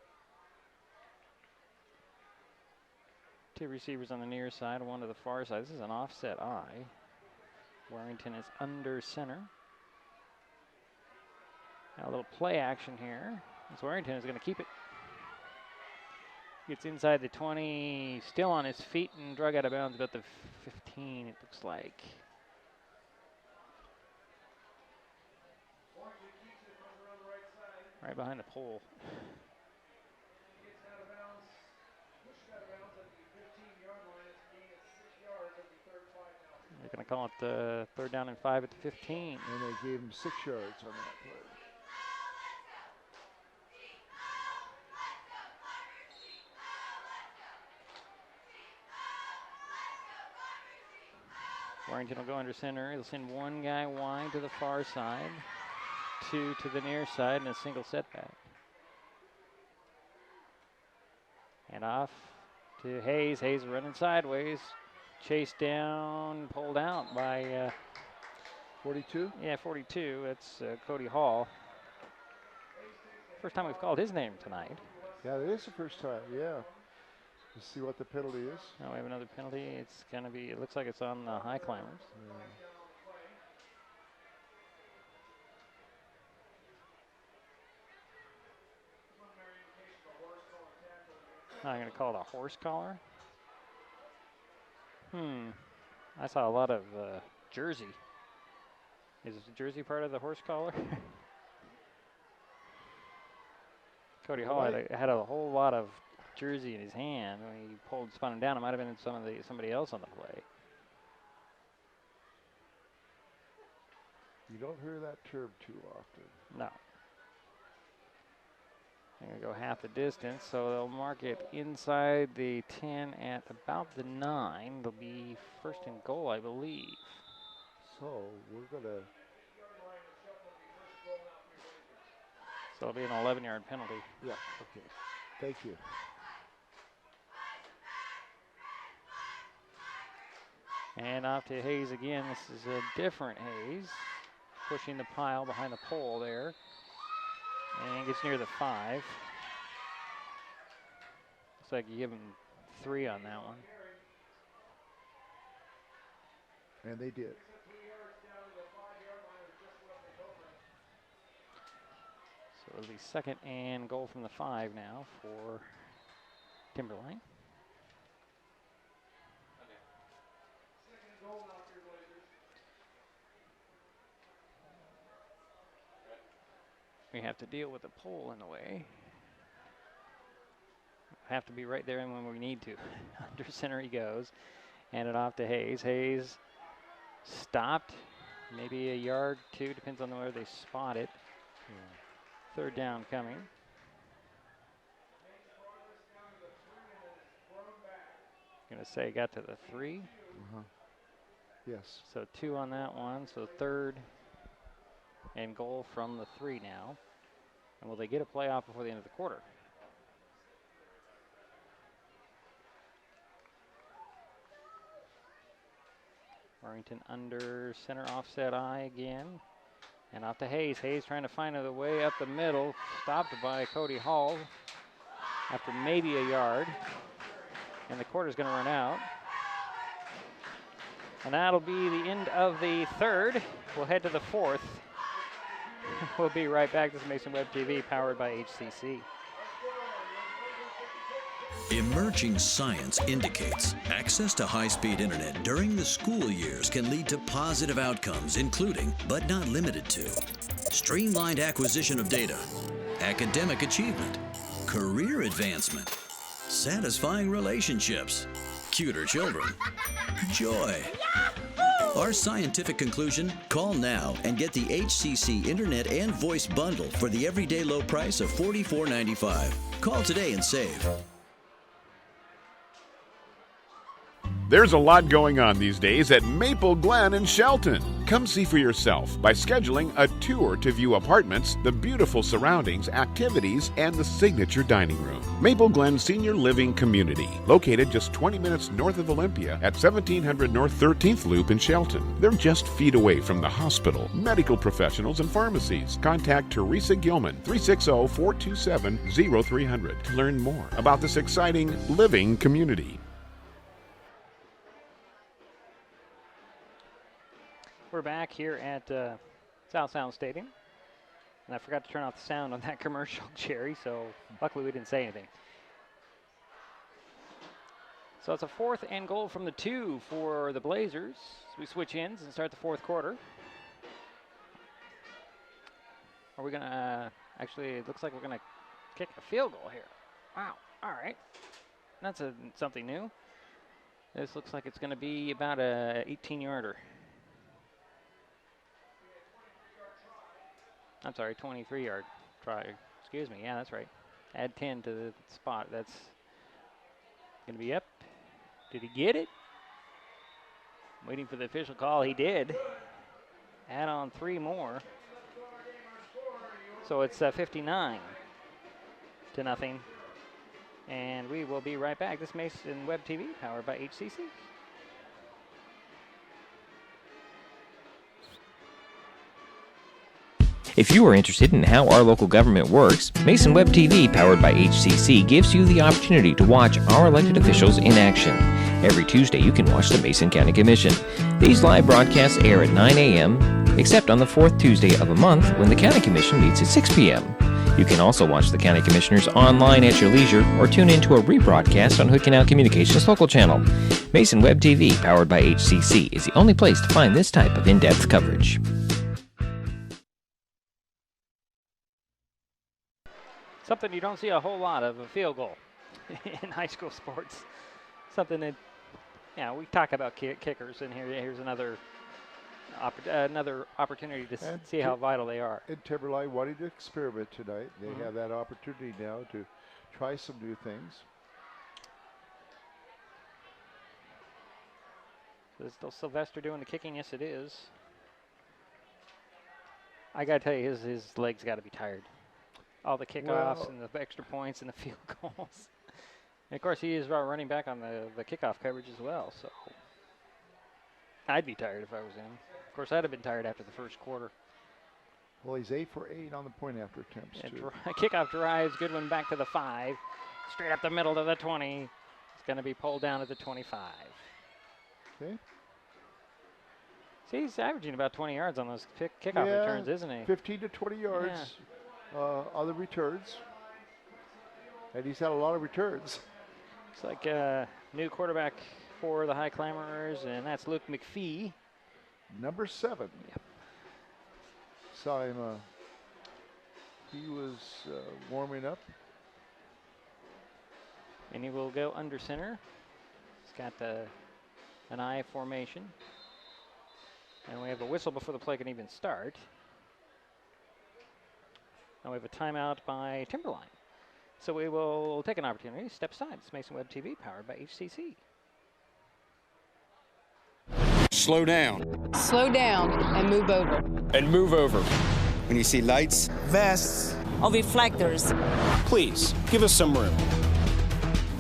2 receivers on the near side, 1 to the far side. This is an offset eye. Warrington is under center. Now a little play action here. As Warrington is going to keep it. Gets inside the 20, still on his feet and drug out of bounds about the 15, it looks like. Right behind the pole. They're going to call it third down and 5 at the 15. And they gave him 6 yards on that play. Warrington will go under center. He'll send 1 guy wide to the far side, 2 to the near side, and a single setback. And off to Hayes. Hayes running sideways. Chased down, pulled out by 42? Yeah, 42. That's Cody Hall. First time we've called his name tonight. Yeah, it is the first time, yeah. Let's see what the penalty is. Oh, we have another penalty. It's going to be, it looks like it's on the Highclimbers. I'm going to call it a horse collar. I saw a lot of jersey. Is the jersey part of the horse collar? Cody Hall had a whole lot of jersey in his hand when he spun him down. It might have been somebody else on the play. You don't hear that term too often. No. They're going to go half the distance, so they'll mark it inside the 10 at about the 9. They'll be first and goal, I believe. So we're going to... So it'll be an 11-yard penalty. Yeah, okay. Thank you. And off to Hayes again. This is a different Hayes. Pushing the pile behind the pole there. And gets near the 5. Looks like you give him 3 on that one. And they did. So it'll be 2nd and goal from the 5 now for Timberline. We have to deal with the pole in the way. Have to be right there when we need to. Under center he goes. Hand it off to Hayes. Hayes stopped. Maybe a yard, 2, depends on where they spot it. Yeah. 3rd down coming. Gonna say got to the 3. Yes. So 2 on that one. So 3rd and goal from the 3 now. And will they get a playoff before the end of the quarter? Warrington under center offset I again. And off to Hayes. Hayes trying to find the way up the middle. Stopped by Cody Hall after maybe a yard. And the quarter's going to run out. And that'll be the end of the 3rd. We'll head to the 4th. We'll be right back. This is Mason Web TV, powered by HCC. Emerging science indicates access to high-speed internet during the school years can lead to positive outcomes, including, but not limited to, streamlined acquisition of data, academic achievement, career advancement, satisfying relationships, cuter children, joy. Our scientific conclusion? Call now and get the HCC Internet and Voice Bundle for the everyday low price of $44.95. Call today and save. There's a lot going on these days at Maple Glen in Shelton. Come see for yourself by scheduling a tour to view apartments, the beautiful surroundings, activities, and the signature dining room. Maple Glen Senior Living Community, located just 20 minutes north of Olympia at 1700 North 13th Loop in Shelton. They're just feet away from the hospital, medical professionals, and pharmacies. Contact Teresa Gilman, 360-427-0300 to learn more about this exciting living community. We're back here at South Sound Stadium. And I forgot to turn off the sound on that commercial, Jerry, so luckily we didn't say anything. So it's a 4th and goal from the 2 for the Blazers. So we switch ends and start the 4th quarter. Are we going to, actually, it looks like we're going to kick a field goal here. Wow, all right. That's something new. This looks like it's going to be about a 18-yarder. I'm sorry, 23-yard try. Excuse me. Yeah, that's right. Add 10 to the spot. That's going to be up. Did he get it? Waiting for the official call. He did. Add on 3 more. So it's 59-0. And we will be right back. This is Mason Web TV, powered by HCC. If you are interested in how our local government works, Mason Web TV, powered by HCC, gives you the opportunity to watch our elected officials in action. Every Tuesday, you can watch the Mason County Commission. These live broadcasts air at 9 a.m., except on the 4th Tuesday of a month when the County Commission meets at 6 p.m. You can also watch the County Commissioners online at your leisure or tune into a rebroadcast on Hood Canal Communications local channel. Mason Web TV, powered by HCC, is the only place to find this type of in-depth coverage. Something you don't see a whole lot of, a field goal in high school sports. Something that, we talk about kickers, and here's another opportunity to see how vital they are. And Timberline wanting to experiment tonight. They have that opportunity now to try some new things. So is still Sylvester doing the kicking? Yes, it is. I got to tell you, his legs got to be tired. all the kickoffs and the extra points and the field goals. And, of course, he is running back on the kickoff coverage as well. So I'd be tired if I was him. Of course, I'd have been tired after the first quarter. Well, he's 8 for 8 on the point after attempts, too. Kickoff drives, good one back to the 5. Straight up the middle to the 20. It's going to be pulled down at the 25. Okay. See, he's averaging about 20 yards on those kickoff returns, isn't he? 15 to 20 yards on the returns. And he's had a lot of returns. Looks like a new quarterback for the Highclimbers, and that's Luke McPhee. Number 7. Yep. Saw him, he was warming up. And he will go under center. He's got an I formation. And we have a whistle before the play can even start. And we have a timeout by Timberline. So we will take an opportunity to step aside. It's Mason Web TV, powered by HCC. Slow down. Slow down and move over. And move over. When you see lights, Vests. Or reflectors. Please, give us some room.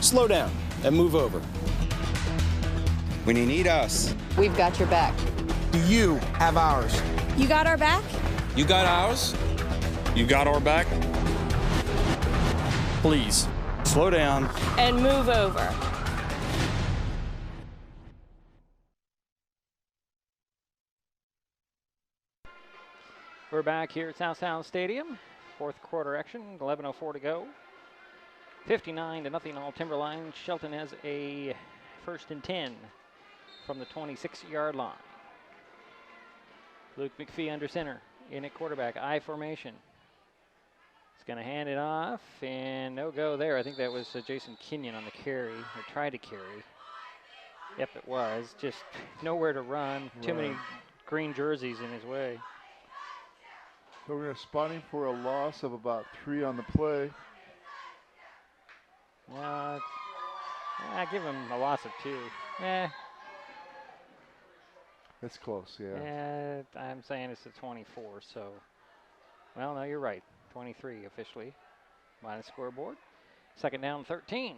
Slow down and move over. when you need us. We've got your back. Do you have ours? You got our back? You got ours? You got our back? Please, slow down. And move over. We're back here at South Sound Stadium. Fourth quarter action, 11:04 to go. 59-0 all Timberline. Shelton has a 1st and 10 from the 26-yard line. Luke McPhee under center in at quarterback, I formation. He's going to hand it off, and no go there. I think that was Jason Kenyon on the carry, or tried to carry. Yep, it was. Just nowhere to run. Too many green jerseys in his way. So we're spotting for a loss of about 3 on the play. I give him a loss of 2. It's close, yeah. I'm saying it's a 24, so. Well, no, you're right. 23 officially. Minus scoreboard. 2nd down, 13.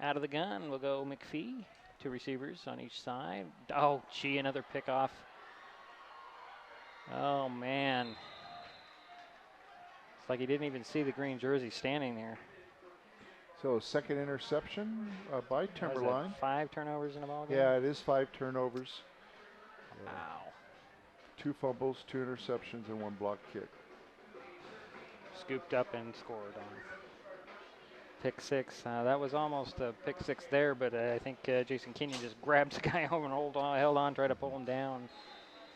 Out of the gun will go McPhee. 2 receivers on each side. Oh, gee, another pickoff. Oh, man. It's like he didn't even see the green jersey standing there. So 2nd interception by Timberline. 5 turnovers in a ball game? Yeah, it is 5 turnovers. Wow. 2 fumbles, 2 interceptions, and 1 block kick. Scooped up and scored on pick 6. That was almost a pick 6 there, but I think Jason Kenyon just grabbed the guy over and held on, tried to pull him down,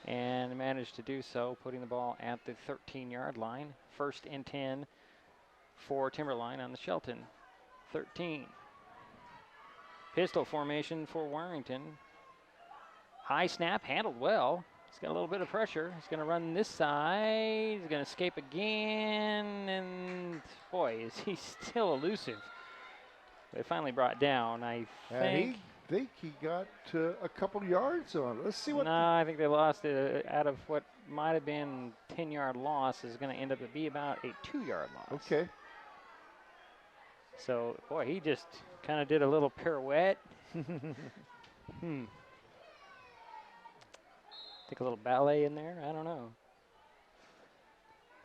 and managed to do so, putting the ball at the 13-yard line. 1st and 10 for Timberline on the Shelton 13. Pistol formation for Warrington. High snap, handled well. He's got a little bit of pressure. He's going to run this side. He's going to escape again. And, boy, is he still elusive. They finally brought down, I think. I think he got a couple yards on it. Let's see what. No, I think they lost it out of what might have been 10-yard loss is going to end up to be about a 2-yard loss. Okay. So, boy, he just kind of did a little pirouette. Take a little ballet in there. I don't know.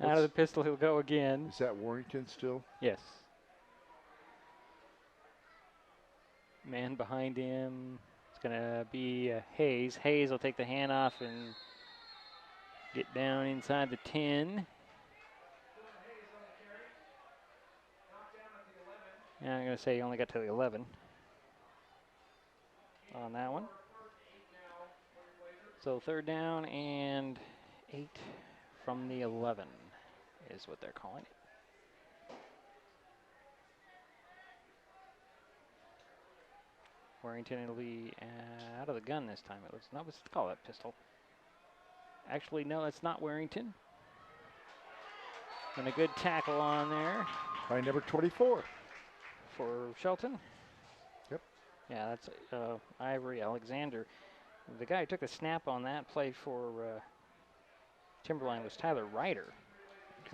Out of the pistol, he'll go again. Is that Warrington still? Yes. Man behind him. It's going to be Hayes. Hayes will take the handoff and get down inside the 10. And I'm going to say he only got to the 11 on that one. So 3rd down and 8 from the 11 is what they're calling it. Warrington will be out of the gun this time. It looks. No, let's call that pistol. Actually, no, it's not Warrington. And a good tackle on there. By number 24. For Shelton? Yep. Yeah, that's Ivory Alexander. The guy who took the snap on that play for Timberline was Tyler Ryder.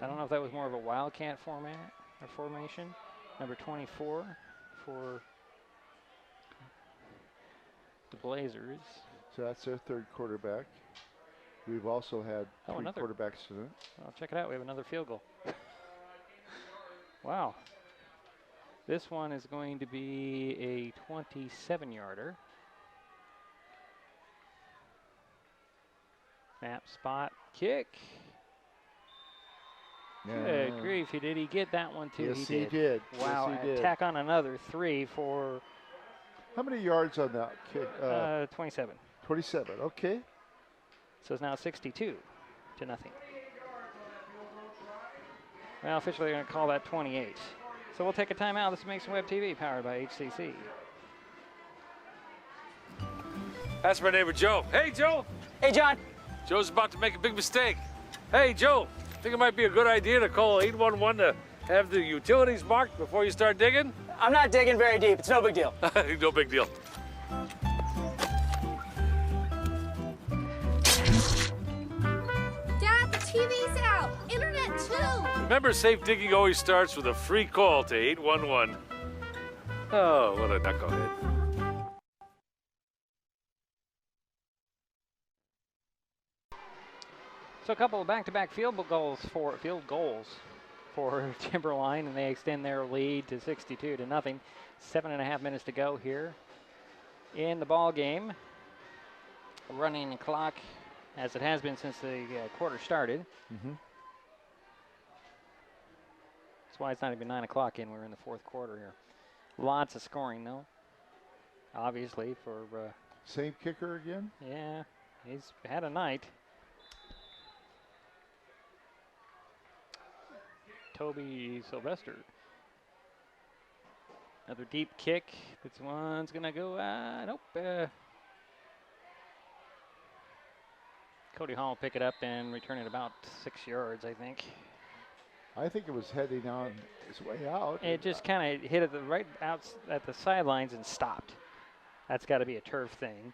I don't know if that was more of a wildcat format or formation. Number 24 for the Blazers. So that's their third quarterback. We've also had three another quarterbacks tonight. Oh, check it out. We have another field goal. Wow. This one is going to be a 27-yarder. Snap, spot, kick. Good grief, did he get that one too? Yes, he did. Wow, Yes, he did. tack on another 3 for... How many yards on that kick? 27. 27, okay. So it's now 62-0. Well, officially they're going to call that 28. So we'll take a timeout. This is Mason Web TV, powered by HCC. That's my neighbor Joe. Hey, Joe. Hey, John. Joe's about to make a big mistake. Hey, Joe, think it might be a good idea to call 811 to have the utilities marked before you start digging? I'm not digging very deep. It's no big deal. No big deal. Dad, the TV's out. Internet too. Remember, safe digging always starts with a free call to 811. Oh, what a knucklehead. So a couple of back-to-back field goals for Timberline, and they extend their lead to 62-0. 7.5 minutes to go here in the ball game. Running clock, as it has been since the quarter started. Mm-hmm. That's why it's not even 9 o'clock in. We're in the fourth quarter here. Lots of scoring, though. Obviously for same kicker again. Yeah, he's had a night. Toby Sylvester. Another deep kick. This one's going to go, nope. Cody Hall will pick it up and return it about 6 yards, I think. I think it was heading on its way out. It just kind of hit it right out at the sidelines and stopped. That's got to be a turf thing.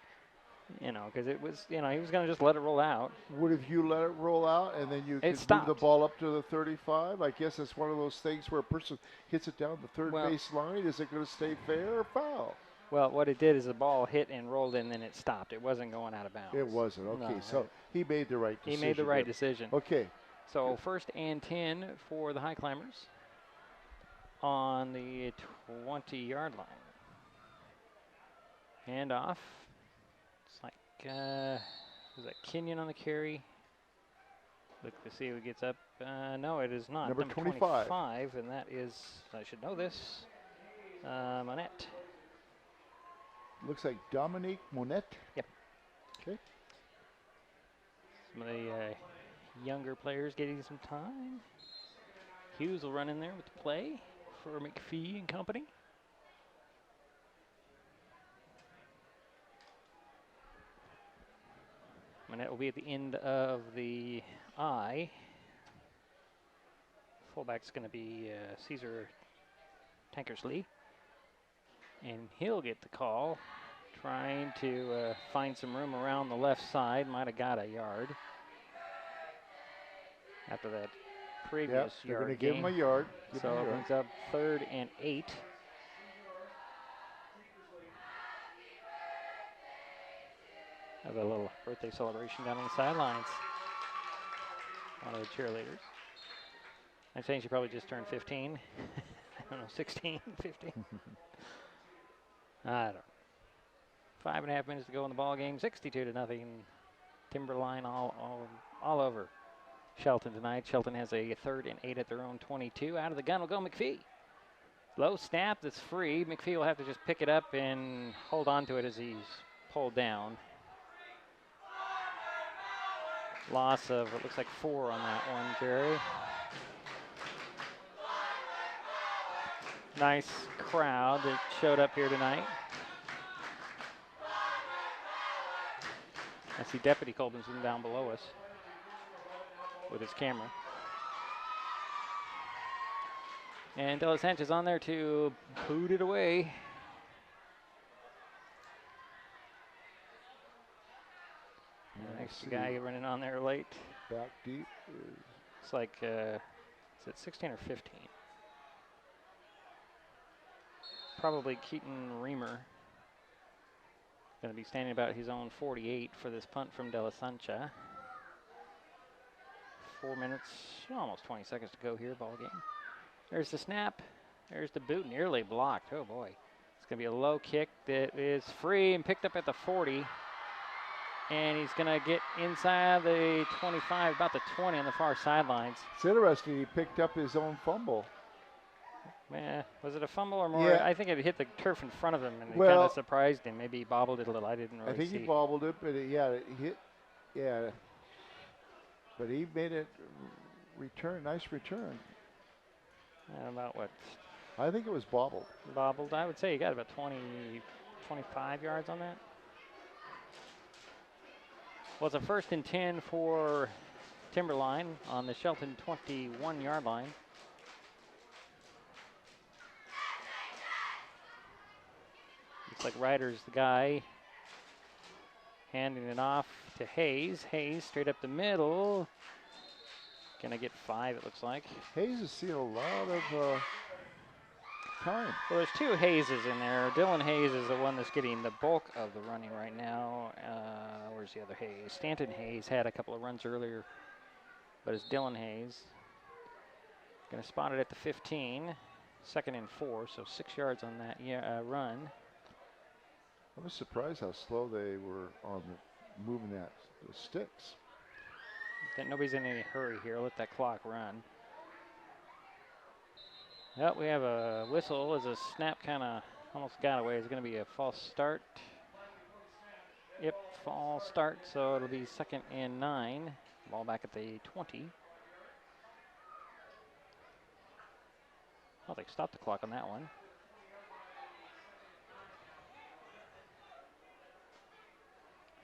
Because it was, he was going to just let it roll out. Would have you let it roll out and then you could move the ball up to the 35? I guess it's one of those things where a person hits it down the third base line. Is it going to stay fair or foul? Well, what it did is the ball hit and rolled and then it stopped. It wasn't going out of bounds. It wasn't. Okay, No, so he made the right decision. He made the right decision. Okay. So 1st and 10 for the Highclimbers on the 20-yard line. Handoff. It's like, is that Kenyon on the carry? Look to see who gets up. No, it is not. Number 25. And that is, I should know this, Monette. Looks like Dominique Monette. Yep. Okay. Some of the younger players getting some time. Hughes will run in there with the play for McPhee and company. Monette will be at the end of the I. Fullback's going to be Caesar Tankersley. And he'll get the call, trying to find some room around the left side. Might have got a yard after that previous they're yard going to give him a yard. So it brings up 3rd and 8. Have a little birthday celebration down on the sidelines. One of the cheerleaders. I'm saying she probably just turned 15. I don't know, 16, 15. I don't know. 5.5 minutes to go in the ball game. 62-0. Timberline all over Shelton tonight. Shelton has a 3rd and 8 at their own 22. Out of the gun will go McPhee. Low snap that's free. McPhee will have to just pick it up and hold on to it as he's pulled down. Loss of, it looks like 4 on that one, Jerry. Nice crowd that showed up here tonight. I see Deputy Colbinson down below us with his camera. And Della Sanchez on there to boot it away. Next guy running on there late. Back deep. It's like Is it 16 or 15? Probably Keaton Reamer. Going to be standing about his own 48 for this punt from De La Sancha. 4 minutes, almost 20 seconds to go here, ball game. There's the snap. There's the boot, nearly blocked. Oh boy. It's going to be a low kick that is free and picked up at the 40. And he's going to get inside the 25, about the 20 on the far sidelines. It's interesting, he picked up his own fumble. Man, was it a fumble or more? Yeah. I think it hit the turf in front of him, and it Well, kind of surprised him. Maybe he bobbled it a little. I didn't really see. I think he bobbled it, but it hit. Yeah. But he made it return, nice return. About what? I think it was bobbled. Bobbled. I would say he got about 20, 25 yards on that. Well, it's a 1st and 10 for Timberline on the Shelton 21-yard line. Looks like Ryder's the guy. Handing it off to Hayes. Hayes straight up the middle. Gonna get 5, it looks like. Hayes has seen a lot of time. Well, there's 2 Hayeses in there. Dylan Hayes is the one that's getting the bulk of the running right now. Where's the other Hayes? Stanton Hayes had a couple of runs earlier, but it's Dylan Hayes. Gonna spot it at the 15. 2nd and 4, so 6 yards on that run. I was surprised how slow they were on moving the sticks. Nobody's in any hurry here. Let that clock run. Well, we have a whistle as a snap kind of almost got away. It's going to be a false start. Yep, false start, so it'll be 2nd and 9. Ball back at the 20. Oh, they stopped the clock on that one.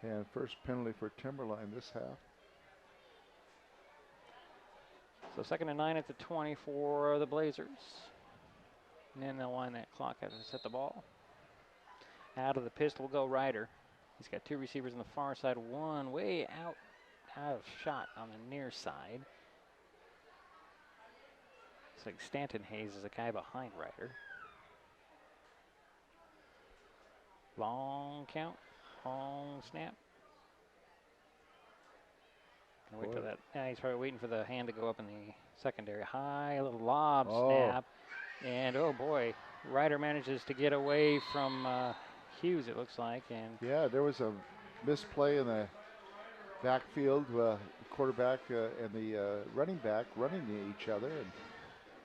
And first penalty for Timberline this half. So 2nd and 9 at the 20 for the Blazers. And then they'll wind that clock as they set the ball. Out of the pistol will go Ryder. He's got 2 receivers on the far side, one way out of shot on the near side. It's like Stanton Hayes is a guy behind Ryder. Long count, long snap. Wait for that. Yeah, he's probably waiting for the hand to go up in the secondary. High, a little lob snap. And oh boy, Ryder manages to get away from Hughes, it looks like. And yeah, there was a misplay in the backfield. The quarterback and the running back running to each other, and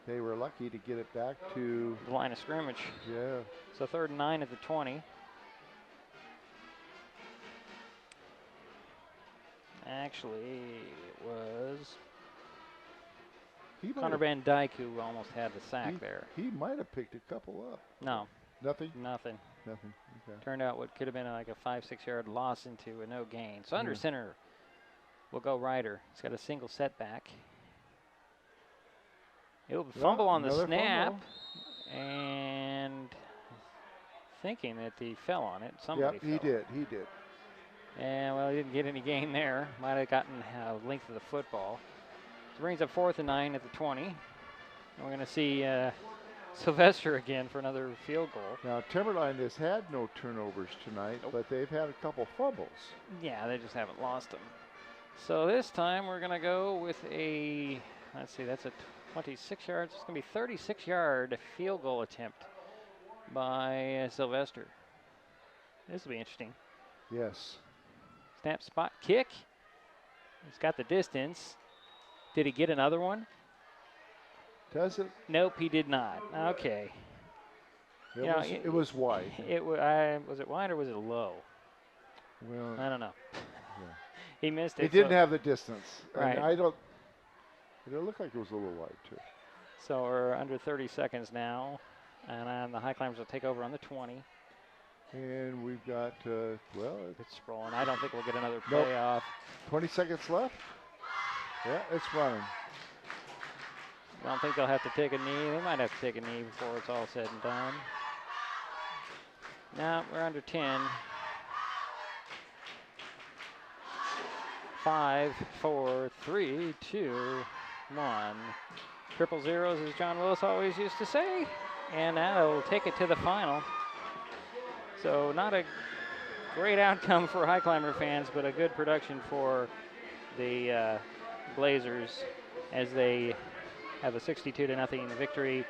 they were lucky to get it back to the line of scrimmage. Yeah. So 3rd and 9 at the 20. Actually, it was Connor Van Dyke who almost had the sack there. He might have picked a couple up. No. Nothing? Nothing. Nothing. Okay. Turned out what could have been like a 5-6 yard loss into a no gain. So under center will go Ryder. He's got a single setback. He'll fumble on the snap. And thinking that he fell on it. Somebody fell. He did. And, well, he didn't get any gain there. Might have gotten length of the football. So brings up 4th and 9 at the 20. And we're going to see Sylvester again for another field goal. Now, Timberline has had no turnovers tonight, but they've had a couple fumbles. Yeah, they just haven't lost them. So this time we're going to go with a, let's see, that's a 26 yards. It's going to be 36-yard field goal attempt by Sylvester. This will be interesting. Yes. Snap, spot, kick. He's got the distance. Did he get another one? Does it? Nope, he did not. Okay. It was wide. Was it wide or was it low? Well, I don't know. Yeah. He missed it. He didn't have the distance. Right. And it looked like it was a little wide too. So we're under 30 seconds now, and the Highclimbers will take over on the 20. And we've got, it's rolling. I don't think we'll get another playoff. 20 seconds left. Yeah, it's running. I don't think they'll have to take a knee. They might have to take a knee before it's all said and done. Now we're under 10. 5, 4, 3, 2, 1. Triple zeros, as John Willis always used to say, and that'll take it to the final. So not a great outcome for Highclimber fans, but a good production for the Blazers as they have a 62-0 victory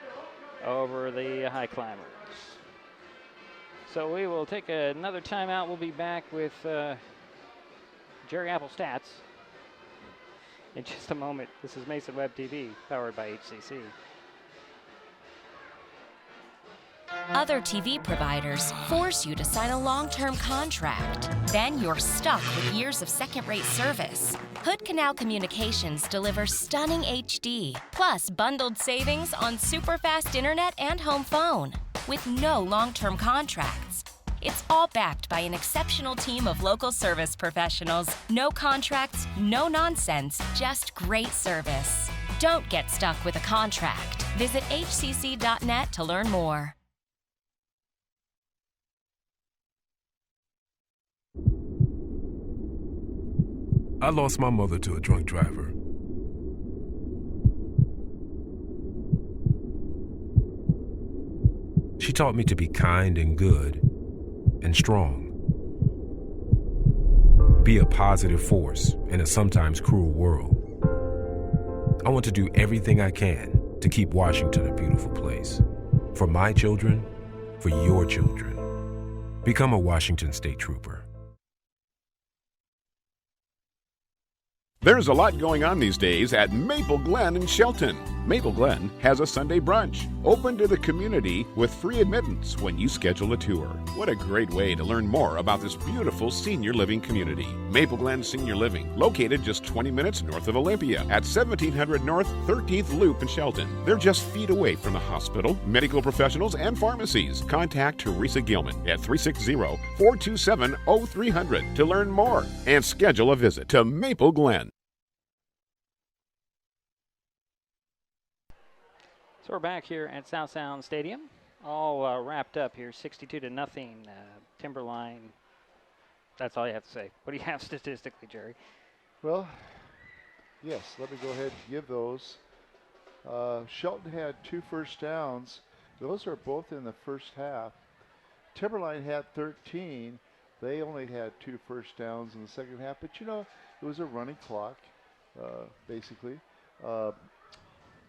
over the Highclimbers. So we will take another timeout. We'll be back with Jerry Apple Stats in just a moment. This is Mason Web TV, powered by HCC. Other TV providers force you to sign a long-term contract. Then you're stuck with years of second-rate service. Hood Canal Communications delivers stunning HD, plus bundled savings on super-fast internet and home phone, with no long-term contracts. It's all backed by an exceptional team of local service professionals. No contracts, no nonsense, just great service. Don't get stuck with a contract. Visit hcc.net to learn more. I lost my mother to a drunk driver. She taught me to be kind and good and strong. Be a positive force in a sometimes cruel world. I want to do everything I can to keep Washington a beautiful place. For my children, for your children. Become a Washington State Trooper. There's a lot going on these days at Maple Glen in Shelton. Maple Glen has a Sunday brunch, open to the community with free admittance when you schedule a tour. What a great way to learn more about this beautiful senior living community. Maple Glen Senior Living, located just 20 minutes north of Olympia at 1700 North 13th Loop in Shelton. They're just feet away from the hospital, medical professionals, and pharmacies. Contact Teresa Gilman at 360-427-0300 to learn more and schedule a visit to Maple Glen. So we're back here at South Sound Stadium, all wrapped up here, 62-0, Timberline. That's all you have to say. What do you have statistically, Jerry? Well, yes, let me go ahead and give those. Shelton had 2 first downs. Those are both in the first half. Timberline had 13. They only had 2 first downs in the second half. But, you know, it was a running clock, basically.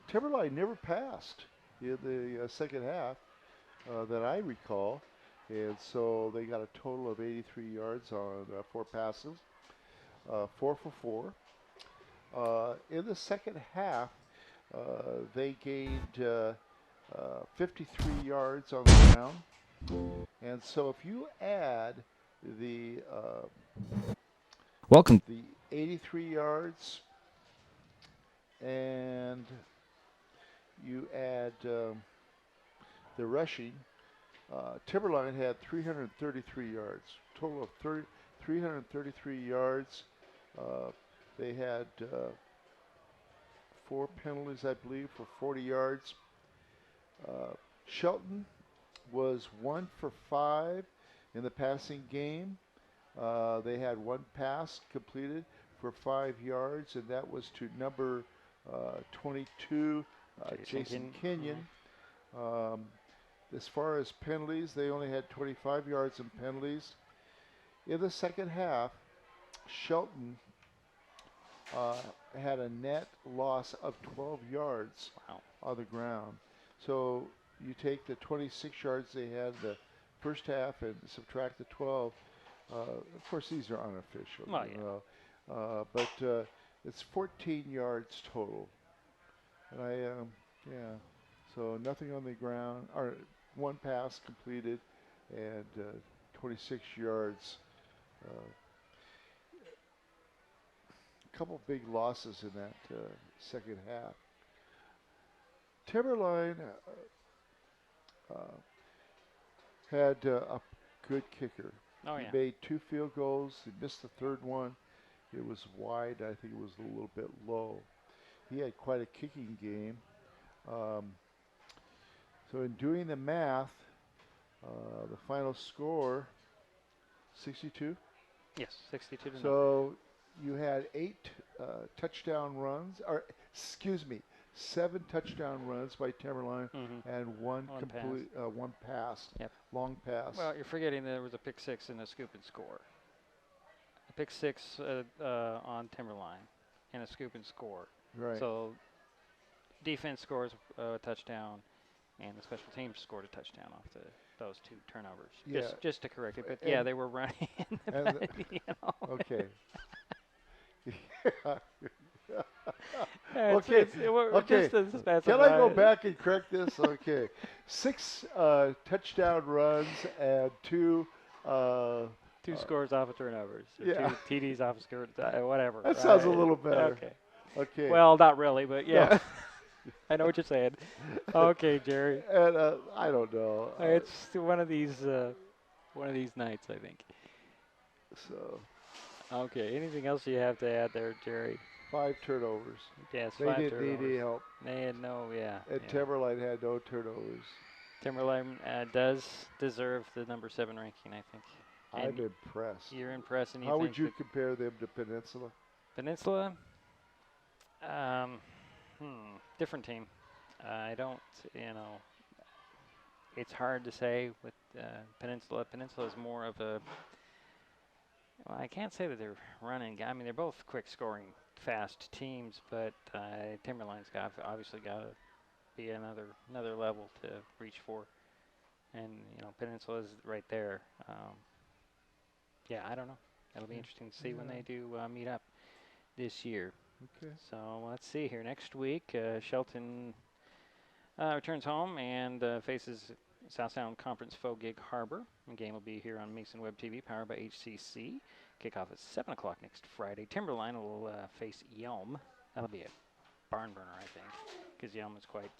Timberline never passed in the second half that I recall. And so they got a total of 83 yards on 4 passes, 4 for 4. In the second half, they gained 53 yards on the ground. And so if you add the welcome the 83 yards and you add the rushing, Timberline had 333 yards, total of 333 yards. They had 4 penalties, I believe, for 40 yards. Shelton was 1 for 5 in the passing game. They had 1 pass completed for 5 yards, and that was to number 22, Jason Kenyon. As far as penalties, they only had 25 yards in penalties. In the second half, Shelton had a net loss of 12 yards on the ground. So you take the 26 yards they had the first half and subtract the 12. Of course, these are unofficial. But it's 14 yards total. And so nothing on the ground, or 1 pass completed, and 26 yards. A couple big losses in that second half. Timberline had a good kicker. Oh, yeah. He made 2 field goals. He missed the third one. It was wide. I think it was a little bit low. He had quite a kicking game. So in doing the math, the final score, 62? Yes, 62 to So you had 8 touchdown runs, or excuse me, 7 touchdown runs by Timberline and one pass. Yep. Long pass. Well, you're forgetting there was a pick 6 and a scoop and score. A pick 6 on Timberline and a scoop and score. Right. So defense scores a touchdown, and the special teams scored a touchdown off those 2 turnovers. Yeah. Just to correct it, but yeah, they were running in the back, you know. Okay. Okay. Can I go back and correct this? Okay. 6 touchdown runs and 2 scores off of turnovers. Yeah. 2 TDs off of scores, whatever. That sounds a little better. Okay. Well, not really, but yeah. I know what you're saying. Okay, Jerry. And I don't know. It's one of these nights, I think. So. Okay. Anything else you have to add there, Jerry? 5 turnovers. Yes, they 5 didn't turnovers. need any help. They had no, And Timberline had no turnovers. Timberline does deserve the number 7 ranking, I think. I'm impressed. You're impressed. And how would you compare them to Peninsula? Peninsula? Different team. I don't, it's hard to say with Peninsula. Peninsula is more of a, well, I can't say that they're running. I mean, they're both quick scoring, fast teams, but Timberline's obviously got to be another level to reach for. And, Peninsula is right there. Yeah, I don't know. It'll be interesting to see when they do meet up this year. Okay. So let's see here. Next week, Shelton returns home and faces South Sound Conference foe Gig Harbor. The game will be here on Mason Web TV, powered by HCC. Kickoff at 7 o'clock next Friday. Timberline will face Yelm. That'll be a barn burner, I think, because Yelm is quite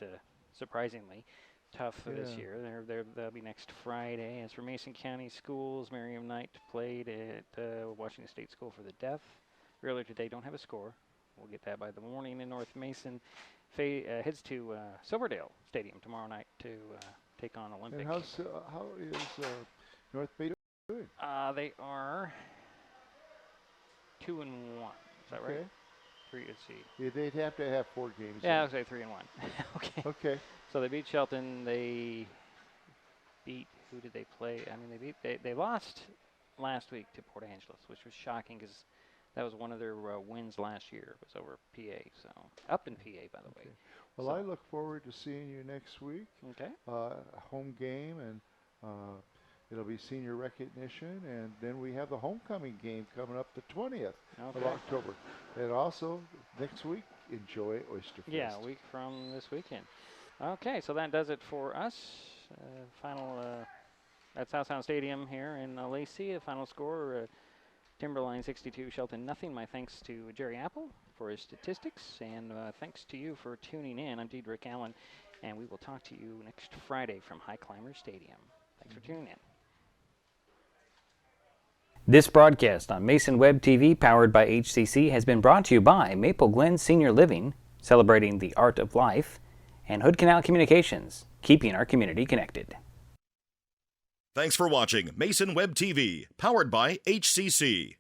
surprisingly tough this year. They'll be next Friday. As for Mason County Schools, Miriam Knight played at Washington State School for the Deaf. Earlier today, don't have a score. We'll get that by the morning. In North Mason heads to Silverdale Stadium tomorrow night to take on Olympic. And how is North Mason doing? They are 2-1. Is that right? 3. Let's see. Yeah, they'd have to have 4 games. Yeah, I would say 3-1. Okay. Okay. So they beat Shelton. They beat. Who did they play? I mean, they lost last week to Port Angeles, which was shocking because that was one of their wins last year. It was over PA, so up in PA, by the way. Well, I look forward to seeing you next week. Okay. Home game, and it'll be senior recognition, and then we have the homecoming game coming up the 20th of October. And also, next week, enjoy Oyster Fest. Yeah, a week from this weekend. Okay, so that does it for us. Final at South Sound Stadium here in Lacey. The final score, Timberline 62, Shelton nothing. My thanks to Jerry Apple for his statistics, and thanks to you for tuning in. I'm Diedrich Allen, and we will talk to you next Friday from Highclimbers Stadium. Thanks for tuning in. This broadcast on Mason Web TV, powered by HCC, has been brought to you by Maple Glen Senior Living, celebrating the art of life, and Hood Canal Communications, keeping our community connected. Thanks for watching Mason Web TV, powered by HCC.